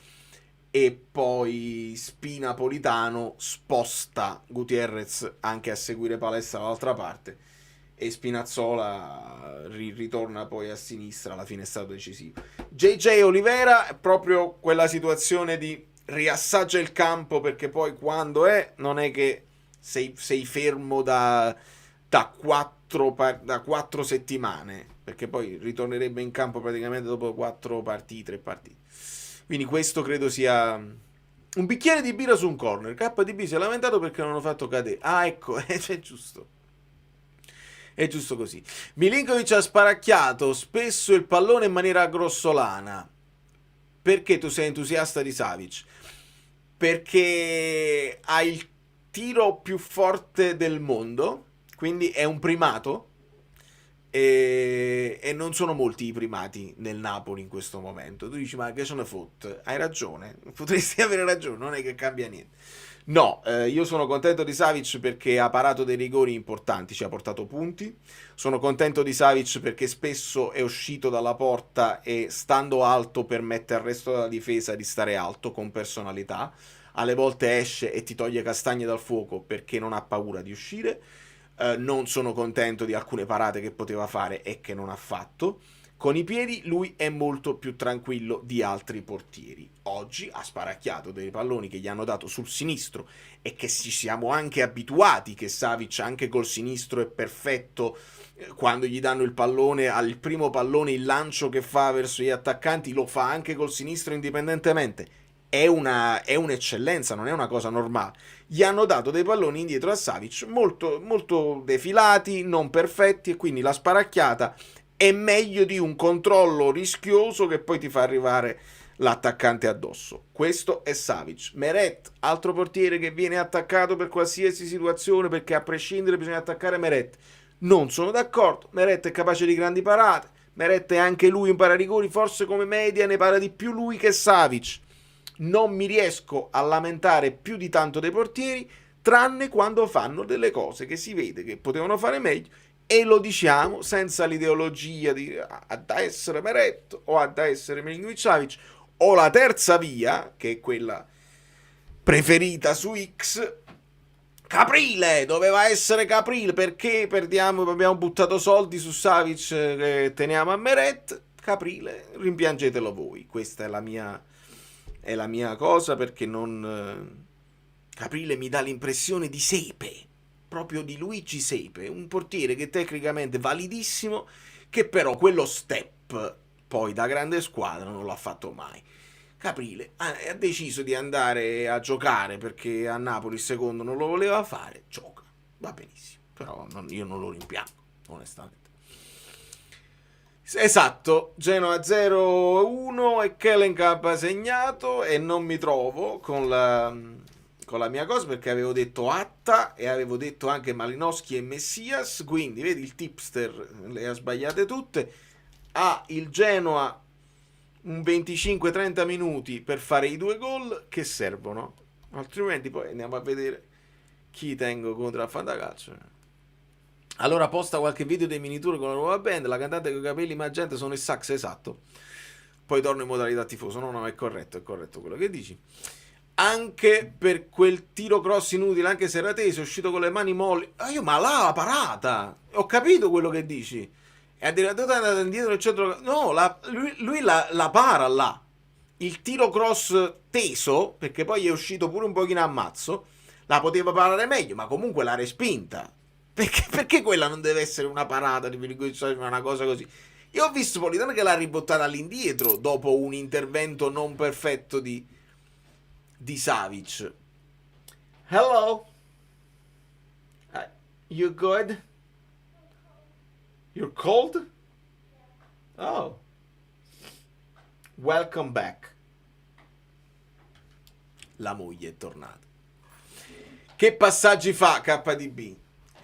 e poi Spina-Politano sposta Gutierrez anche a seguire Palestra dall'altra parte, e Spinazzola ritorna poi a sinistra. Alla fine è stato decisivo. JJ Olivera è proprio quella situazione di riassaggia il campo, perché poi quando non è che sei fermo da 4 settimane, perché poi ritornerebbe in campo praticamente dopo 4 partite, 3 partite. Quindi questo credo sia un bicchiere di birra su un corner. KDB si è lamentato perché non hanno fatto cadere. Ah, ecco, è giusto. È giusto così. Milinkovic ha sparacchiato spesso il pallone in maniera grossolana. Perché tu sei entusiasta di Savic? Perché ha il tiro più forte del mondo, quindi è un primato, e non sono molti i primati nel Napoli in questo momento. Tu dici, ma che se ne fotte? Hai ragione, potresti avere ragione, non è che cambia niente. No, io sono contento di Savic perché ha parato dei rigori importanti, ci ha portato punti. Sono contento di Savic perché spesso è uscito dalla porta e, stando alto, permette al resto della difesa di stare alto con personalità. Alle volte esce e ti toglie castagne dal fuoco perché non ha paura di uscire. Non sono contento di alcune parate che poteva fare e che non ha fatto. Con i piedi lui è molto più tranquillo di altri portieri. Oggi ha sparacchiato dei palloni che gli hanno dato sul sinistro, e che ci siamo anche abituati che Savic anche col sinistro è perfetto. Quando gli danno il pallone, al primo pallone, il lancio che fa verso gli attaccanti lo fa anche col sinistro indipendentemente. È un'eccellenza, non è una cosa normale. Gli hanno dato dei palloni indietro a Savic molto, molto defilati, non perfetti, e quindi la sparacchiata è meglio di un controllo rischioso che poi ti fa arrivare l'attaccante addosso. Questo è Savic. Meret, altro portiere che viene attaccato per qualsiasi situazione, perché a prescindere bisogna attaccare Meret. Non sono d'accordo. Meret è capace di grandi parate. Meret è anche lui un pararigori, forse come media ne para di più lui che Savic. Non mi riesco a lamentare più di tanto dei portieri, tranne quando fanno delle cose che si vede che potevano fare meglio, e lo diciamo senza l'ideologia di da essere Meret o da essere Milinkovic-Savic, o la terza via, che è quella preferita su X. Caprile, doveva essere Caprile, perché abbiamo buttato soldi su Savic che teniamo a Meret. Caprile, rimpiangetelo voi. Questa è la mia cosa, perché non Caprile mi dà l'impressione di Sepe, proprio di Luigi Sepe, un portiere che tecnicamente validissimo, che però quello step poi da grande squadra non l'ha fatto mai. Caprile ha deciso di andare a giocare perché a Napoli il secondo non lo voleva fare, gioca, va benissimo, però io non lo rimpiango, onestamente. Esatto, Genoa 0-1 e Kellenkamp ha segnato, e non mi trovo con la mia cosa, perché avevo detto Atta e avevo detto anche Malinowski e Messias, quindi vedi, il tipster le ha sbagliate tutte. Ha il Genoa un 25-30 minuti per fare i 2 gol che servono, altrimenti poi andiamo a vedere Chi tengo contro a Fantacalcio? Allora posta qualche video dei mini tour con la nuova band, la cantante con i capelli magenta sono il sax, esatto. Poi torno in modalità tifoso. No, è corretto quello che dici. Anche per quel tiro cross inutile, anche se era teso, è uscito con le mani molli. Ma là la parata! Ho capito quello che dici. E addirittura è andato indietro nel centro. No, lui la para là. Il tiro cross teso, perché poi è uscito pure un pochino a mazzo, la poteva parare meglio, ma comunque l'ha respinta. Perché quella non deve essere una parata di una cosa così? Io ho visto Politano che l'ha ribottata all'indietro dopo un intervento non perfetto di Savic. Hello? You good? You're cold? Oh. Welcome back. La moglie è tornata. Che passaggi fa KDB?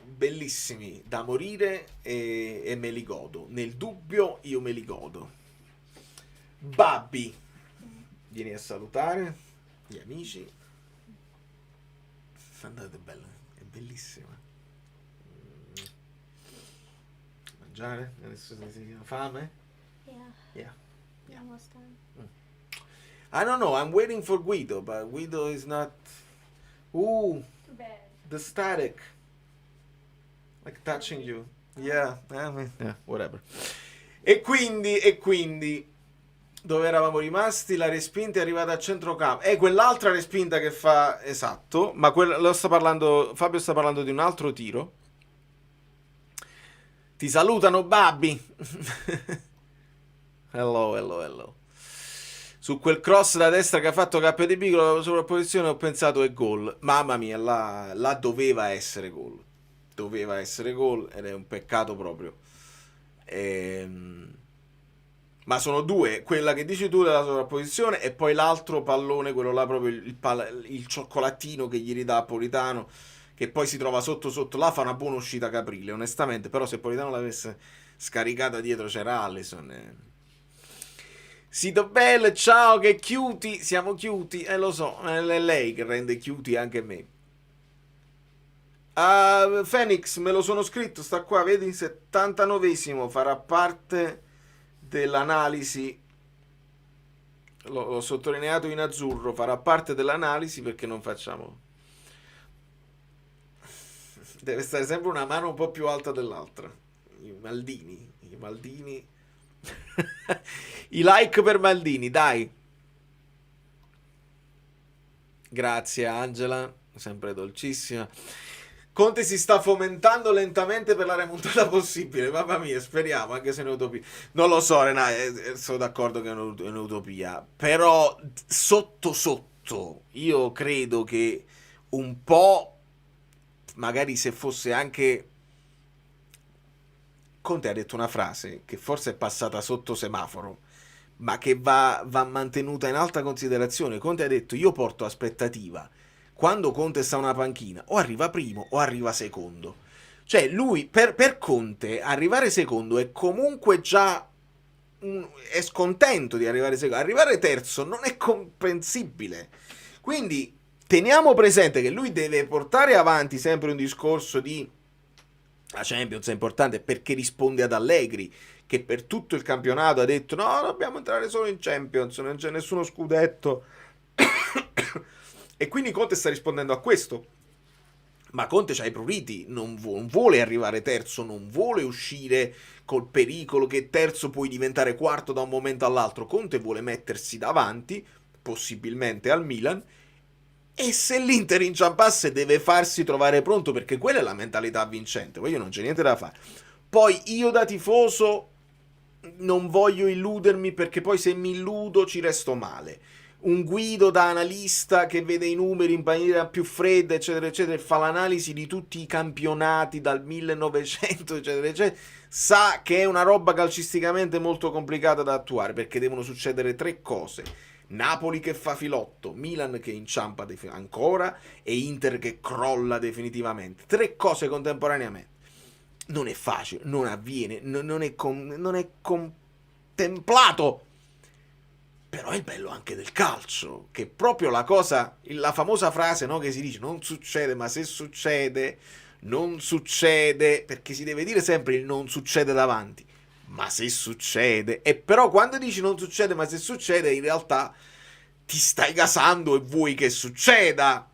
Bellissimi, da morire, e me li godo. Nel dubbio io me li godo. Babbi, vieni a salutare gli amici. Andate, bella, è bellissima. Mangiare? Adesso si ha fame? Yeah. Almost done. I don't know, I'm waiting for Guido, but Guido is not... Ooh, Too bad. the static. Like touching you. Yeah, whatever. E quindi dove eravamo rimasti? La respinta è arrivata a centrocampo. Quell'altra respinta che fa, esatto, ma Fabio sta parlando di un altro tiro. Ti salutano, Babbi. Hello. Su quel cross da destra che ha fatto KDB con la sovrapposizione ho pensato è gol. Mamma mia, là doveva essere gol. Doveva essere gol ed è un peccato proprio. Ma sono due, quella che dici tu della sovrapposizione e poi l'altro pallone, quello là proprio il cioccolatino che gli ridà a Politano, che poi si trova sotto, là fa una buona uscita Caprile, onestamente, però se Politano l'avesse scaricata dietro c'era Alisson. Sito Bell, ciao, che cutie, siamo cutie, lo so, è lei che rende cutie anche me. Phoenix, me lo sono scritto, sta qua, vedi, 79esimo, farà parte dell'analisi, l'ho sottolineato in azzurro, farà parte dell'analisi perché non facciamo, deve stare sempre una mano un po' più alta dell'altra. I Maldini i like per Maldini, dai, grazie Angela, sempre dolcissima. Conte si sta fomentando lentamente per la remontata possibile. Mamma mia, speriamo, anche se è un'utopia. Non lo so, Renate, sono d'accordo che è un'utopia. Però, sotto, io credo che un po', magari se fosse anche... Conte ha detto una frase che forse è passata sotto semaforo, ma che va mantenuta in alta considerazione. Conte ha detto, io porto aspettativa. Quando Conte sta a una panchina, o arriva primo o arriva secondo. Cioè, lui, per Conte, arrivare secondo è comunque già... è scontento di arrivare secondo. Arrivare terzo non è comprensibile. Quindi, teniamo presente che lui deve portare avanti sempre un discorso di... La Champions è importante perché risponde ad Allegri, che per tutto il campionato ha detto no, dobbiamo entrare solo in Champions, non c'è nessuno scudetto. E quindi Conte sta rispondendo a questo. Ma Conte c'ha i pruriti, non vuole arrivare terzo, non vuole uscire col pericolo che terzo puoi diventare quarto da un momento all'altro. Conte vuole mettersi davanti, possibilmente al Milan, e se l'Inter inciampasse deve farsi trovare pronto, perché quella è la mentalità vincente. Poi io non c'è niente da fare. Poi io da tifoso non voglio illudermi, perché poi se mi illudo ci resto male. Un Guido da analista che vede i numeri in maniera più fredda, eccetera, eccetera, e fa l'analisi di tutti i campionati dal 1900, eccetera, eccetera, sa che è una roba calcisticamente molto complicata da attuare, perché devono succedere tre cose. Napoli che fa filotto, Milan che inciampa ancora e Inter che crolla definitivamente. Tre cose contemporaneamente. Non è facile, non avviene, non è contemplato. Però è il bello anche del calcio, che proprio la cosa, la famosa frase, no, che si dice non succede, ma se succede, non succede, perché si deve dire sempre il non succede davanti, ma se succede, e però quando dici non succede, ma se succede, in realtà ti stai gasando e vuoi che succeda.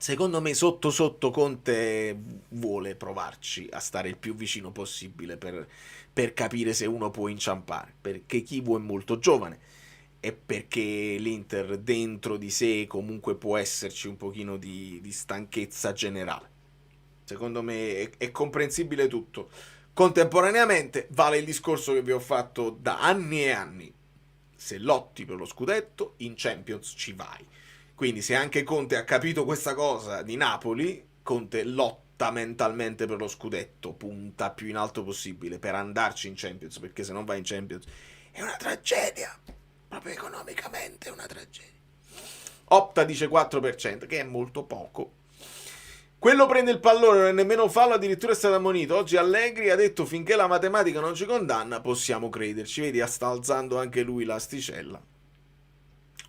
Secondo me sotto sotto Conte vuole provarci a stare il più vicino possibile per capire se uno può inciampare, perché Chivu è molto giovane e perché l'Inter dentro di sé comunque può esserci un pochino di stanchezza generale. Secondo me è comprensibile tutto. Contemporaneamente vale il discorso che vi ho fatto da anni e anni: se lotti per lo scudetto in Champions ci vai. Quindi se anche Conte ha capito questa cosa di Napoli, Conte lotta mentalmente per lo scudetto, punta più in alto possibile per andarci in Champions, perché se non vai in Champions è una tragedia, proprio economicamente è una tragedia. Opta dice 4%, che è molto poco. Quello prende il pallone, non è nemmeno fallo, addirittura è stato ammonito. Oggi Allegri ha detto finché la matematica non ci condanna possiamo crederci. Vedi, sta alzando anche lui l'asticella.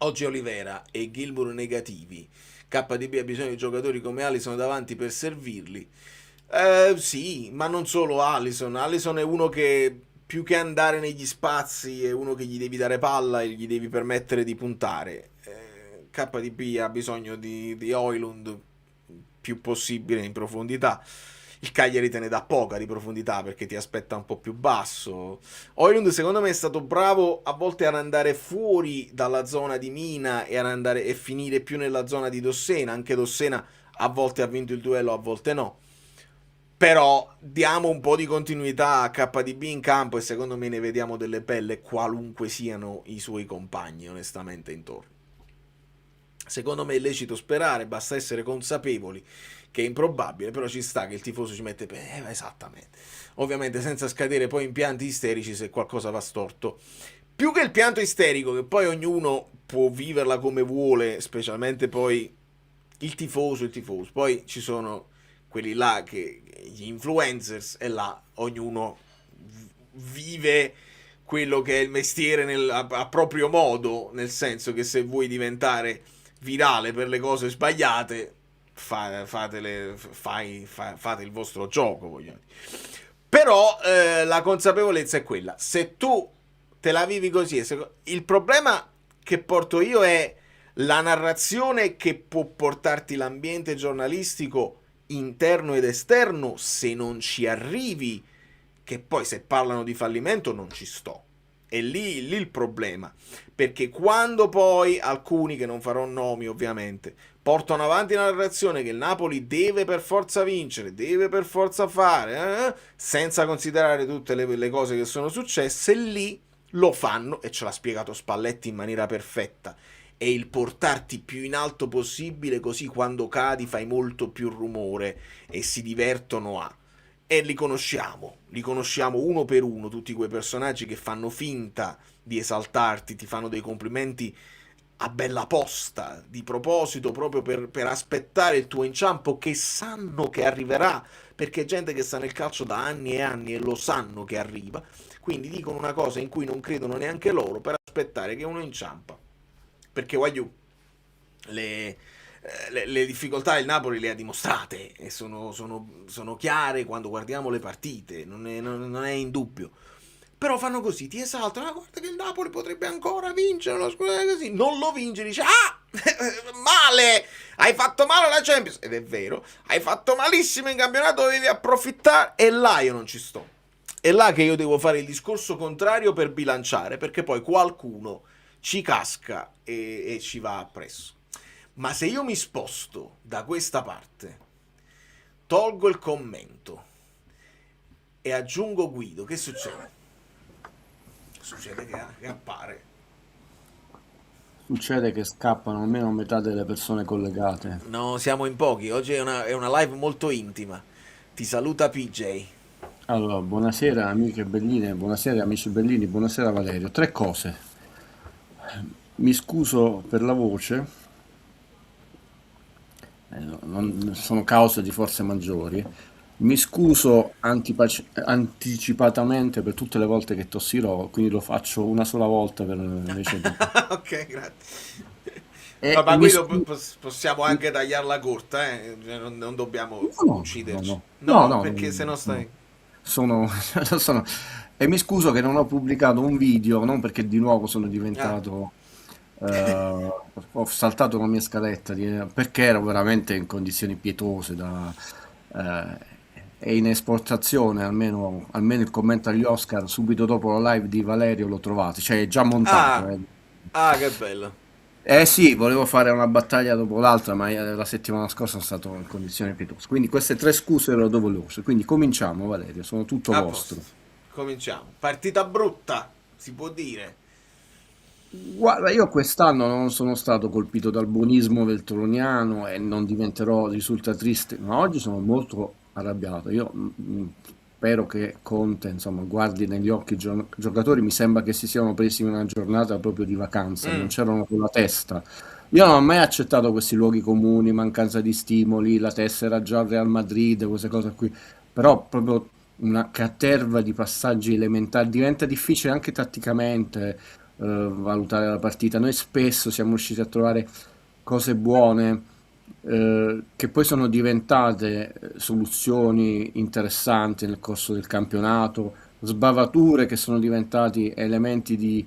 Oggi Olivera e Gilmour negativi. KDB ha bisogno di giocatori come Alisson davanti per servirli. Sì, ma non solo Alisson. Alisson è uno che più che andare negli spazi è uno che gli devi dare palla e gli devi permettere di puntare. KDB ha bisogno di Højlund più possibile in profondità. Il Cagliari te ne dà poca di profondità perché ti aspetta un po' più basso. Højlund secondo me è stato bravo a volte ad andare fuori dalla zona di Mina e finire più nella zona di Dossena. Anche Dossena a volte ha vinto il duello, a volte no. Però diamo un po' di continuità a KDB in campo e secondo me ne vediamo delle belle qualunque siano i suoi compagni onestamente intorno. Secondo me è lecito sperare, basta essere consapevoli che è improbabile, però ci sta che il tifoso ci mette esattamente, ovviamente senza scadere poi in pianti isterici se qualcosa va storto. Più che il pianto isterico, che poi ognuno può viverla come vuole, specialmente poi il tifoso, poi ci sono quelli là che gli influencers, e là ognuno vive quello che è il mestiere a proprio modo, nel senso che se vuoi diventare virale per le cose sbagliate, fate il vostro gioco, voglio dire. Però la consapevolezza è quella: se tu te la vivi così, il problema che porto io è la narrazione che può portarti l'ambiente giornalistico interno ed esterno se non ci arrivi, che poi se parlano di fallimento non ci sto. È lì il problema, perché quando poi alcuni, che non farò nomi ovviamente, portano avanti la narrazione che il Napoli deve per forza vincere, deve per forza fare, senza considerare tutte le cose che sono successe, lì lo fanno, e ce l'ha spiegato Spalletti in maniera perfetta, è il portarti più in alto possibile, così quando cadi fai molto più rumore e si divertono a... E li conosciamo uno per uno, tutti quei personaggi che fanno finta di esaltarti, ti fanno dei complimenti a bella posta, di proposito, proprio per aspettare il tuo inciampo, che sanno che arriverà, perché è gente che sta nel calcio da anni e anni e lo sanno che arriva, quindi dicono una cosa in cui non credono neanche loro per aspettare che uno inciampa. Perché voglio le difficoltà del Napoli le ha dimostrate e sono chiare quando guardiamo le partite, non è in dubbio. Però fanno così, ti esaltano, guarda che il Napoli potrebbe ancora vincere lo scudetto, così non lo vince, dice male, hai fatto male alla Champions, ed è vero, hai fatto malissimo in campionato, dovevi approfittare, e là io non ci sto. È là che io devo fare il discorso contrario per bilanciare, perché poi qualcuno ci casca e ci va appresso. Ma se io mi sposto da questa parte, tolgo il commento e aggiungo Guido, che succede? Succede che appare. Succede che scappano almeno metà delle persone collegate. No, siamo in pochi, oggi è una live molto intima. Ti saluta PJ. Allora, buonasera amiche belline, buonasera amici bellini, buonasera Valerio. 3 cose. Mi scuso per la voce. Non sono cause di forze maggiori, Mi scuso anticipatamente per tutte le volte che tossirò, quindi lo faccio una sola volta per invece di... Ok, grazie. E No, ma mi qui scuso... possiamo anche tagliarla corta, Cioè, non dobbiamo No, no, ucciderci. no, no, No, no, perché se no no. stai... Sono, sono- E mi scuso che non ho pubblicato un video, non perché di nuovo sono Ah. diventato... ho saltato la mia scaletta perché ero veramente in condizioni pietose e in esportazione, almeno il commento agli Oscar subito dopo la live di Valerio lo trovate, cioè è già montato. Ah, ah, che bello. Eh sì, volevo fare una battaglia dopo l'altra, ma la settimana scorsa sono stato in condizioni pietose. Quindi queste tre scuse erano dovolose. Quindi cominciamo, Valerio, sono tutto A vostro. posto. Cominciamo. Partita brutta, si può dire. Guarda, io quest'anno non sono stato colpito dal buonismo veltroniano e non diventerò, risulta triste, ma oggi sono molto arrabbiato. Io spero che Conte, insomma, guardi negli occhi i giocatori, mi sembra che si siano presi una giornata proprio di vacanza, non Mm. c'erano con la testa. Io non ho mai accettato questi luoghi comuni, mancanza di stimoli, la tessera già al Real Madrid, queste cose qui, però proprio una caterva di passaggi elementari, diventa difficile anche tatticamente valutare la partita. Noi spesso siamo riusciti a trovare cose buone che poi sono diventate soluzioni interessanti nel corso del campionato, sbavature che sono diventati elementi di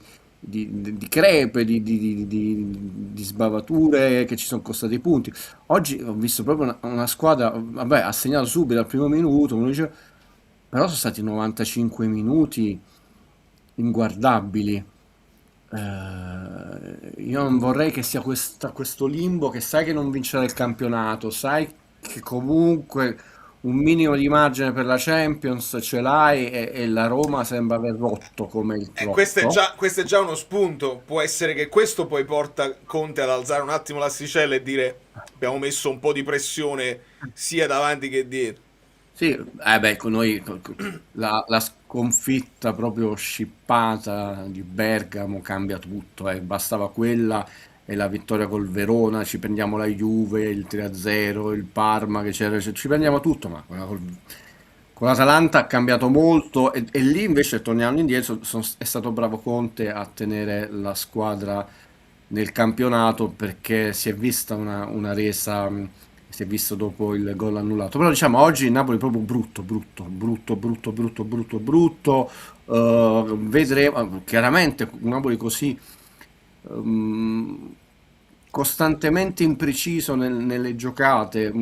crepe, di sbavature che ci sono costati punti. Oggi ho visto proprio una squadra, vabbè, ha segnato subito al primo minuto, uno dice, però sono stati 95 minuti inguardabili. Io non vorrei che sia questo limbo che sai che non vincerà il campionato, sai che comunque un minimo di margine per la Champions ce l'hai e la Roma sembra aver rotto come il trotto. Questo è già uno spunto. Può essere che questo poi porta Conte ad alzare un attimo l'asticella e dire abbiamo messo un po' di pressione sia davanti che dietro. Sì, beh, con noi la sconfitta proprio scippata di Bergamo cambia tutto, bastava quella e la vittoria col Verona, ci prendiamo la Juve, il 3-0, il Parma che c'era, ci prendiamo tutto, ma con l'Atalanta ha cambiato molto e lì invece torniamo indietro, è stato bravo Conte a tenere la squadra nel campionato perché si è vista una resa, si è visto dopo il gol annullato. Però diciamo oggi il Napoli è proprio brutto, brutto, brutto, brutto, brutto, brutto, brutto. Vedremo, chiaramente un Napoli così ehm, costantemente impreciso nelle giocate,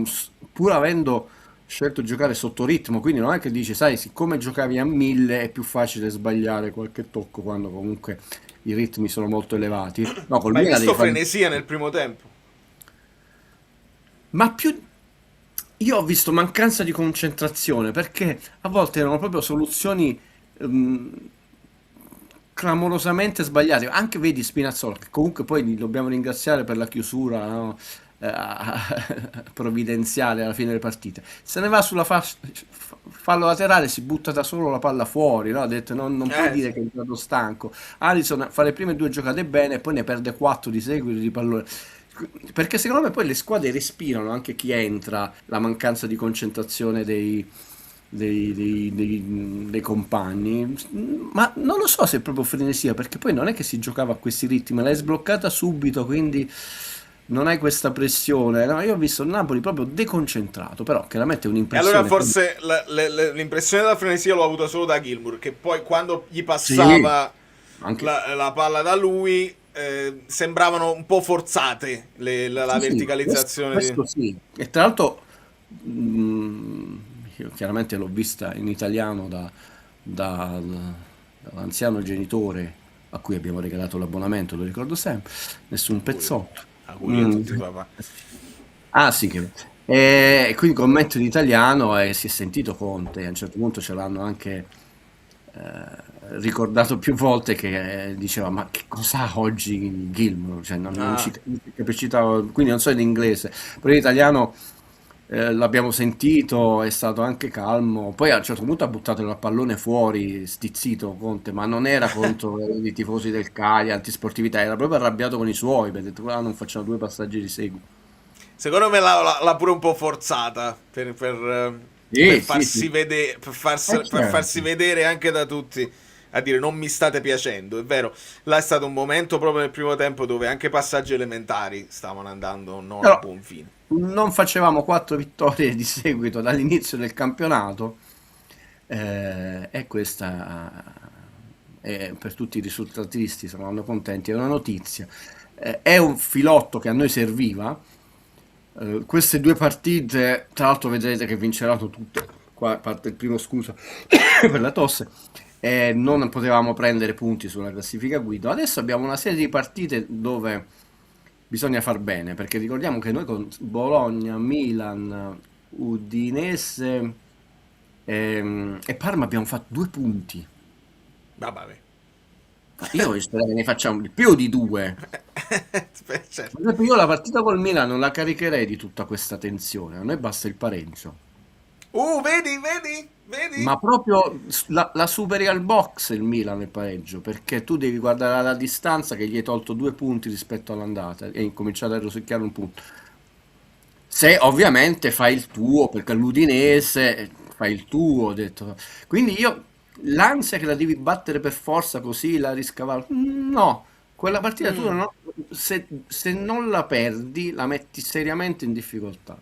pur avendo scelto di giocare sotto ritmo, quindi non è che dici, sai, siccome giocavi a 1000 è più facile sbagliare qualche tocco quando comunque i ritmi sono molto elevati. No, col Ma hai Milan devi visto fare... frenesia nel primo tempo? Ma più... Io ho visto mancanza di concentrazione perché a volte erano proprio soluzioni ehm, clamorosamente sbagliate. Anche vedi Spinazzola, che comunque poi li dobbiamo ringraziare per la chiusura, no? Provvidenziale alla fine delle partite. Se ne va sulla fallo laterale, si butta da solo la palla fuori, no? Ha detto non puoi dire Sì. che è stato stanco. Alisson fa le prime due giocate bene e poi ne perde 4 di seguito di pallone. Perché secondo me poi le squadre respirano, anche chi entra, la mancanza di concentrazione dei compagni. Ma non lo so se è proprio frenesia, perché poi non è che si giocava a questi ritmi, l'hai sbloccata subito, quindi non hai questa pressione. No, io ho visto il Napoli proprio deconcentrato, però chiaramente è E allora un'impressione. forse l'impressione della frenesia l'ho avuta solo da Gilmour, che poi quando gli Sì, passava anche... la palla da lui sembravano un po' forzate la Sì, sì, verticalizzazione questo sì. E tra l'altro, mm, io chiaramente l'ho vista in italiano da- dall'anziano genitore a cui abbiamo regalato l'abbonamento, lo ricordo sempre, nessun Auguri, pezzotto. auguri a Mm. tutti papà. Ah sì, e quindi commento in italiano e si è sentito Conte, a un certo punto ce l'hanno anche ricordato più volte che diceva ma che cos'ha oggi Gilmour? Cioè, non ci Ah, capacitava, quindi non so in inglese, però in italiano l'abbiamo sentito, è stato anche calmo, poi a un certo punto ha buttato il pallone fuori, stizzito Conte, ma non era contro i tifosi del Cagliari, antisportività, era proprio arrabbiato con i suoi, perché ha detto "Ah, non facciamo due passaggi di seguito." secondo me l'ha pure un po' forzata per Sì, farsi vedere, per certo. farsi vedere anche da tutti, a dire non mi state piacendo, è vero. Là è stato un momento proprio nel primo tempo dove anche passaggi elementari stavano andando non a Però buon fine. non facevamo 4 vittorie di seguito dall'inizio del campionato, e questa per tutti i risultatisti saranno contenti, è una notizia. È un filotto che a noi serviva. Queste 2 partite, tra l'altro vedrete che vinceranno tutte, qua parte il primo scusa per la tosse, non potevamo prendere punti sulla classifica guida. Adesso abbiamo una serie di partite dove bisogna far bene, perché ricordiamo che noi con Bologna, Milan, Udinese e Parma abbiamo fatto 2 punti. Vabbè. Io spero che ne facciamo di più di 2. Beh, certo. Per esempio, io la partita col Milan non la caricherei di tutta questa tensione, a noi basta il pareggio. Vedi? Ma proprio la superi al box il Milan il pareggio, perché tu devi guardare la distanza che gli hai tolto 2 punti rispetto all'andata e incominciare a rosicchiare un punto. Se ovviamente fai il tuo, perché l'Udinese fai il tuo, ho detto. Quindi io l'ansia che la devi battere per forza così la riscavare. No, quella partita tu non, se non la perdi la metti seriamente in difficoltà.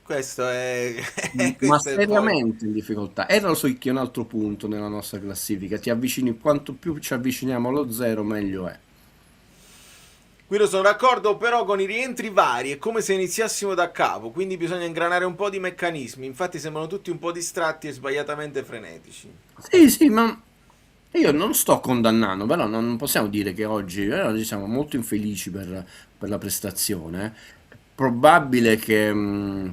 Questo è Ma questo è poi. seriamente in difficoltà. E lo so che è un altro punto nella nostra classifica. Ti avvicini, quanto più ci avviciniamo allo 0, meglio è. Guido, sono d'accordo, però con i rientri vari è come se iniziassimo da capo, quindi bisogna ingranare un po' di meccanismi. Infatti sembrano tutti un po' distratti e sbagliatamente frenetici. Sì, ma io non sto condannando, però non possiamo dire che oggi siamo molto infelici per la prestazione. Probabile che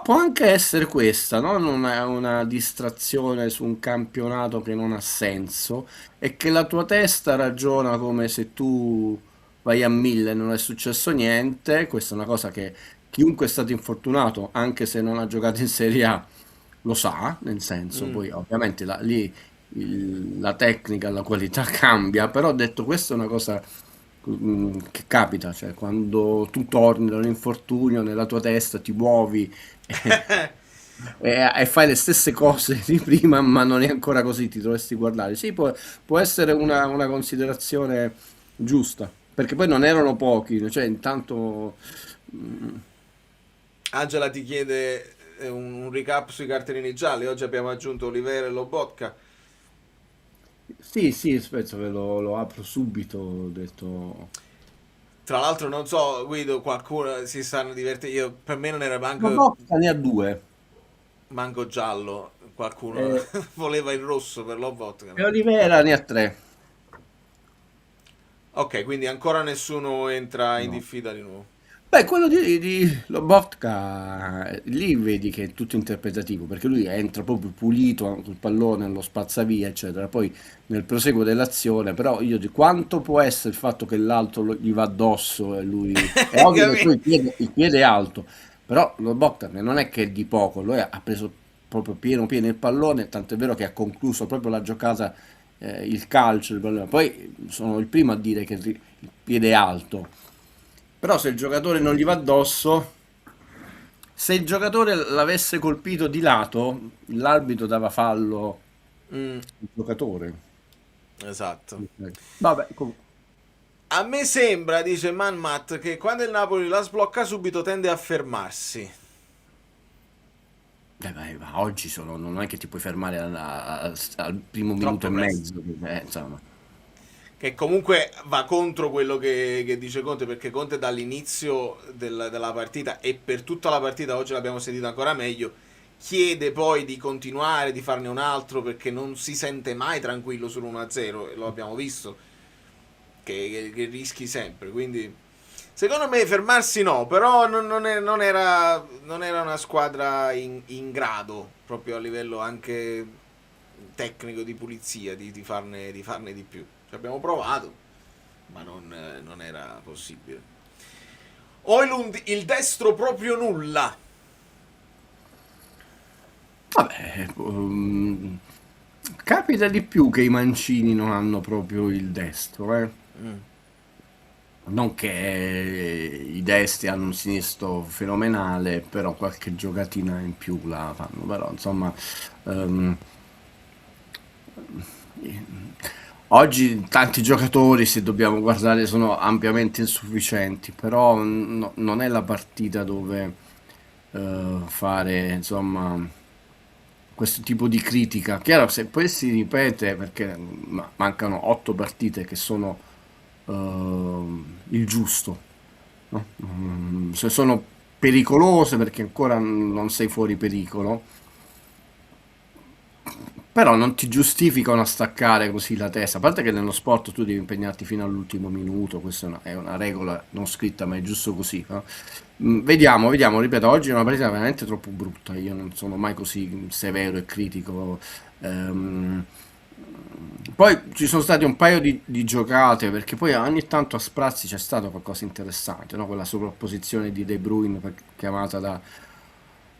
può anche essere questa, no? Non è una distrazione su un campionato che non ha senso e che la tua testa ragiona come se tu vai a 1000 e non è successo niente. Questa è una cosa che chiunque è stato infortunato, anche se non ha giocato in Serie A, lo sa, nel senso, poi ovviamente lì la tecnica, la qualità cambia, però detto questo è una cosa che capita, cioè quando tu torni da un infortunio nella tua testa ti muovi e fai le stesse cose di prima, ma non è ancora così, ti dovresti guardare. Sì, può essere una considerazione giusta, perché poi non erano pochi, cioè intanto Angela ti chiede un recap sui cartellini gialli. Oggi abbiamo aggiunto Olivera e Lobotka. sì, aspetta, lo apro subito, ho detto. Tra l'altro non so, Guido, qualcuno si stanno divertendo. Io, per me non era La manco, botta ne ha 2 manco giallo. Qualcuno e, voleva il rosso per Lobotka. e Olivera ne ha 3. Ok, quindi ancora nessuno entra in No. diffida di nuovo. Beh, quello di Lobotka, lì vedi che è tutto interpretativo, perché lui entra proprio pulito col pallone, lo spazza via, eccetera. Poi nel proseguo dell'azione, però io di quanto può essere il fatto che l'altro gli va addosso e lui. È ovvio che poi il piede è alto, però Lobotka non è che è di poco, lui ha preso proprio pieno il pallone, tanto è vero che ha concluso proprio la giocata, il calcio, il pallone. Poi sono il primo a dire che il piede è alto. Però se il giocatore non gli va addosso, se il giocatore l'avesse colpito di lato, l'arbitro dava fallo Mm, al giocatore. esatto. Vabbè, A me sembra, dice Manmat, che quando il Napoli la sblocca subito tende a fermarsi. ma oggi non è che ti puoi fermare al primo minuto Troppo e presto. mezzo. Insomma. Che comunque va contro quello che dice Conte, perché Conte dall'inizio della partita e per tutta la partita, oggi l'abbiamo sentito ancora meglio, chiede poi di continuare, di farne un altro, perché non si sente mai tranquillo sull'1-0, e lo abbiamo visto, che rischi sempre, quindi secondo me fermarsi no, però non era una squadra in grado, proprio a livello anche tecnico di pulizia, di farne di più. Ci abbiamo provato, ma non era possibile. Oilund, il destro proprio nulla. Vabbè, capita di più che i mancini non hanno proprio il destro, Mm. Non che i destri hanno un sinistro fenomenale, però qualche giocatina in più la fanno. Però insomma, ehm, oggi tanti giocatori, se dobbiamo guardare, sono ampiamente insufficienti, però non è la partita dove fare, insomma, questo tipo di critica. Chiaro, se poi si ripete, perché mancano 8 partite che sono il giusto, no? Se sono pericolose perché ancora non sei fuori pericolo, però non ti giustificano a staccare così la testa. A parte che nello sport tu devi impegnarti fino all'ultimo minuto, questa è una regola non scritta, ma è giusto così, no? Vediamo, vediamo, ripeto, oggi è una partita veramente troppo brutta. Io non sono mai così severo e critico. Ehm, Poi ci sono state un paio di giocate, perché poi ogni tanto a sprazzi c'è stato qualcosa di interessante, no? Quella sovrapposizione di De Bruyne chiamata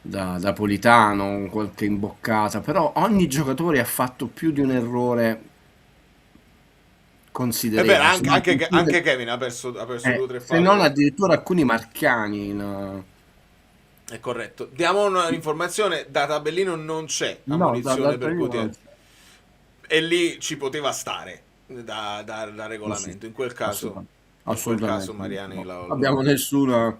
da Politano, qualche imboccata, però ogni giocatore ha fatto più di un errore È vero, considerevole, anche Kevin ha perso 2 o 3 se non palle. addirittura alcuni marchiani. È corretto. Diamo un'informazione: da tabellino non c'è No, ammonizione per io non Gutierrez. E lì ci poteva stare da sì, regolamento. In quel caso, assolutamente. Mariani Non abbiamo nessuna.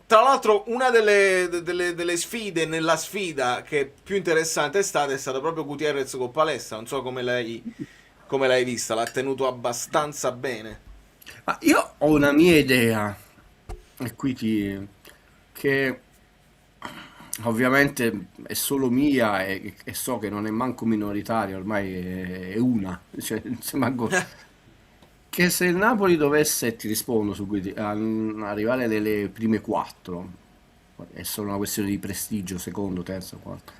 Tra l'altro, una delle sfide nella sfida che più interessante è stata proprio Gutierrez con Palestra. Non so come l'hai vista, l'ha tenuto abbastanza bene. Ma io ho una mia idea, e che ovviamente è solo mia e so che non è manco minoritaria, ormai è una, cioè, se manco- che se il Napoli dovesse, ti rispondo su cui arrivare nelle prime 4, è solo una questione di prestigio, secondo, terzo, quarto,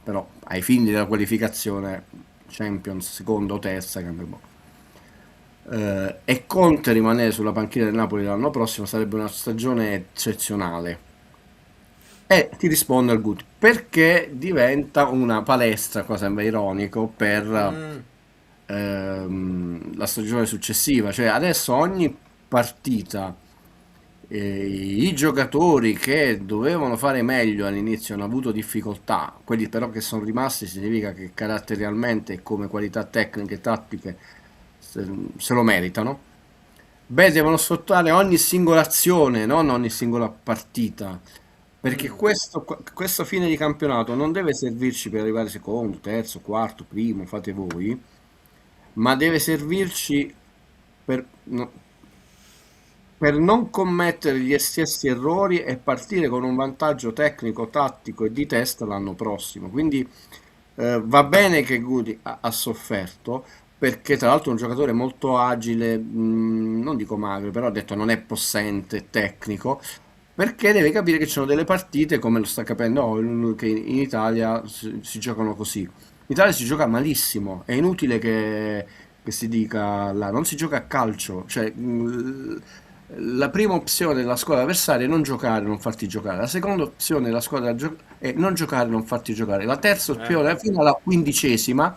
però ai fini della qualificazione Champions, secondo o terza, cambia poco. E Conte rimanere sulla panchina del Napoli l'anno prossimo sarebbe una stagione eccezionale. E ti rispondo al Guti, perché diventa una palestra, cosa sembra ironico, per Mm. la stagione successiva. Cioè adesso ogni partita, i giocatori che dovevano fare meglio all'inizio hanno avuto difficoltà, quelli però che sono rimasti significa che caratterialmente e come qualità tecniche e tattiche se lo meritano. Beh, devono sfruttare ogni singola azione, non ogni singola partita, perché questo fine di campionato non deve servirci per arrivare secondo, terzo, quarto, primo, fate voi, ma deve servirci per, no- per non commettere gli stessi errori e partire con un vantaggio tecnico, tattico e di testa l'anno prossimo. Quindi va bene che Guti ha sofferto, perché tra l'altro è un giocatore molto agile, non dico magro, però ho detto non è possente, tecnico, perché deve capire che ci sono delle partite, come lo sta capendo che in Italia si giocano così. In Italia si gioca malissimo, è inutile che si dica là, non si gioca a calcio, cioè la prima opzione della squadra avversaria è non giocare, non farti giocare, la seconda opzione della squadra è non giocare, non farti giocare, la terza opzione fino alla 15ª,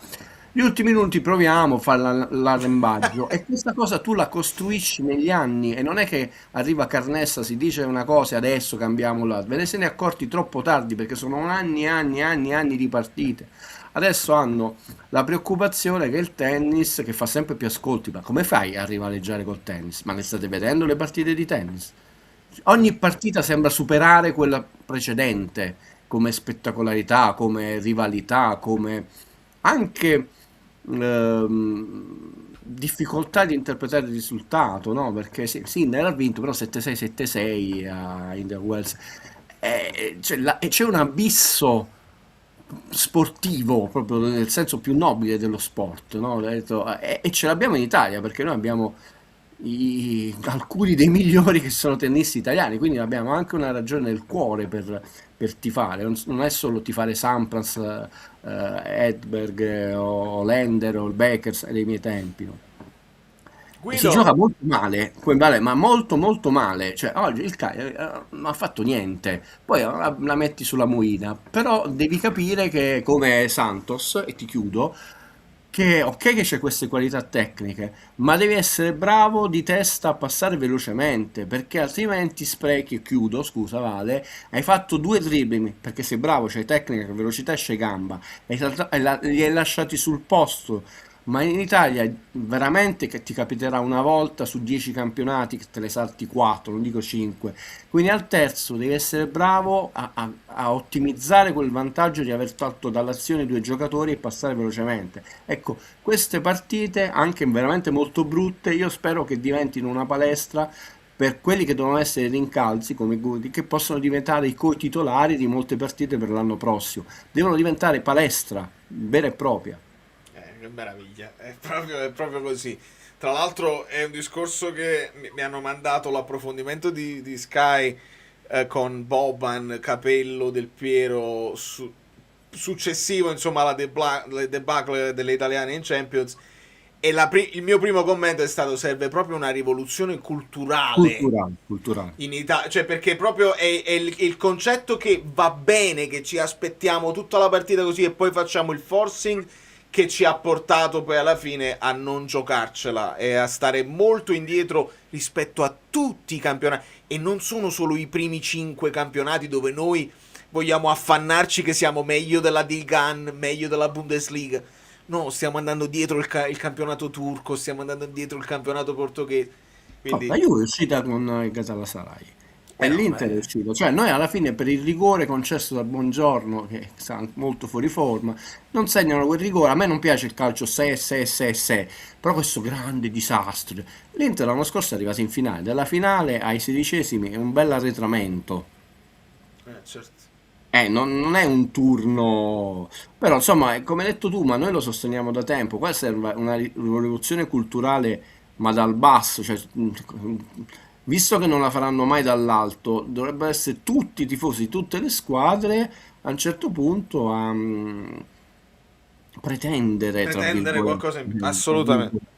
gli ultimi minuti proviamo, fa l'arrembaggio e questa cosa tu la costruisci negli anni e non è che arriva Carnessa, si dice una cosa e adesso cambiamo l'altra, ve ne siete accorti troppo tardi perché sono anni e anni e anni e anni di partite. Adesso hanno la preoccupazione che il tennis, che fa sempre più ascolti, ma come fai a rivaleggiare col tennis? Ma le state vedendo le partite di tennis? Ogni partita sembra superare quella precedente come spettacolarità, come rivalità, come anche difficoltà di interpretare il risultato, no? Perché Sinner ha vinto, però 7-6, 7-6 a Indian Wells. C'è un abisso sportivo, proprio nel senso più nobile dello sport, no? Ho detto, e ce l'abbiamo in Italia, perché noi abbiamo alcuni dei migliori che sono tennisti italiani, quindi abbiamo anche una ragione nel cuore per tifare, non è solo tifare Sampras, Edberg o Lender o il Beckers dei miei tempi, no? E si gioca Guido, molto male, ma molto molto male. Cioè, oggi il Cagliari non ha fatto niente, poi la metti sulla moina, però devi capire che come Santos, e ti chiudo, perché ok che c'è queste qualità tecniche, ma devi essere bravo di testa a passare velocemente, perché altrimenti sprechi, e chiudo, scusa Vale, hai fatto 2 dribbling, perché sei bravo, c'hai tecnica, velocità e c'hai gamba, li hai lasciati sul posto, ma in Italia veramente che ti capiterà una volta su 10 campionati che te ne salti 4, non dico 5. Quindi al terzo devi essere bravo a ottimizzare quel vantaggio di aver tolto dall'azione 2 giocatori e passare velocemente. Ecco, queste partite, anche veramente molto brutte, io spero che diventino una palestra per quelli che devono essere rincalzi come Gudi, che possono diventare i co-titolari di molte partite per l'anno prossimo. Devono diventare palestra vera e propria. Che meraviglia, è proprio così. Tra l'altro è un discorso che mi hanno mandato l'approfondimento di Sky con Boban, Capello, Del Piero successivo insomma alla debacle delle italiane in Champions, e il mio primo commento è stato: serve proprio una rivoluzione culturale in Italia, cioè perché proprio è il concetto che va bene che ci aspettiamo tutta la partita così e poi facciamo il forcing, che ci ha portato poi alla fine a non giocarcela e a stare molto indietro rispetto a tutti i campionati, e non sono solo i primi 5 campionati dove noi vogliamo affannarci che siamo meglio della Liga 1, meglio della Bundesliga. No, stiamo andando dietro il campionato turco, stiamo andando dietro il campionato portoghese. Quindi... la Juve è uscita con il Galatasaray e l'Inter è uscito, cioè noi alla fine per il rigore concesso da Buongiorno, che sta molto fuori forma, non segnano quel rigore. A me non piace il calcio 6, però questo grande disastro. L'Inter l'anno scorso è arrivato in finale, dalla finale ai 16esimi è un bel arretramento. Certo. Non è un turno, però insomma, come hai detto tu, ma noi lo sosteniamo da tempo. Qua serve una rivoluzione culturale, ma dal basso, cioè, visto che non la faranno mai dall'alto, dovrebbero essere tutti i tifosi di tutte le squadre a un certo punto a pretendere qualcosa in più. Assolutamente.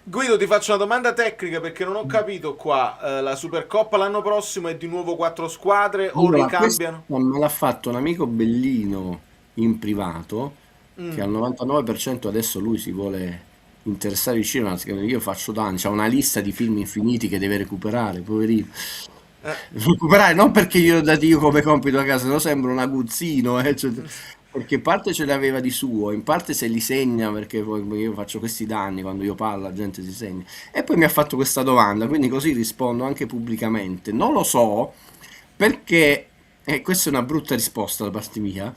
Guido, ti faccio una domanda tecnica perché non ho capito qua. La Supercoppa l'anno prossimo è di nuovo 4 squadre o ricambiano? Me l'ha fatto un amico Bellino in privato, che al 99% adesso lui si vuole interessare di cinema, anzi, io faccio danni, c'ha una lista di film infiniti che deve recuperare, poverino. Recuperare non perché glielo ho dato io come compito a casa, no, sembra un aguzzino, cioè, perché in parte ce l'aveva di suo, in parte se li segna, perché poi io faccio questi danni quando io parlo, la gente si segna. E poi mi ha fatto questa domanda, quindi così rispondo anche pubblicamente. Non lo so, perché, e questa è una brutta risposta da parte mia,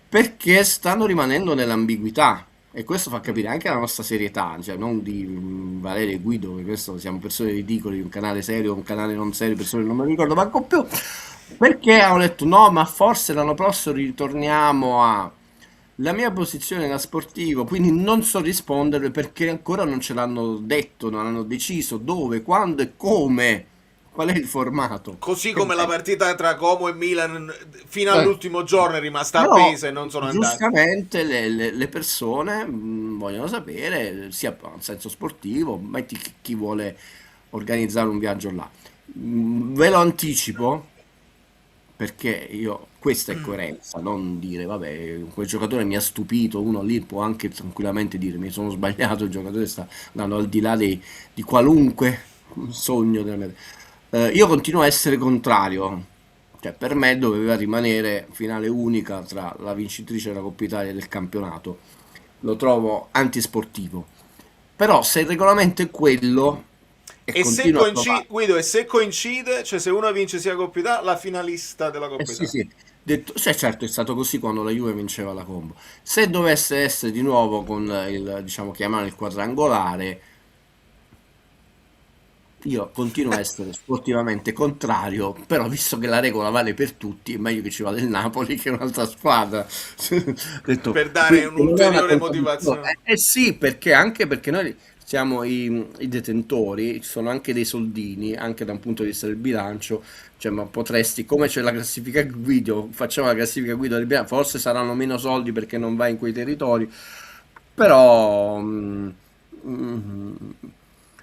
perché stanno rimanendo nell'ambiguità. E questo fa capire anche la nostra serietà, cioè non di Valerio e Guido, perché questo siamo persone ridicole, un canale serio, un canale non serio, persone che non me lo ricordo manco più, perché hanno detto no, ma forse l'anno prossimo ritorniamo a... La mia posizione da sportivo, quindi non so rispondere perché ancora non ce l'hanno detto, non hanno deciso dove, quando e come. Qual è il formato? Così come la partita tra Como e Milan fino all'ultimo giorno è rimasta appesa e non sono andati. Giustamente le persone vogliono sapere, sia in senso sportivo, metti chi vuole organizzare un viaggio là. Ve lo anticipo, perché questa è coerenza, non dire vabbè, quel giocatore mi ha stupito, uno lì può anche tranquillamente dire mi sono sbagliato, il giocatore sta andando al di là di qualunque sogno della mia... io continuo a essere contrario, cioè per me doveva rimanere finale unica tra la vincitrice della Coppa Italia e del campionato, lo trovo antisportivo, però se il regolamento è quello e se coincide, Guido, e se coincide, cioè se uno vince sia Coppa Italia, la finalista della Coppa Italia. Sì. Certo, è stato così quando la Juve vinceva la Combo. Se dovesse essere di nuovo con il, diciamo, chiamare il quadrangolare, io continuo a essere sportivamente contrario, però visto che la regola vale per tutti, è meglio che ci vada il Napoli che un'altra squadra. Detto, per dare un'ulteriore motivazione. Sì, anche perché noi siamo i detentori, ci sono anche dei soldini, anche da un punto di vista del bilancio, cioè ma potresti, come c'è la classifica Guido, facciamo la classifica Guido del bilancio, forse saranno meno soldi perché non vai in quei territori, però...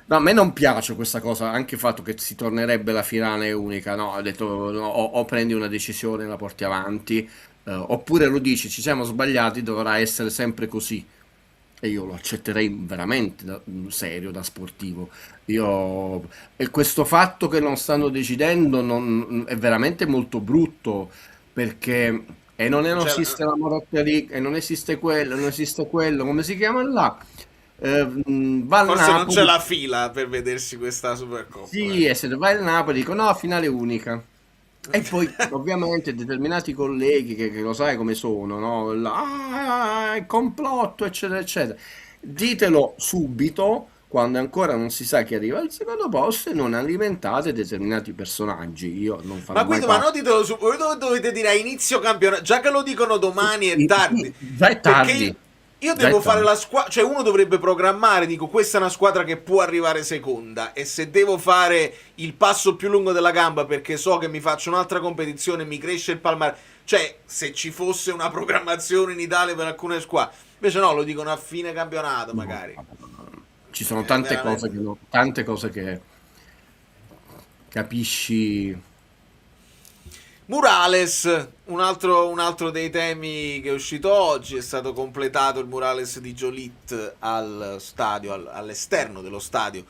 No, a me non piace questa cosa, anche il fatto che si tornerebbe la finale unica, no, ho detto no, o prendi una decisione e la porti avanti, oppure lo dici, ci siamo sbagliati, dovrà essere sempre così. e io lo accetterei veramente serio da sportivo. E questo fatto che non stanno decidendo è veramente molto brutto, perché non C'è esiste la Marotta League, e non esiste quello, non esiste quello, come si chiama là? Va al Forse non c'è Napoli, la fila per vedersi questa Supercoppa. sì, e se vai al Napoli dico no, finale unica. E poi ovviamente determinati colleghi che lo sai come sono, no? Il complotto, eccetera, eccetera. Ditelo subito, quando ancora non si sa chi arriva al secondo posto, e non alimentate determinati personaggi. Io non farò Ma mai Guido, ma non parte. ditelo su, voi dovete dire a inizio campionato, già che lo dicono domani è Sì, tardi, già è perché tardi, io già devo è fare tardi. la squadra, cioè uno dovrebbe programmare, dico questa è una squadra che può arrivare seconda, e se devo fare il passo più lungo della gamba perché so che mi faccio un'altra competizione, mi cresce il palmarès, cioè se ci fosse una programmazione in Italia per alcune squadre, invece no, lo dicono a fine campionato No, magari. ci sono tante cose Veramente. tante cose che capisci. Murales, un altro dei temi che è uscito oggi, è stato completato il Murales di Jolit al stadio, all'esterno dello stadio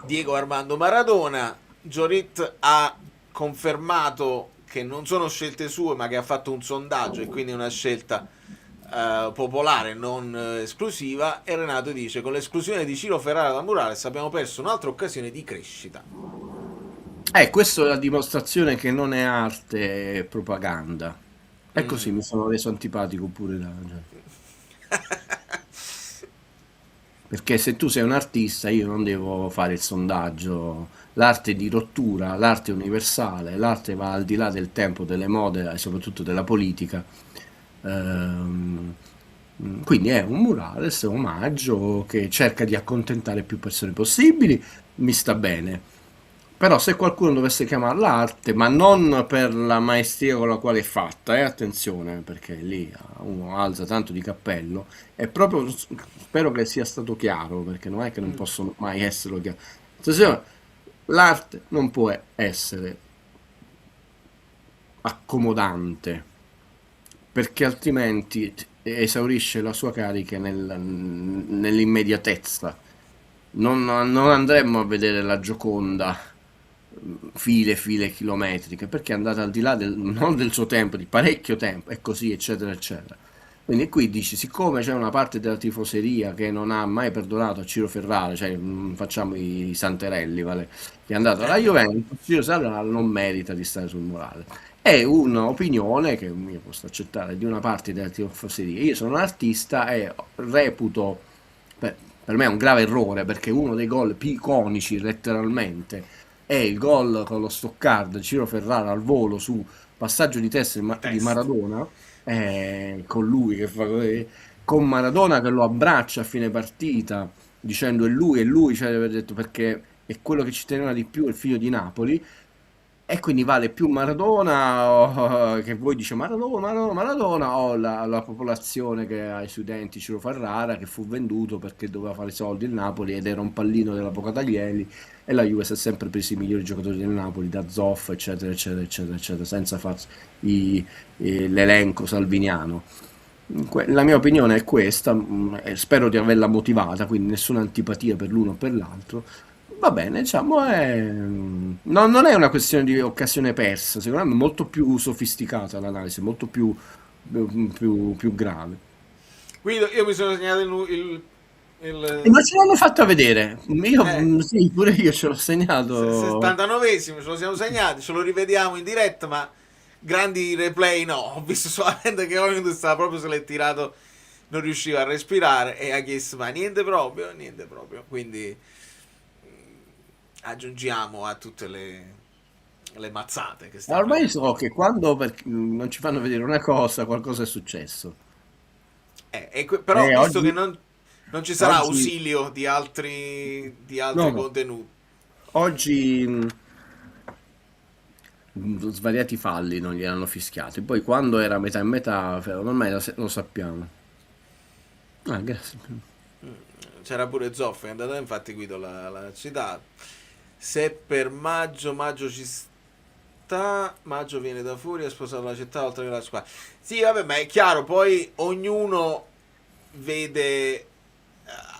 Diego Armando Maradona. Jolit ha confermato che non sono scelte sue, ma che ha fatto un sondaggio e quindi una scelta popolare, non esclusiva. E Renato dice: con l'esclusione di Ciro Ferrara da Murales abbiamo perso un'altra occasione di crescita. Questa è la dimostrazione che non è arte, è propaganda. E così mi sono reso antipatico pure da... Perché se tu sei un artista, io non devo fare il sondaggio. L'arte è di rottura, l'arte è universale, l'arte va al di là del tempo, delle mode e soprattutto della politica. Ehm, quindi è un murales, un omaggio che cerca di accontentare più persone possibili, mi sta bene. Però se qualcuno dovesse chiamarla arte, ma non per la maestria con la quale è fatta, attenzione, perché lì uno alza tanto di cappello, è proprio, spero che sia stato chiaro, perché non è che non possono mai esserlo chiaro. Attenzione, l'arte non può essere accomodante, perché altrimenti esaurisce la sua carica nell'immediatezza. Non andremmo a vedere la Gioconda file chilometriche, perché è andata al di là non del suo tempo, di parecchio tempo, e così eccetera eccetera. Quindi qui dici, siccome c'è una parte della tifoseria che non ha mai perdonato a Ciro Ferrara, cioè facciamo i santerelli, vale, che è andato alla Juventus, Ciro Ferrara non merita di stare sul morale. È un'opinione che io posso accettare di una parte della tifoseria. Io sono un artista e reputo, per me è un grave errore, perché uno dei gol più iconici letteralmente è il gol con lo Stoccard, Ciro Ferrara al volo su passaggio di testa di Maradona, con lui che fa così, con Maradona che lo abbraccia a fine partita dicendo è lui, cioè aver detto, perché è quello che ci teneva di più, è il figlio di Napoli. E quindi vale più Maradona, che voi dice Maradona, o la popolazione che ha i studenti Ciro Ferrara, che fu venduto perché doveva fare soldi il Napoli ed era un pallino della Pocataglieli, e la Juve si è sempre preso i migliori giocatori del Napoli, da Zoff, eccetera, eccetera, eccetera, eccetera, senza farsi l'elenco salviniano. La mia opinione è questa, e spero di averla motivata, quindi nessuna antipatia per l'uno o per l'altro. Va bene, diciamo, non è una questione di occasione persa, secondo me è molto più sofisticata l'analisi, molto più grave. Guido, io mi sono segnato Ma ce l'hanno fatta vedere, io eh, sì, pure io ce l'ho segnato. 79esimo, ce lo siamo segnati, ce lo rivediamo in diretta, ma grandi replay no, ho visto solamente che Ognus stava proprio, se l'è tirato, non riusciva a respirare e ha chiesto ma niente proprio, quindi aggiungiamo a tutte le mazzate che Ma sta ormai facendo. so che quando non ci fanno vedere una cosa, qualcosa è successo. Però visto che Oggi, non ci sarà oggi, ausilio di altri no, contenuti. oggi svariati falli non gli hanno fischiati. Poi quando era metà e metà, ormai lo sappiamo. Ah, grazie. C'era pure Zoff, è andato, infatti Guido l'ha citato. Se per maggio ci sta, maggio viene da Furia, è sposato la città oltre che la squadra. Sì, vabbè, ma è chiaro, poi ognuno vede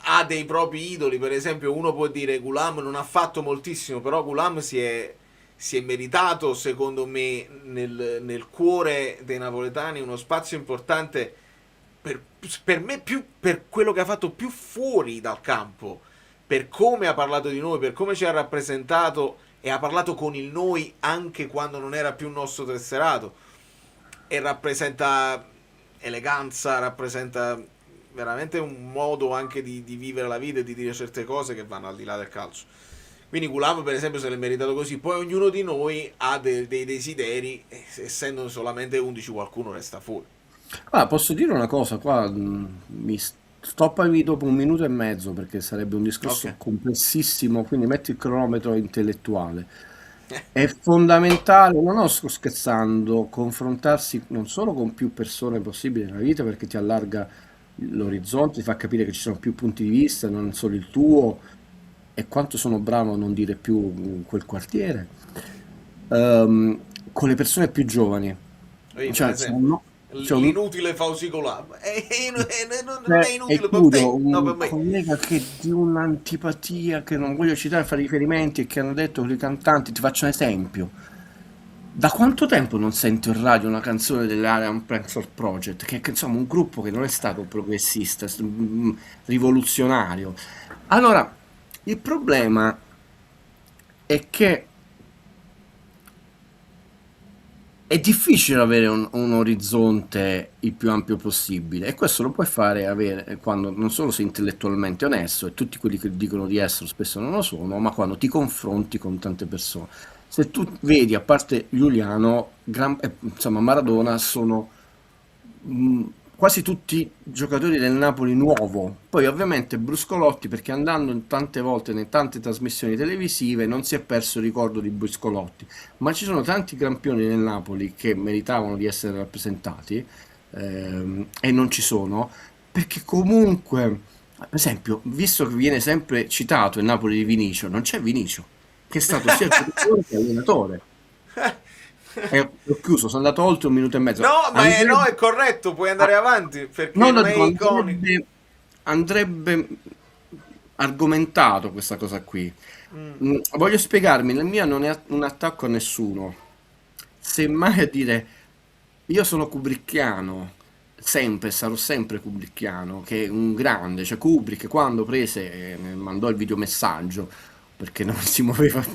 ha dei propri idoli. Per esempio, uno può dire Gulam non ha fatto moltissimo, però Gulam si è meritato, secondo me, nel cuore dei napoletani uno spazio importante, per me, più per quello che ha fatto più fuori dal campo, per come ha parlato di noi, per come ci ha rappresentato e ha parlato con il noi anche quando non era più nostro tesserato, e rappresenta eleganza, rappresenta veramente un modo anche di vivere la vita e di dire certe cose che vanno al di là del calcio. Quindi Gulam, per esempio, se l'è meritato così. Poi ognuno di noi ha dei desideri, e essendo solamente 11 qualcuno resta fuori. Ah, posso dire una cosa, qua stoppami dopo 1 minuto e mezzo perché sarebbe un discorso Ok. complessissimo, quindi metti il cronometro intellettuale. È fondamentale, non sto scherzando, confrontarsi non solo con più persone possibili nella vita perché ti allarga l'orizzonte, ti fa capire che ci sono più punti di vista, non solo il tuo, e quanto sono bravo a non dire più quel quartiere, con le persone più giovani. Per Cioè, esempio, c'è un- l'inutile Fausi Gulam. Non è e inutile per chiudo, te, no, per un me. collega che di un'antipatia che non voglio citare, fa riferimenti e che hanno detto che i cantanti, ti faccio un esempio. Da quanto tempo non sento in radio una canzone dell'Arian Pranksor Project, che insomma un gruppo che non è stato progressista, rivoluzionario. Allora, il problema è che è difficile avere un orizzonte il più ampio possibile e questo lo puoi fare avere quando non solo sei intellettualmente onesto e tutti quelli che dicono di esserlo spesso non lo sono, ma quando ti confronti con tante persone. Se tu vedi, a parte Giuliano, insomma Maradona, sono quasi tutti giocatori del Napoli nuovo. Poi ovviamente Bruscolotti, perché andando tante volte in tante trasmissioni televisive non si è perso il ricordo di Bruscolotti, ma ci sono tanti campioni nel Napoli che meritavano di essere rappresentati e non ci sono, perché comunque, per esempio, visto che viene sempre citato il Napoli di Vinicio, non c'è Vinicio, che è stato sia giocatore che allenatore. Ho chiuso, sono andato oltre 1 minuto e mezzo. No, ma Andrebbe, no, è corretto, puoi andare avanti, perché no, non lo è dico, iconico. andrebbe argomentato questa cosa qui. Mm. Voglio spiegarmi, il mio non è un attacco a nessuno, semmai a dire io sono kubrickiano, sempre, sarò sempre kubrickiano, che è un grande, cioè Kubrick quando prese, mandò il videomessaggio, perché non si muoveva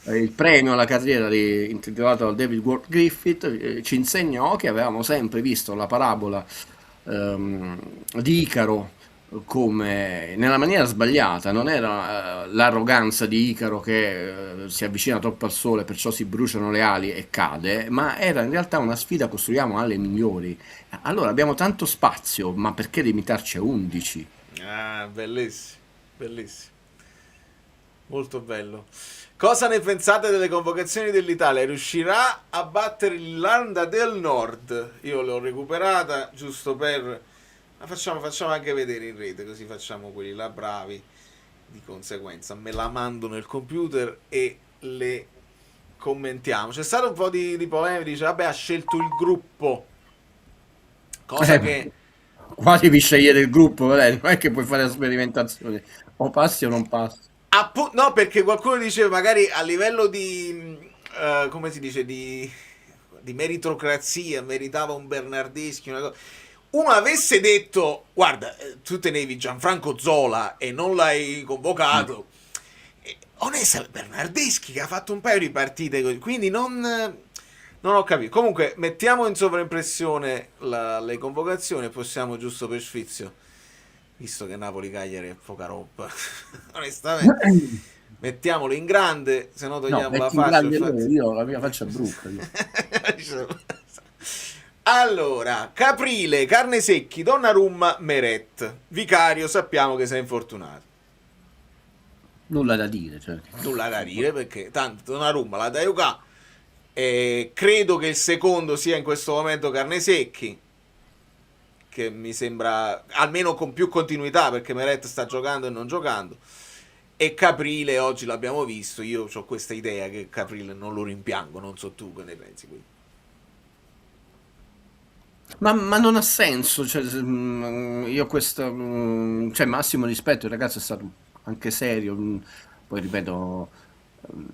il premio alla carriera intitolato da David Ward Griffith, ci insegnò che avevamo sempre visto la parabola di Icaro come nella maniera sbagliata, non era l'arroganza di Icaro che si avvicina troppo al sole, perciò si bruciano le ali e cade, ma era in realtà una sfida, costruiamo alle migliori. Allora abbiamo tanto spazio, ma perché limitarci a 11? Ah, bellissimo, bellissimo. Molto bello. Cosa ne pensate delle convocazioni dell'Italia? Riuscirà a battere l'Irlanda del Nord? Io l'ho recuperata giusto per... La facciamo anche vedere in rete, così facciamo quelli là bravi. Di conseguenza me la mando nel computer e le commentiamo. C'è stato un po' di polemica, dice vabbè, ha scelto il gruppo. Cosa che... Qua devi scegliere il gruppo, Valerio, non è che puoi fare la sperimentazione, o passi o non passi. No, perché qualcuno diceva magari a livello di come si dice, di meritocrazia meritava un Bernardeschi, una cosa. Uno avesse detto guarda, tu tenevi Gianfranco Zola e non l'hai convocato, onestamente Bernardeschi che ha fatto un paio di partite così, quindi non ho capito. Comunque mettiamo in sovraimpressione le convocazioni e possiamo, giusto per sfizio, visto che Napoli-Cagliari è poca roba, onestamente, mettiamolo in grande, se no togliamo la metti in faccia. grande io, la mia faccia è brutta. Allora, Caprile, Carnesecchi, Donnarumma, Meret. Vicario, sappiamo che sei infortunato. Nulla da dire, cioè. Nulla da dire perché tanto Donnarumma la da giocare. E credo che il secondo sia in questo momento Carnesecchi, che mi sembra almeno con più continuità, perché Meret sta giocando e non giocando. E Caprile oggi l'abbiamo visto, io ho questa idea che Caprile non lo rimpiango, non so tu che ne pensi qui. Ma non ha senso, cioè, io questo, cioè, massimo rispetto, il ragazzo è stato anche serio, poi ripeto, mm,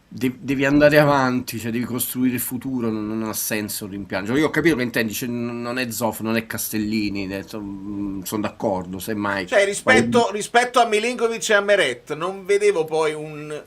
devi andare avanti, cioè devi costruire il futuro, non ha senso rimpiangere. Io ho capito che intendi, cioè, non è Zoff, non è Castellini, sono d'accordo, semmai. Cioè, Poi, rispetto a Milinkovic e a Meret, non vedevo poi ma un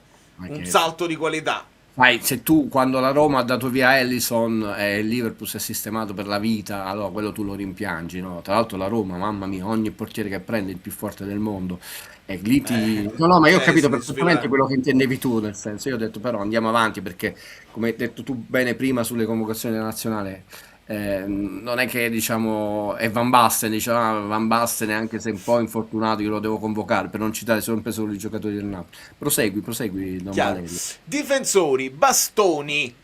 che- salto di qualità. Sai, se tu quando la Roma ha dato via Ellison e il Liverpool si è sistemato per la vita, allora quello tu lo rimpiangi, no? Tra l'altro la Roma, mamma mia, ogni portiere che prende è il più forte del mondo. E lì ti... No, no, ma io ho capito Essere perfettamente sfilato. quello che intendevi tu, nel senso, io ho detto però andiamo avanti perché, come hai detto tu bene prima sulle convocazioni della nazionale, non è che diciamo è Van Basten, diciamo Van Basten anche se un po' infortunato io lo devo convocare per non citare sempre solo i giocatori del Napoli. Prosegui, Don Chiaro. Valerio. Difensori, Bastoni.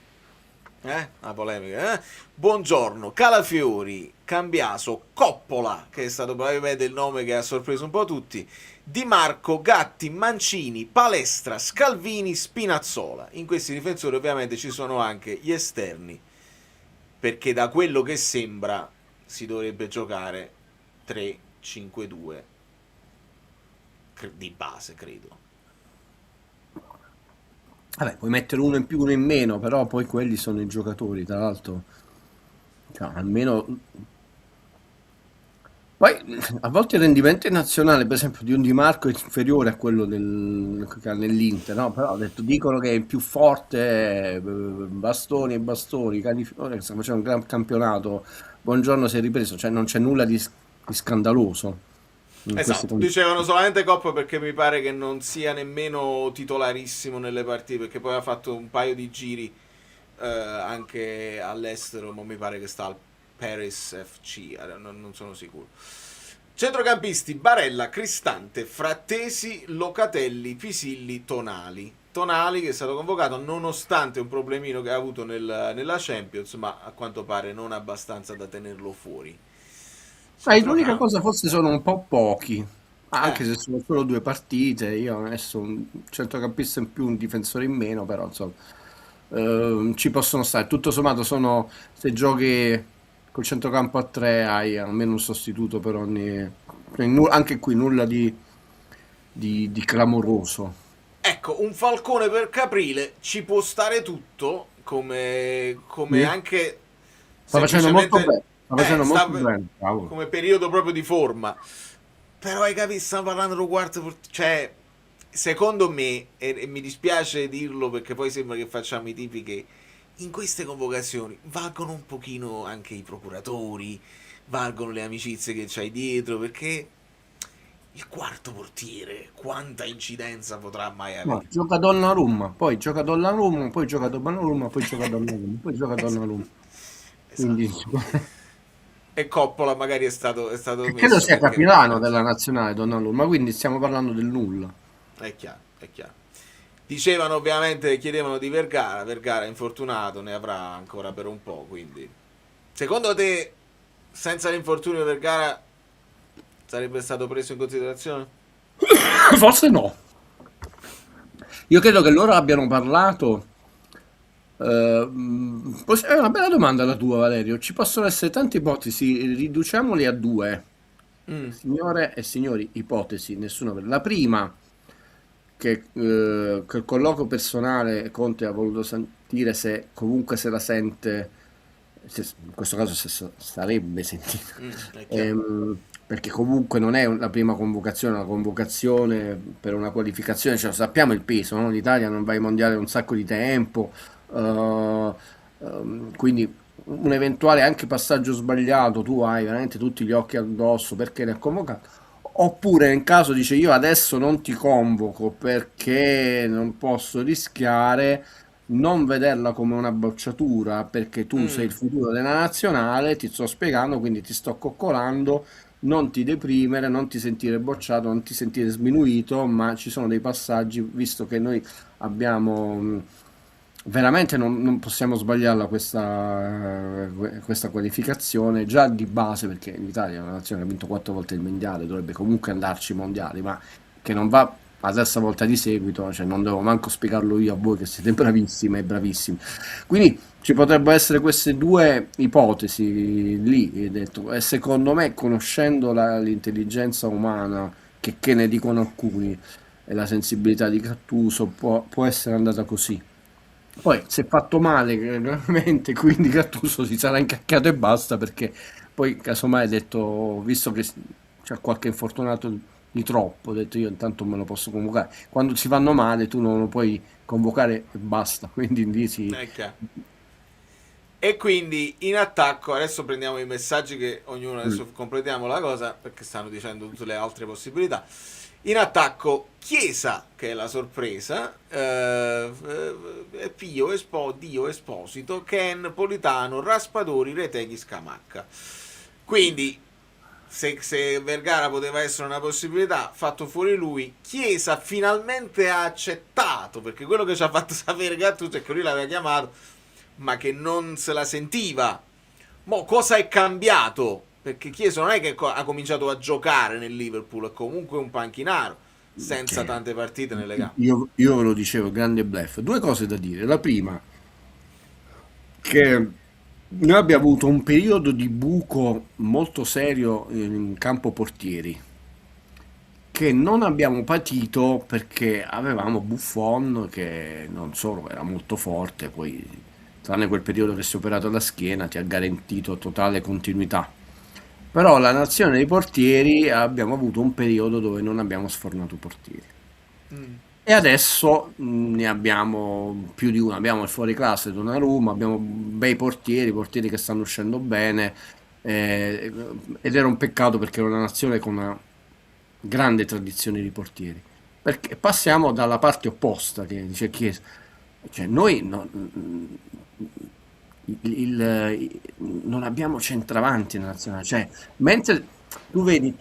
La polemica, Buongiorno, Calafiori, Cambiaso, Coppola, che è stato probabilmente il nome che ha sorpreso un po' tutti, Di Marco, Gatti, Mancini, Palestra, Scalvini, Spinazzola. In questi difensori ovviamente ci sono anche gli esterni, perché da quello che sembra si dovrebbe giocare 3-5-2 di base, credo. Vabbè, puoi mettere uno in più, uno in meno, però poi quelli sono i giocatori, tra l'altro, cioè, almeno... Poi a volte il rendimento nazionale, per esempio, di un Di Marco è inferiore a quello che ha nell'Inter, no? Però ho detto, dicono che è il più forte, bastoni e bastoni, Califiore che sta facendo un gran campionato, Buongiorno si è ripreso, cioè non c'è nulla di scandaloso in queste Esatto, condizioni. dicevano solamente Coppa perché mi pare che non sia nemmeno titolarissimo nelle partite, perché poi ha fatto un paio di giri anche all'estero, ma mi pare che sta al Paris FC, non sono sicuro. Centrocampisti, Barella, Cristante, Frattesi, Locatelli, Pisilli, Tonali. Tonali che è stato convocato nonostante un problemino che ha avuto nella Champions, ma a quanto pare non abbastanza da tenerlo fuori. L'unica cosa forse sono un po' pochi, anche se sono solo 2 partite, io ho messo un centrocampista in più, un difensore in meno, però insomma ci possono stare. Tutto sommato sono, se giochi col centrocampo a 3 hai almeno un sostituto per ogni... anche qui nulla di clamoroso. Ecco, un falcone per Caprile ci può stare tutto, come Sì. anche Sta facendo molto semplicemente bene, sta facendo sta molto bene, bravo. come periodo proprio di forma. Però hai capito, stiamo parlando di un quarto cioè, secondo me, e mi dispiace dirlo perché poi sembra che facciamo i tipi che in queste convocazioni valgono un pochino anche i procuratori, valgono le amicizie che c'hai dietro, perché il quarto portiere quanta incidenza potrà mai No, avere? gioca Donnarumma, poi gioca Donnarumma, poi gioca Donnarumma, poi gioca Donnarumma, poi gioca Donnarumma. Quindi E Coppola magari è stato credo messo sia perché capitano della nazionale Donnarumma, quindi stiamo parlando del nulla. è chiaro, è chiaro. Dicevano ovviamente, chiedevano di Vergara, Vergara è infortunato, ne avrà ancora per un po', quindi secondo te senza l'infortunio Vergara sarebbe stato preso in considerazione? Forse no. Io credo che loro abbiano parlato. È una bella domanda la tua, Valerio. Ci possono essere tante ipotesi, riduciamoli a 2. Signore e signori, ipotesi, nessuna. La prima, che il colloquio personale Conte ha voluto sentire se comunque se la sente, in questo caso sarebbe sentita. È chiaro. Perché comunque non è la prima convocazione, una convocazione per una qualificazione, cioè sappiamo il peso, no? L'Italia non va ai mondiali da un sacco di tempo, quindi un eventuale anche passaggio sbagliato, tu hai veramente tutti gli occhi addosso perché ne ha convocato, oppure in caso dice io adesso non ti convoco perché non posso rischiare, non vederla come una bocciatura perché tu sei il futuro della nazionale, ti sto spiegando, quindi ti sto coccolando, non ti deprimere, non ti sentire bocciato, non ti sentire sminuito, ma ci sono dei passaggi, visto che noi abbiamo veramente non possiamo sbagliarla questa qualificazione già di base, perché l'Italia è una nazione che ha vinto 4 volte il mondiale, dovrebbe comunque andarci ai mondiali, ma che non va la terza volta di seguito, cioè non devo manco spiegarlo io a voi che siete bravissimi e bravissimi. Quindi ci potrebbero essere queste due ipotesi lì, hai detto, e secondo me, conoscendo l'intelligenza umana, che ne dicono alcuni, e la sensibilità di Gattuso, può essere andata così. Poi si è fatto male veramente, quindi Gattuso si sarà incacchiato e basta, perché poi casomai ha detto, visto che c'è qualche infortunato di troppo, ho detto io intanto me lo posso convocare. Quando si vanno male tu non lo puoi convocare e basta, quindi lì si... È chiaro. E quindi in attacco, adesso prendiamo i messaggi che ognuno, adesso completiamo la cosa perché stanno dicendo tutte le altre possibilità. In attacco Chiesa, che è la sorpresa, Pio, Dio, Esposito, Ken, Politano, Raspadori, Reteghi, Scamacca. Quindi se Vergara poteva essere una possibilità, fatto fuori lui, Chiesa finalmente ha accettato, perché quello che ci ha fatto sapere Gattuso è che lui l'aveva chiamato ma che non se la sentiva. Mo cosa è cambiato? Perché Chiesa non è che ha cominciato a giocare nel Liverpool, è comunque un panchinaro senza tante partite nelle gambe. Io ve lo dicevo, grande bluff. Due cose da dire. La prima, che noi abbiamo avuto un periodo di buco molto serio in campo portieri, che non abbiamo patito perché avevamo Buffon, che non solo era molto forte, poi tranne quel periodo che si è operato la schiena ti ha garantito totale continuità. Però la nazione dei portieri abbiamo avuto un periodo dove non abbiamo sfornato portieri. E adesso ne abbiamo più di uno, abbiamo il fuoriclasse Donnarumma, abbiamo bei portieri che stanno uscendo bene, ed era un peccato perché era una nazione con una grande tradizione di portieri. Perché passiamo dalla parte opposta, che dice Chiesa, cioè noi non abbiamo centravanti nella nazionale, cioè mentre tu vedi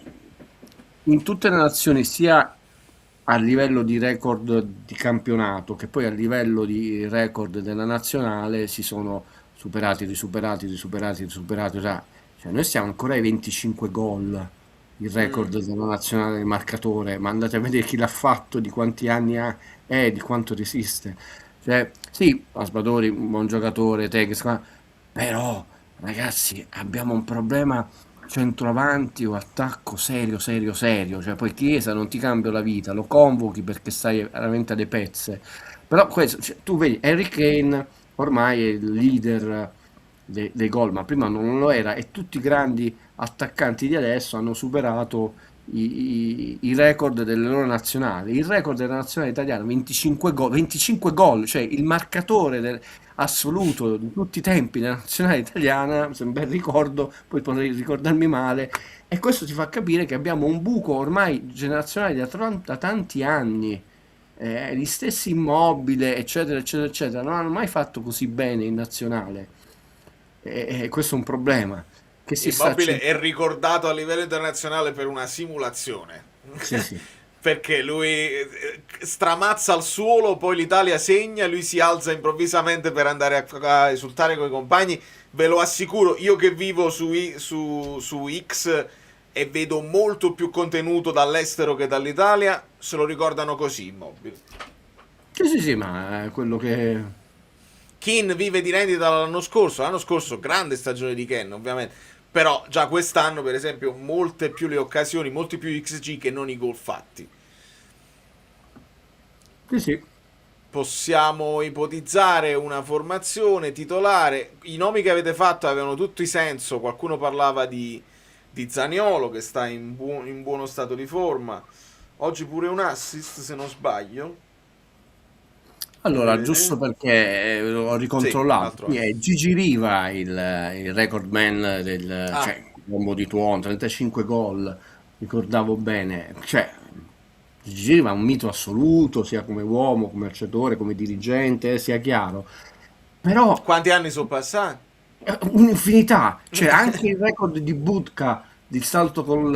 in tutte le nazioni, sia a livello di record di campionato che poi a livello di record della nazionale, si sono superati, cioè noi siamo ancora ai 25 gol, il record della nazionale del marcatore, ma andate a vedere chi l'ha fatto, di quanti anni è, di quanto resiste. Cioè, sì, Raspadori, un buon giocatore, però ragazzi abbiamo un problema centroavanti o attacco serio, cioè poi Chiesa non ti cambia la vita, lo convochi perché stai veramente alle pezze, però questo, cioè, tu vedi Harry Kane ormai è il leader dei gol, ma prima non lo era, e tutti i grandi attaccanti di adesso hanno superato i record delle loro nazionali. Il record della nazionale italiana 25 gol, cioè il marcatore assoluto di tutti i tempi della nazionale italiana, se ben ricordo, poi potrei ricordarmi male, e questo ti fa capire che abbiamo un buco ormai generazionale da tanti anni. Gli stessi Immobile, eccetera, non hanno mai fatto così bene in nazionale, e questo è un problema. Che si Immobile è ricordato a livello internazionale per una simulazione. Sì. Perché lui stramazza al suolo, poi l'Italia segna, lui si alza improvvisamente per andare a esultare con i compagni. Ve lo assicuro, io che vivo su X e vedo molto più contenuto dall'estero che dall'Italia, se lo ricordano così Immobile. Sì, ma è quello che... Keane vive di rendita l'anno scorso grande stagione di Ken ovviamente, però già quest'anno per esempio molte più le occasioni, molti più XG che non i gol fatti. Sì. Possiamo ipotizzare una formazione titolare, i nomi che avete fatto avevano tutti senso, qualcuno parlava di Zaniolo che sta in buono stato di forma, oggi pure un assist se non sbaglio. Allora, giusto perché ho ricontrollato, Sì, è Gigi Riva il record man cioè, uomo di tuono, 35 gol, ricordavo bene, cioè Gigi Riva è un mito assoluto, sia come uomo, come calciatore, come dirigente, sia chiaro, però... Quanti anni sono passati? Un'infinità, cioè anche il record di Budka, il salto con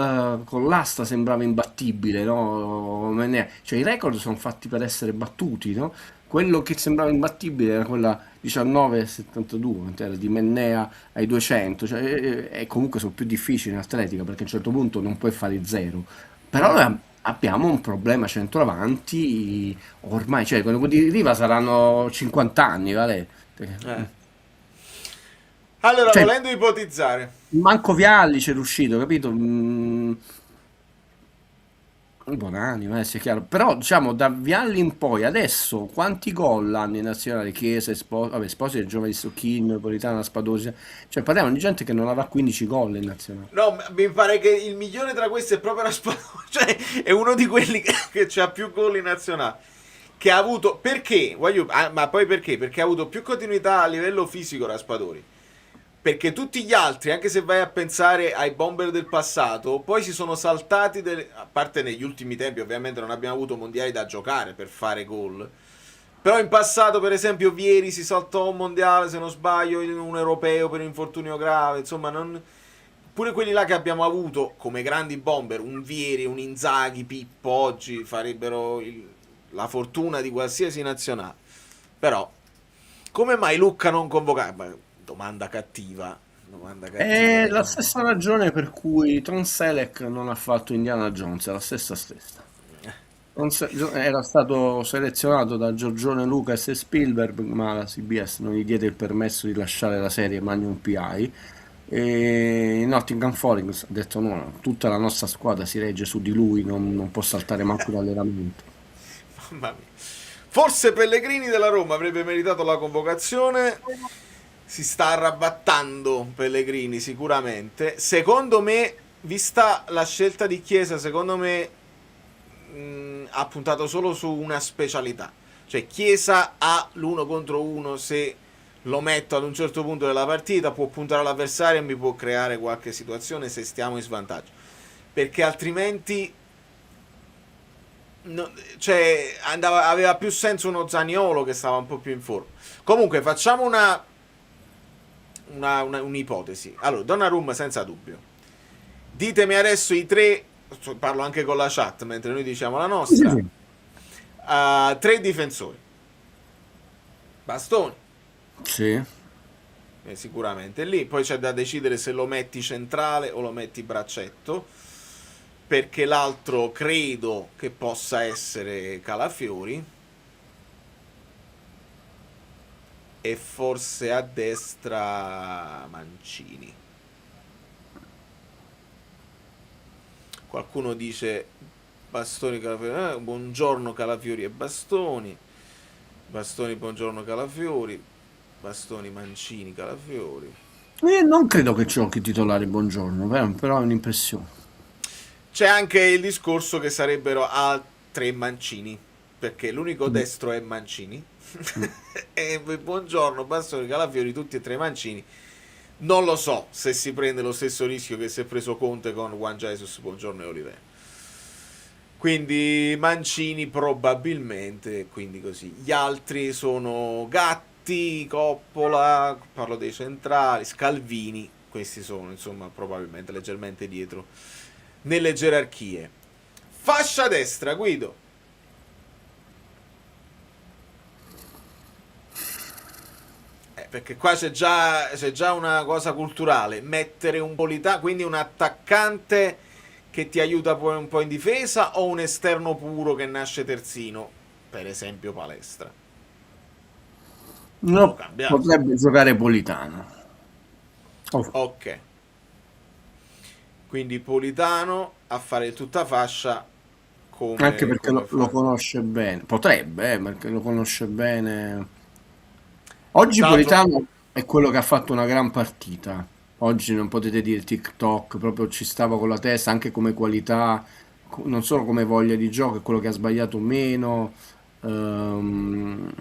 l'asta sembrava imbattibile, no? Cioè i record sono fatti per essere battuti, no? Quello che sembrava imbattibile era quella 19,72, era di Mennea ai 200, cioè, e comunque sono più difficili in atletica perché a un certo punto non puoi fare zero, però abbiamo un problema centravanti ormai, cioè quando di Riva saranno 50 anni, vale? Allora, Cioè, volendo ipotizzare, manco Vialli c'è riuscito, capito? Buonanima, sia chiaro. Però, diciamo, da Vialli in poi, adesso, quanti gol hanno in nazionale? Chiesa, vabbè, Sposi è giovane di Stocchino, Politano, Spadosia. Cioè, parliamo di gente che non avrà 15 gol in nazionale. no, mi pare che il migliore tra questi è proprio Raspadori, cioè è uno di quelli che ha più gol in nazionale, che ha avuto, perché? Ma poi perché? Perché ha avuto più continuità a livello fisico Raspadori. Perché tutti gli altri, anche se vai a pensare ai bomber del passato, poi si sono saltati, a parte negli ultimi tempi, ovviamente non abbiamo avuto mondiali da giocare per fare gol. Però in passato, per esempio, Vieri si saltò un mondiale, se non sbaglio, in un europeo per un infortunio grave. Insomma, pure quelli là che abbiamo avuto come grandi bomber, un Vieri, un Inzaghi, Pippo, oggi farebbero la fortuna di qualsiasi nazionale. Però, come mai Lucca non convocato? Domanda cattiva. È la stessa ragione per cui Tom Selleck non ha fatto Indiana Jones, è la stessa. Era stato selezionato da Giorgione Lucas e Spielberg, ma la CBS non gli diede il permesso di lasciare la serie Magnum PI. E Nottingham Forest ha detto no, tutta la nostra squadra si regge su di lui, non può saltare manco l'allenamento. Mamma mia. Forse Pellegrini della Roma avrebbe meritato la convocazione. Si sta arrabattando Pellegrini sicuramente. Secondo me, vista la scelta di Chiesa, secondo me ha puntato solo su una specialità. Cioè Chiesa ha l'1 contro 1, se lo metto ad un certo punto della partita può puntare all'avversario e mi può creare qualche situazione se stiamo in svantaggio. Perché altrimenti cioè aveva più senso uno Zaniolo che stava un po' più in forma. Comunque facciamo un'ipotesi. Allora, Donnarumma senza dubbio. Ditemi adesso i tre, parlo anche con la chat mentre noi diciamo la nostra. Sì. Tre difensori. Bastoni. Sì. Sicuramente lì. Poi c'è da decidere se lo metti centrale o lo metti braccetto, perché l'altro credo che possa essere Calafiori. E forse a destra Mancini. Qualcuno dice Bastoni, Calafiori. Buongiorno Calafiori e Bastoni. Bastoni, buongiorno Calafiori. Bastoni, Mancini, Calafiori. Non credo che giochi titolare Buongiorno, però è un'impressione. C'è anche il discorso che sarebbero a tre Mancini, perché l'unico destro è Mancini. E buongiorno Bastoni, Calafiori, tutti e tre Mancini. Non lo so se si prende lo stesso rischio che si è preso Conte con Juan Jesus, buongiorno e Oliver. Quindi Mancini probabilmente, quindi così. Gli altri sono Gatti, Coppola, parlo dei centrali, Scalvini, questi sono insomma probabilmente leggermente dietro nelle gerarchie. Fascia destra, Guido. Perché qua c'è già una cosa culturale, mettere un Politano, quindi un attaccante che ti aiuta poi un po' in difesa o un esterno puro che nasce terzino, per esempio Palestra. No, potrebbe giocare Politano. Ok. Quindi Politano a fare tutta fascia anche perché lo conosce bene. Potrebbe, perché lo conosce bene. Oggi Politano è quello che ha fatto una gran partita. Oggi non potete dire TikTok, proprio ci stava con la testa, anche come qualità, non solo come voglia di gioco, è quello che ha sbagliato meno. Un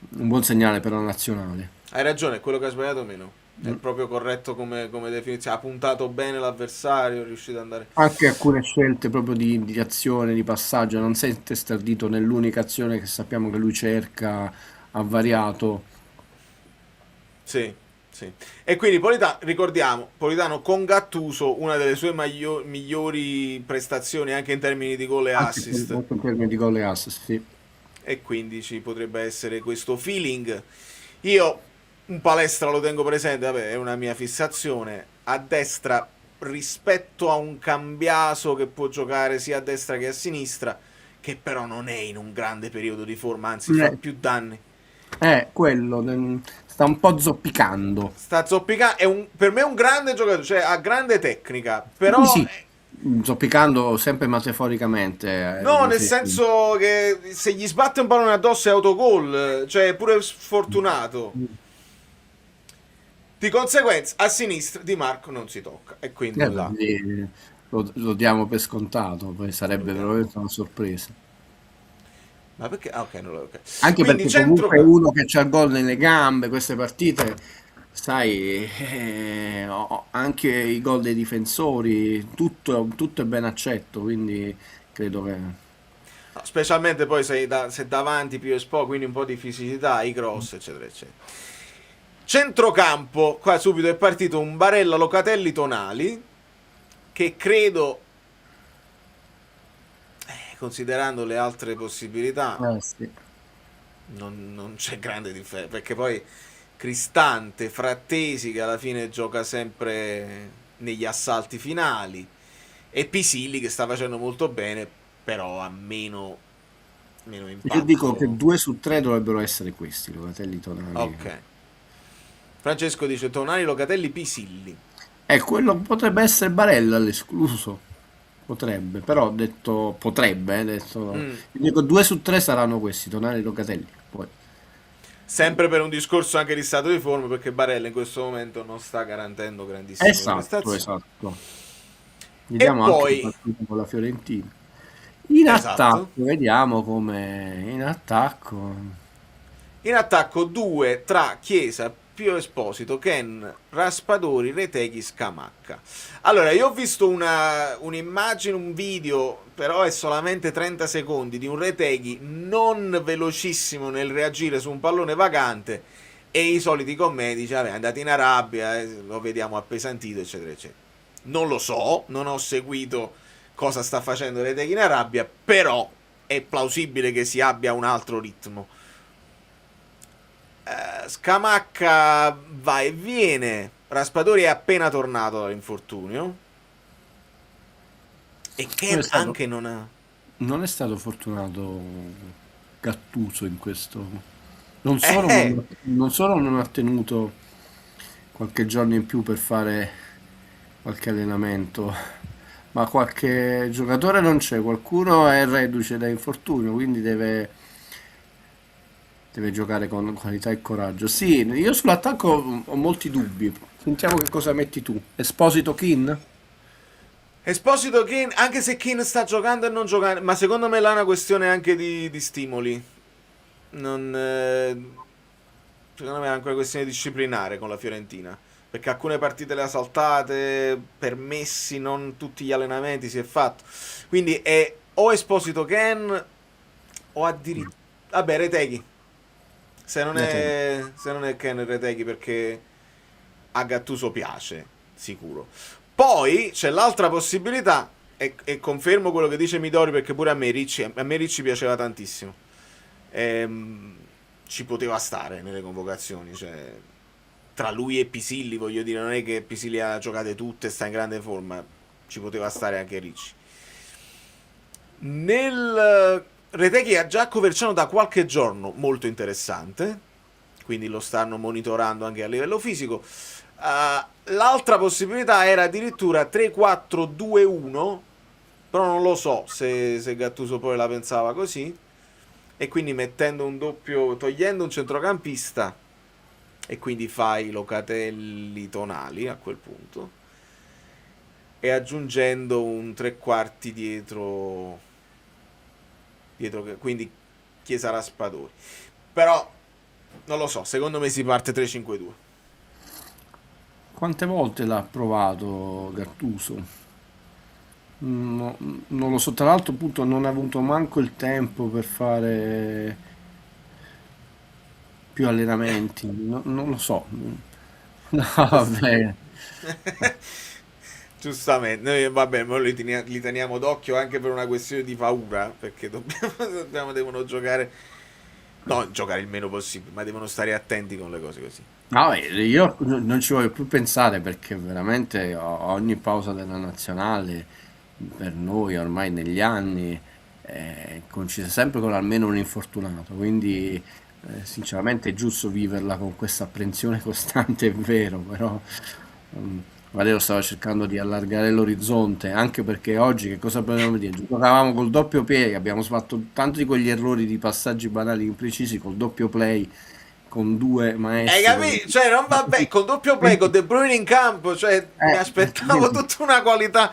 buon segnale per la nazionale. Hai ragione, è quello che ha sbagliato meno. È proprio corretto come definizione. Ha puntato bene l'avversario, è riuscito ad andare. Anche alcune scelte proprio di azione, di passaggio, non si è intestardito nell'unica azione che sappiamo che lui cerca, ha variato. Sì. E quindi Politano, ricordiamo, Politano con Gattuso, una delle sue migliori prestazioni anche in termini di gol e assist. Anche in termini di gol e assist, sì. E quindi ci potrebbe essere questo feeling. Io un Palestra lo tengo presente, vabbè, è una mia fissazione. A destra rispetto a un Cambiaso che può giocare sia a destra che a sinistra, che però non è in un grande periodo di forma, anzi fa più danni. Quello sta un po' zoppicando. Sta zoppicando, per me è un grande giocatore, cioè ha grande tecnica, però Sì, zoppicando sempre metaforicamente. no, nel senso che se gli sbatte un pallone addosso è autogol, cioè è pure sfortunato. Di conseguenza a sinistra Di Marco non si tocca e quindi là. Lo diamo per scontato, poi sarebbe veramente una sorpresa. Ma perché? Ok, non lo okay. Anche Quindi perché comunque uno che c'ha il gol nelle gambe, queste partite, sai, anche i gol dei difensori, tutto è ben accetto, quindi credo che... No, specialmente poi se davanti più espo, quindi un po' di fisicità, i cross, eccetera, eccetera. Centrocampo, qua subito è partito un Barella, Locatelli, Tonali, che credo, considerando le altre possibilità, sì. non c'è grande differenza, perché poi Cristante, Frattesi che alla fine gioca sempre negli assalti finali, e Pisilli che sta facendo molto bene, però ha meno impatto. Io dico che 2 su 3 dovrebbero essere questi, Locatelli, Tonali. Ok. Francesco dice Tonali, Locatelli, Pisilli. Quello potrebbe essere Barella all'escluso. Potrebbe, però ho detto potrebbe, detto no. Io dico 2 su 3 saranno questi, Tonali, Locatelli. Poi. Sempre per un discorso anche di stato di forma, perché Barella in questo momento non sta garantendo grandissime prestazioni. Esatto. Vediamo e anche poi la partita con la Fiorentina. In attacco, vediamo come in attacco 2 tra Chiesa, Pio Esposito, Ken, Raspadori, Reteghi, Scamacca. Allora, io ho visto un'immagine, un video, però è solamente 30 secondi, di un Reteghi non velocissimo nel reagire su un pallone vagante, e i soliti commenti dice vabbè, è andato in Arabia, lo vediamo appesantito, eccetera, eccetera. Non lo so, non ho seguito cosa sta facendo Reteghi in Arabia, però è plausibile che si abbia un altro ritmo. Scamacca va e viene, Raspadori è appena tornato dall'infortunio, e Ken anche non è stato fortunato Gattuso in questo. Non solo non ha tenuto qualche giorno in più per fare qualche allenamento, ma qualche giocatore non c'è, qualcuno è reduce da infortunio, quindi deve giocare con qualità e coraggio. Sì, io sull'attacco ho molti dubbi. Sentiamo che cosa metti tu. Esposito, Kean? Esposito, Kean, anche se Kean sta giocando e non giocando, ma secondo me là è una questione anche di stimoli. Secondo me è anche una questione disciplinare con la Fiorentina, perché alcune partite le ha saltate, permessi, non tutti gli allenamenti si è fatto. Quindi è o Esposito, Kean, o addirittura vabbè, Reteghi. Se non è Ken, Reteghi, perché a Gattuso piace, sicuro. Poi c'è l'altra possibilità, e confermo quello che dice Midori, perché pure a me Ricci piaceva tantissimo. Ci poteva stare nelle convocazioni, cioè tra lui e Pisilli, voglio dire, non è che Pisilli ha giocate tutte, sta in grande forma, ci poteva stare anche Ricci. Reteghi ha già Coverciano da qualche giorno, molto interessante, quindi lo stanno monitorando anche a livello fisico. L'altra possibilità era addirittura 3-4-2-1, però non lo so se Gattuso poi la pensava così, e quindi mettendo un doppio, togliendo un centrocampista, e quindi fai Locatelli, Tonali a quel punto, e aggiungendo un tre quarti dietro, quindi Chiesa, Raspadori. Però non lo so, secondo me si parte 3-5-2. Quante volte l'ha provato Gattuso? Non lo so, tra l'altro appunto non ha avuto manco il tempo per fare più allenamenti, non lo so. No, vabbè. Giustamente, noi vabbè, noi li teniamo d'occhio anche per una questione di paura, perché devono giocare No, giocare il meno possibile, ma devono stare attenti con le cose così. No, io non ci voglio più pensare perché veramente ogni pausa della nazionale per noi ormai negli anni coincide sempre con almeno un infortunato, quindi sinceramente è giusto viverla con questa apprensione costante, è vero, però Valero stava cercando di allargare l'orizzonte, anche perché oggi che cosa potevamo dire? Giocavamo col doppio play, abbiamo fatto tanti di quegli errori di passaggi banali imprecisi col doppio play, con due maestri. Hai capito? Cioè, non vabbè, col doppio play, con De Bruyne in campo, cioè, mi aspettavo tutta una qualità,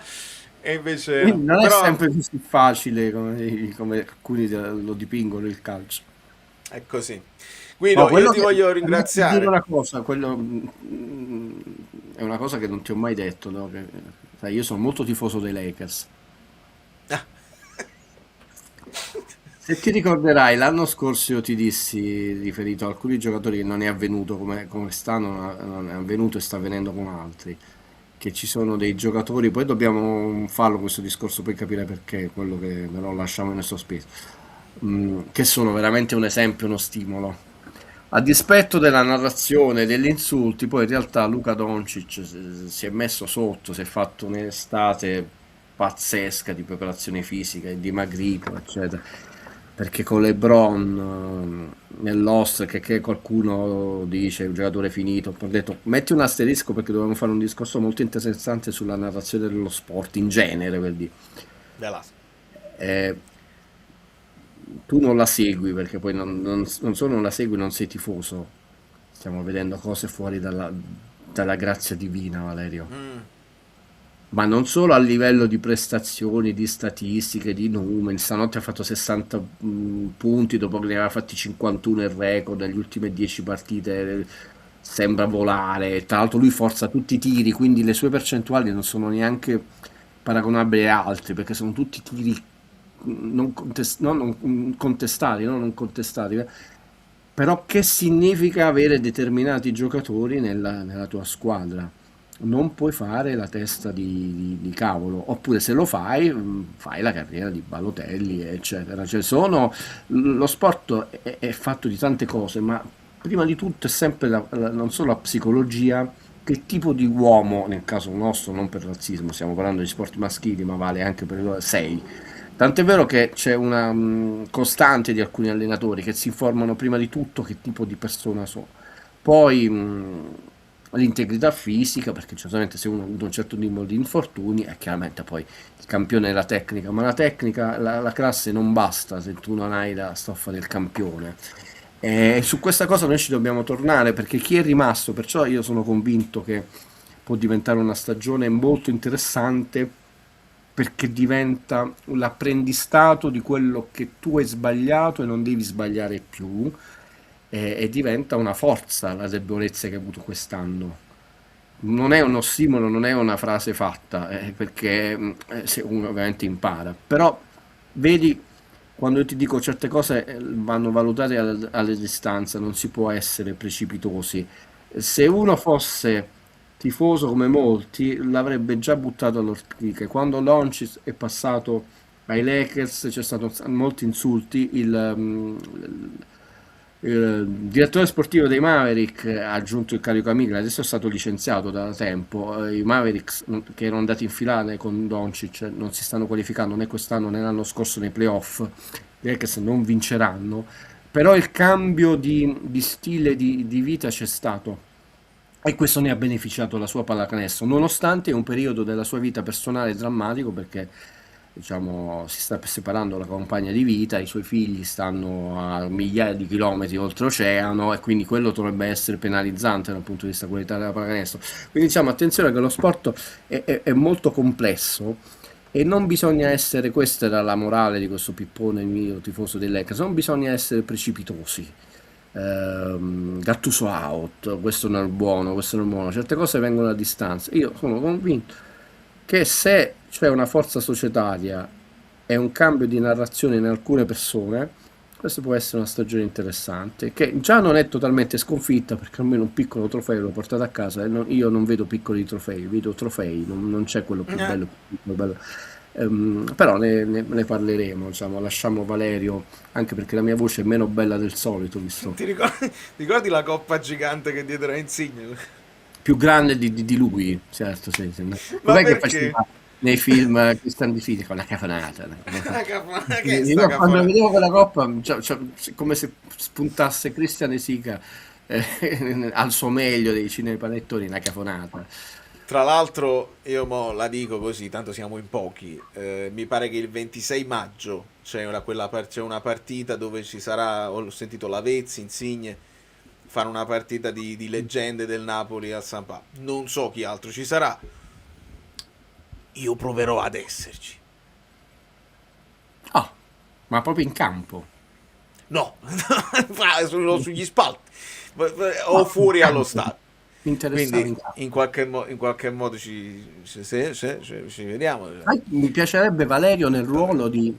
e invece Quindi non però è sempre così facile come alcuni lo dipingono il calcio. è così. Guido, io ti voglio Dire ringraziare. una cosa, è una cosa che non ti ho mai detto, no? Sai, io sono molto tifoso dei Lakers. Se ti ricorderai, l'anno scorso io ti dissi, riferito a alcuni giocatori, che non è avvenuto come stanno, non è avvenuto e sta avvenendo con altri, che ci sono dei giocatori, poi dobbiamo farlo questo discorso per capire perché, quello che però lasciamo in sospeso, che sono veramente un esempio, uno stimolo. A dispetto della narrazione, degli insulti, poi in realtà Luka Doncic si è messo sotto, si è fatto un'estate pazzesca di preparazione fisica, è dimagrito, eccetera. Perché con LeBron nell'host che qualcuno dice un giocatore finito, ho detto metti un asterisco perché dovevamo fare un discorso molto interessante sulla narrazione dello sport in genere, per dire. Tu non la segui perché poi non solo non la segui, non sei tifoso. Stiamo vedendo cose fuori dalla grazia divina, Valerio. Ma non solo a livello di prestazioni, di statistiche, di numeri. Stanotte ha fatto 60 punti dopo che ne aveva fatti 51 il record nelle ultime 10 partite. Sembra volare. Tra l'altro lui forza tutti i tiri, quindi le sue percentuali non sono neanche paragonabili a altri, perché sono tutti tiri non contestati, no? Non contestati. Però che significa avere determinati giocatori nella tua squadra? Non puoi fare la testa di cavolo, oppure se lo fai, fai la carriera di Balotelli, eccetera. Cioè lo sport è fatto di tante cose, ma prima di tutto è sempre non solo la psicologia, che tipo di uomo, nel caso nostro, non per razzismo, stiamo parlando di sport maschili, ma vale anche per sei. Tant'è vero che c'è una costante di alcuni allenatori che si informano prima di tutto che tipo di persona sono. Poi l'integrità fisica, perché certamente se uno ha avuto un certo numero di infortuni è chiaramente poi il campione della tecnica, ma la tecnica, la classe non basta se tu non hai la stoffa del campione. E su questa cosa noi ci dobbiamo tornare, perché chi è rimasto, perciò io sono convinto che può diventare una stagione molto interessante, perché diventa l'apprendistato di quello che tu hai sbagliato e non devi sbagliare più, e diventa una forza la debolezza che hai avuto quest'anno. Non è un ossimoro, non è una frase fatta, perché se uno ovviamente impara, però vedi, quando io ti dico certe cose vanno valutate alle distanze, non si può essere precipitosi. Se uno fosse tifoso come molti, l'avrebbe già buttato all'ortiche. Quando Doncic è passato ai Lakers c'è stato molti insulti, il direttore sportivo dei Maverick ha aggiunto il carico amico, adesso è stato licenziato da tempo. I Mavericks, che erano andati in finale con Doncic, non si stanno qualificando né quest'anno né l'anno scorso nei playoff. I Lakers non vinceranno, però il cambio di stile di vita c'è stato, e questo ne ha beneficiato la sua pallacanestro, nonostante un periodo della sua vita personale drammatico, perché diciamo si sta separando la compagna di vita, i suoi figli stanno a migliaia di chilometri oltreoceano, e quindi quello dovrebbe essere penalizzante dal punto di vista qualità della pallacanestro. Quindi diciamo attenzione che lo sport è molto complesso, e non bisogna essere, questa era la morale di questo pippone mio tifoso dei Lakers, non bisogna essere precipitosi. Gattuso out, questo non è buono, questo non è buono, certe cose vengono a distanza. Io sono convinto che se c'è una forza societaria e un cambio di narrazione in alcune persone, questo può essere una stagione interessante, che già non è totalmente sconfitta, perché almeno un piccolo trofeo l'ho portato a casa, e io non vedo piccoli trofei, vedo trofei, non c'è quello più bello, Però ne parleremo, diciamo, lasciamo Valerio, anche perché la mia voce è meno bella del solito, visto Ti ricordi la coppa gigante che diedero a Insigne? più grande di lui, certo, sì, sì. Ma Com'è che perché? faceva nei film Cristian Di Fini con la cafonata? Che è sta Io quando cafonata? vedevo quella coppa, come se spuntasse Cristian De Sica al suo meglio dei cinepanettoni, una cafonata. Tra l'altro, io mo la dico così, tanto siamo in pochi. Mi pare che il 26 maggio c'è una partita dove ci sarà, ho sentito Lavezzi, Insigne, fare una partita di leggende del Napoli al San Paolo. Non so chi altro ci sarà. Io proverò ad esserci. Ah, ma proprio in campo. No, sugli spalti o fuori allo stadio. Interessante. Quindi in qualche modo ci vediamo. Mi piacerebbe Valerio nel ruolo di...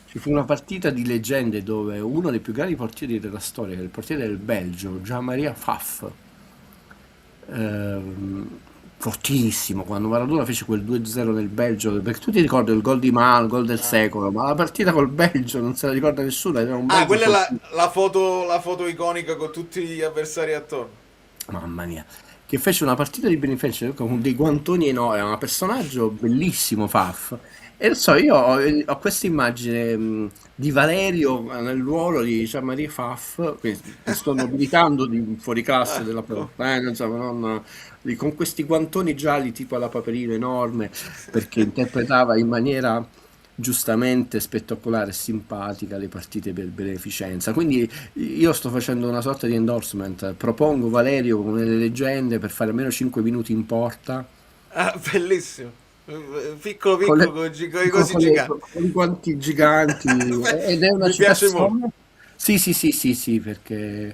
Ci fu una partita di leggende dove uno dei più grandi portieri della storia, il portiere del Belgio, Jean-Marie Pfaff, fortissimo, quando Maradona fece quel 2-0 nel Belgio, perché tu ti ricordi il gol di Mano, il gol del secolo, ma la partita col Belgio non se la ricorda nessuno, era un Belgio Quella è fortissimo. la foto iconica con tutti gli avversari attorno. Mamma mia, che fece una partita di beneficenza con dei guantoni enormi, era un personaggio bellissimo, Faf. E lo so, io ho questa immagine di Valerio nel ruolo di Jean-Marie Pfaff, che sto nobilitando di fuori classe della insomma, con questi guantoni gialli tipo alla Paperino enorme, perché interpretava in maniera giustamente spettacolare e simpatica le partite per beneficenza. Quindi io sto facendo una sorta di endorsement, propongo Valerio come le leggende per fare almeno 5 minuti in porta. Bellissimo. Piccolo Con le- con i cosi giganti. con i guanti giganti ed è una Mi piace molto. citazione. Sì, perché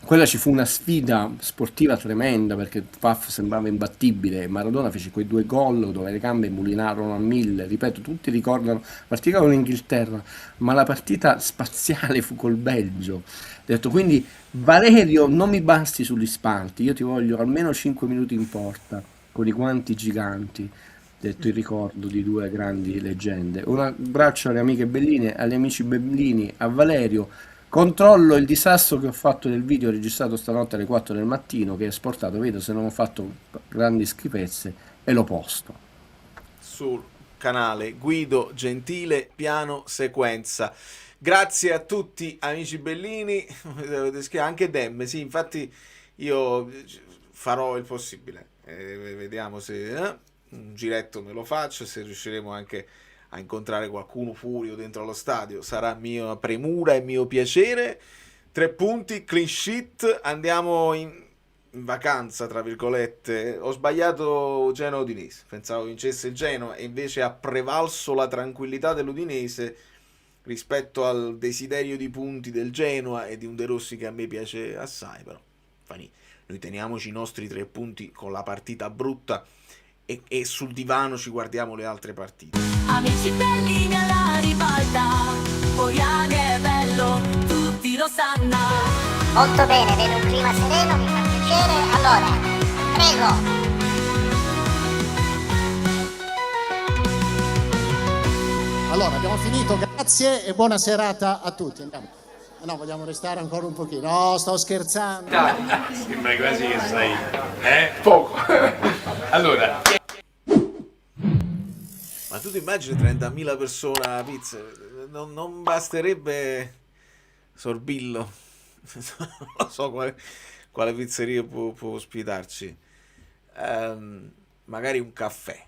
quella ci fu una sfida sportiva tremenda perché Pfaff sembrava imbattibile e Maradona fece quei 2 gol dove le gambe mulinarono a 1000. Ripeto, tutti ricordano la partita con l'Inghilterra, ma la partita spaziale fu col Belgio. Ho detto, quindi Valerio non mi basti sugli spalti, io ti voglio almeno 5 minuti in porta con i guanti giganti, detto il ricordo di 2 grandi leggende. Un abbraccio alle amiche Belline, agli amici Bellini, a Valerio. Controllo il disastro che ho fatto nel video registrato stanotte alle 4 del mattino, che è esportato, vedo se non ho fatto grandi schifezze, e lo posto. Sul canale Guido Gentile Piano Sequenza. Grazie a tutti amici Bellini, anche Dem, sì, infatti io farò il possibile. Vediamo se un giretto me lo faccio, se riusciremo anche a incontrare qualcuno fuori o dentro allo stadio sarà mia premura e mio piacere. 3 punti, clean sheet, andiamo in vacanza tra virgolette. Ho sbagliato Genoa Udinese, pensavo vincesse il Genoa e invece ha prevalso la tranquillità dell'Udinese rispetto al desiderio di punti del Genoa e di un De Rossi che a me piace assai, però noi teniamoci i nostri 3 punti con la partita brutta e sul divano ci guardiamo le altre partite. Amici Bellini alla ribalta, Poriani è bello, tutti lo sanno. Molto bene, vedo un clima sereno, mi fa piacere. Allora, prego. Allora, abbiamo finito, grazie e buona serata a tutti. Andiamo. No, vogliamo restare ancora un pochino. No, sto scherzando. Sembra quasi che sei poco. Allora, ma tu ti immagini 30.000 persone a pizza? Non basterebbe Sorbillo? Non so quale pizzeria può ospitarci. Magari un caffè.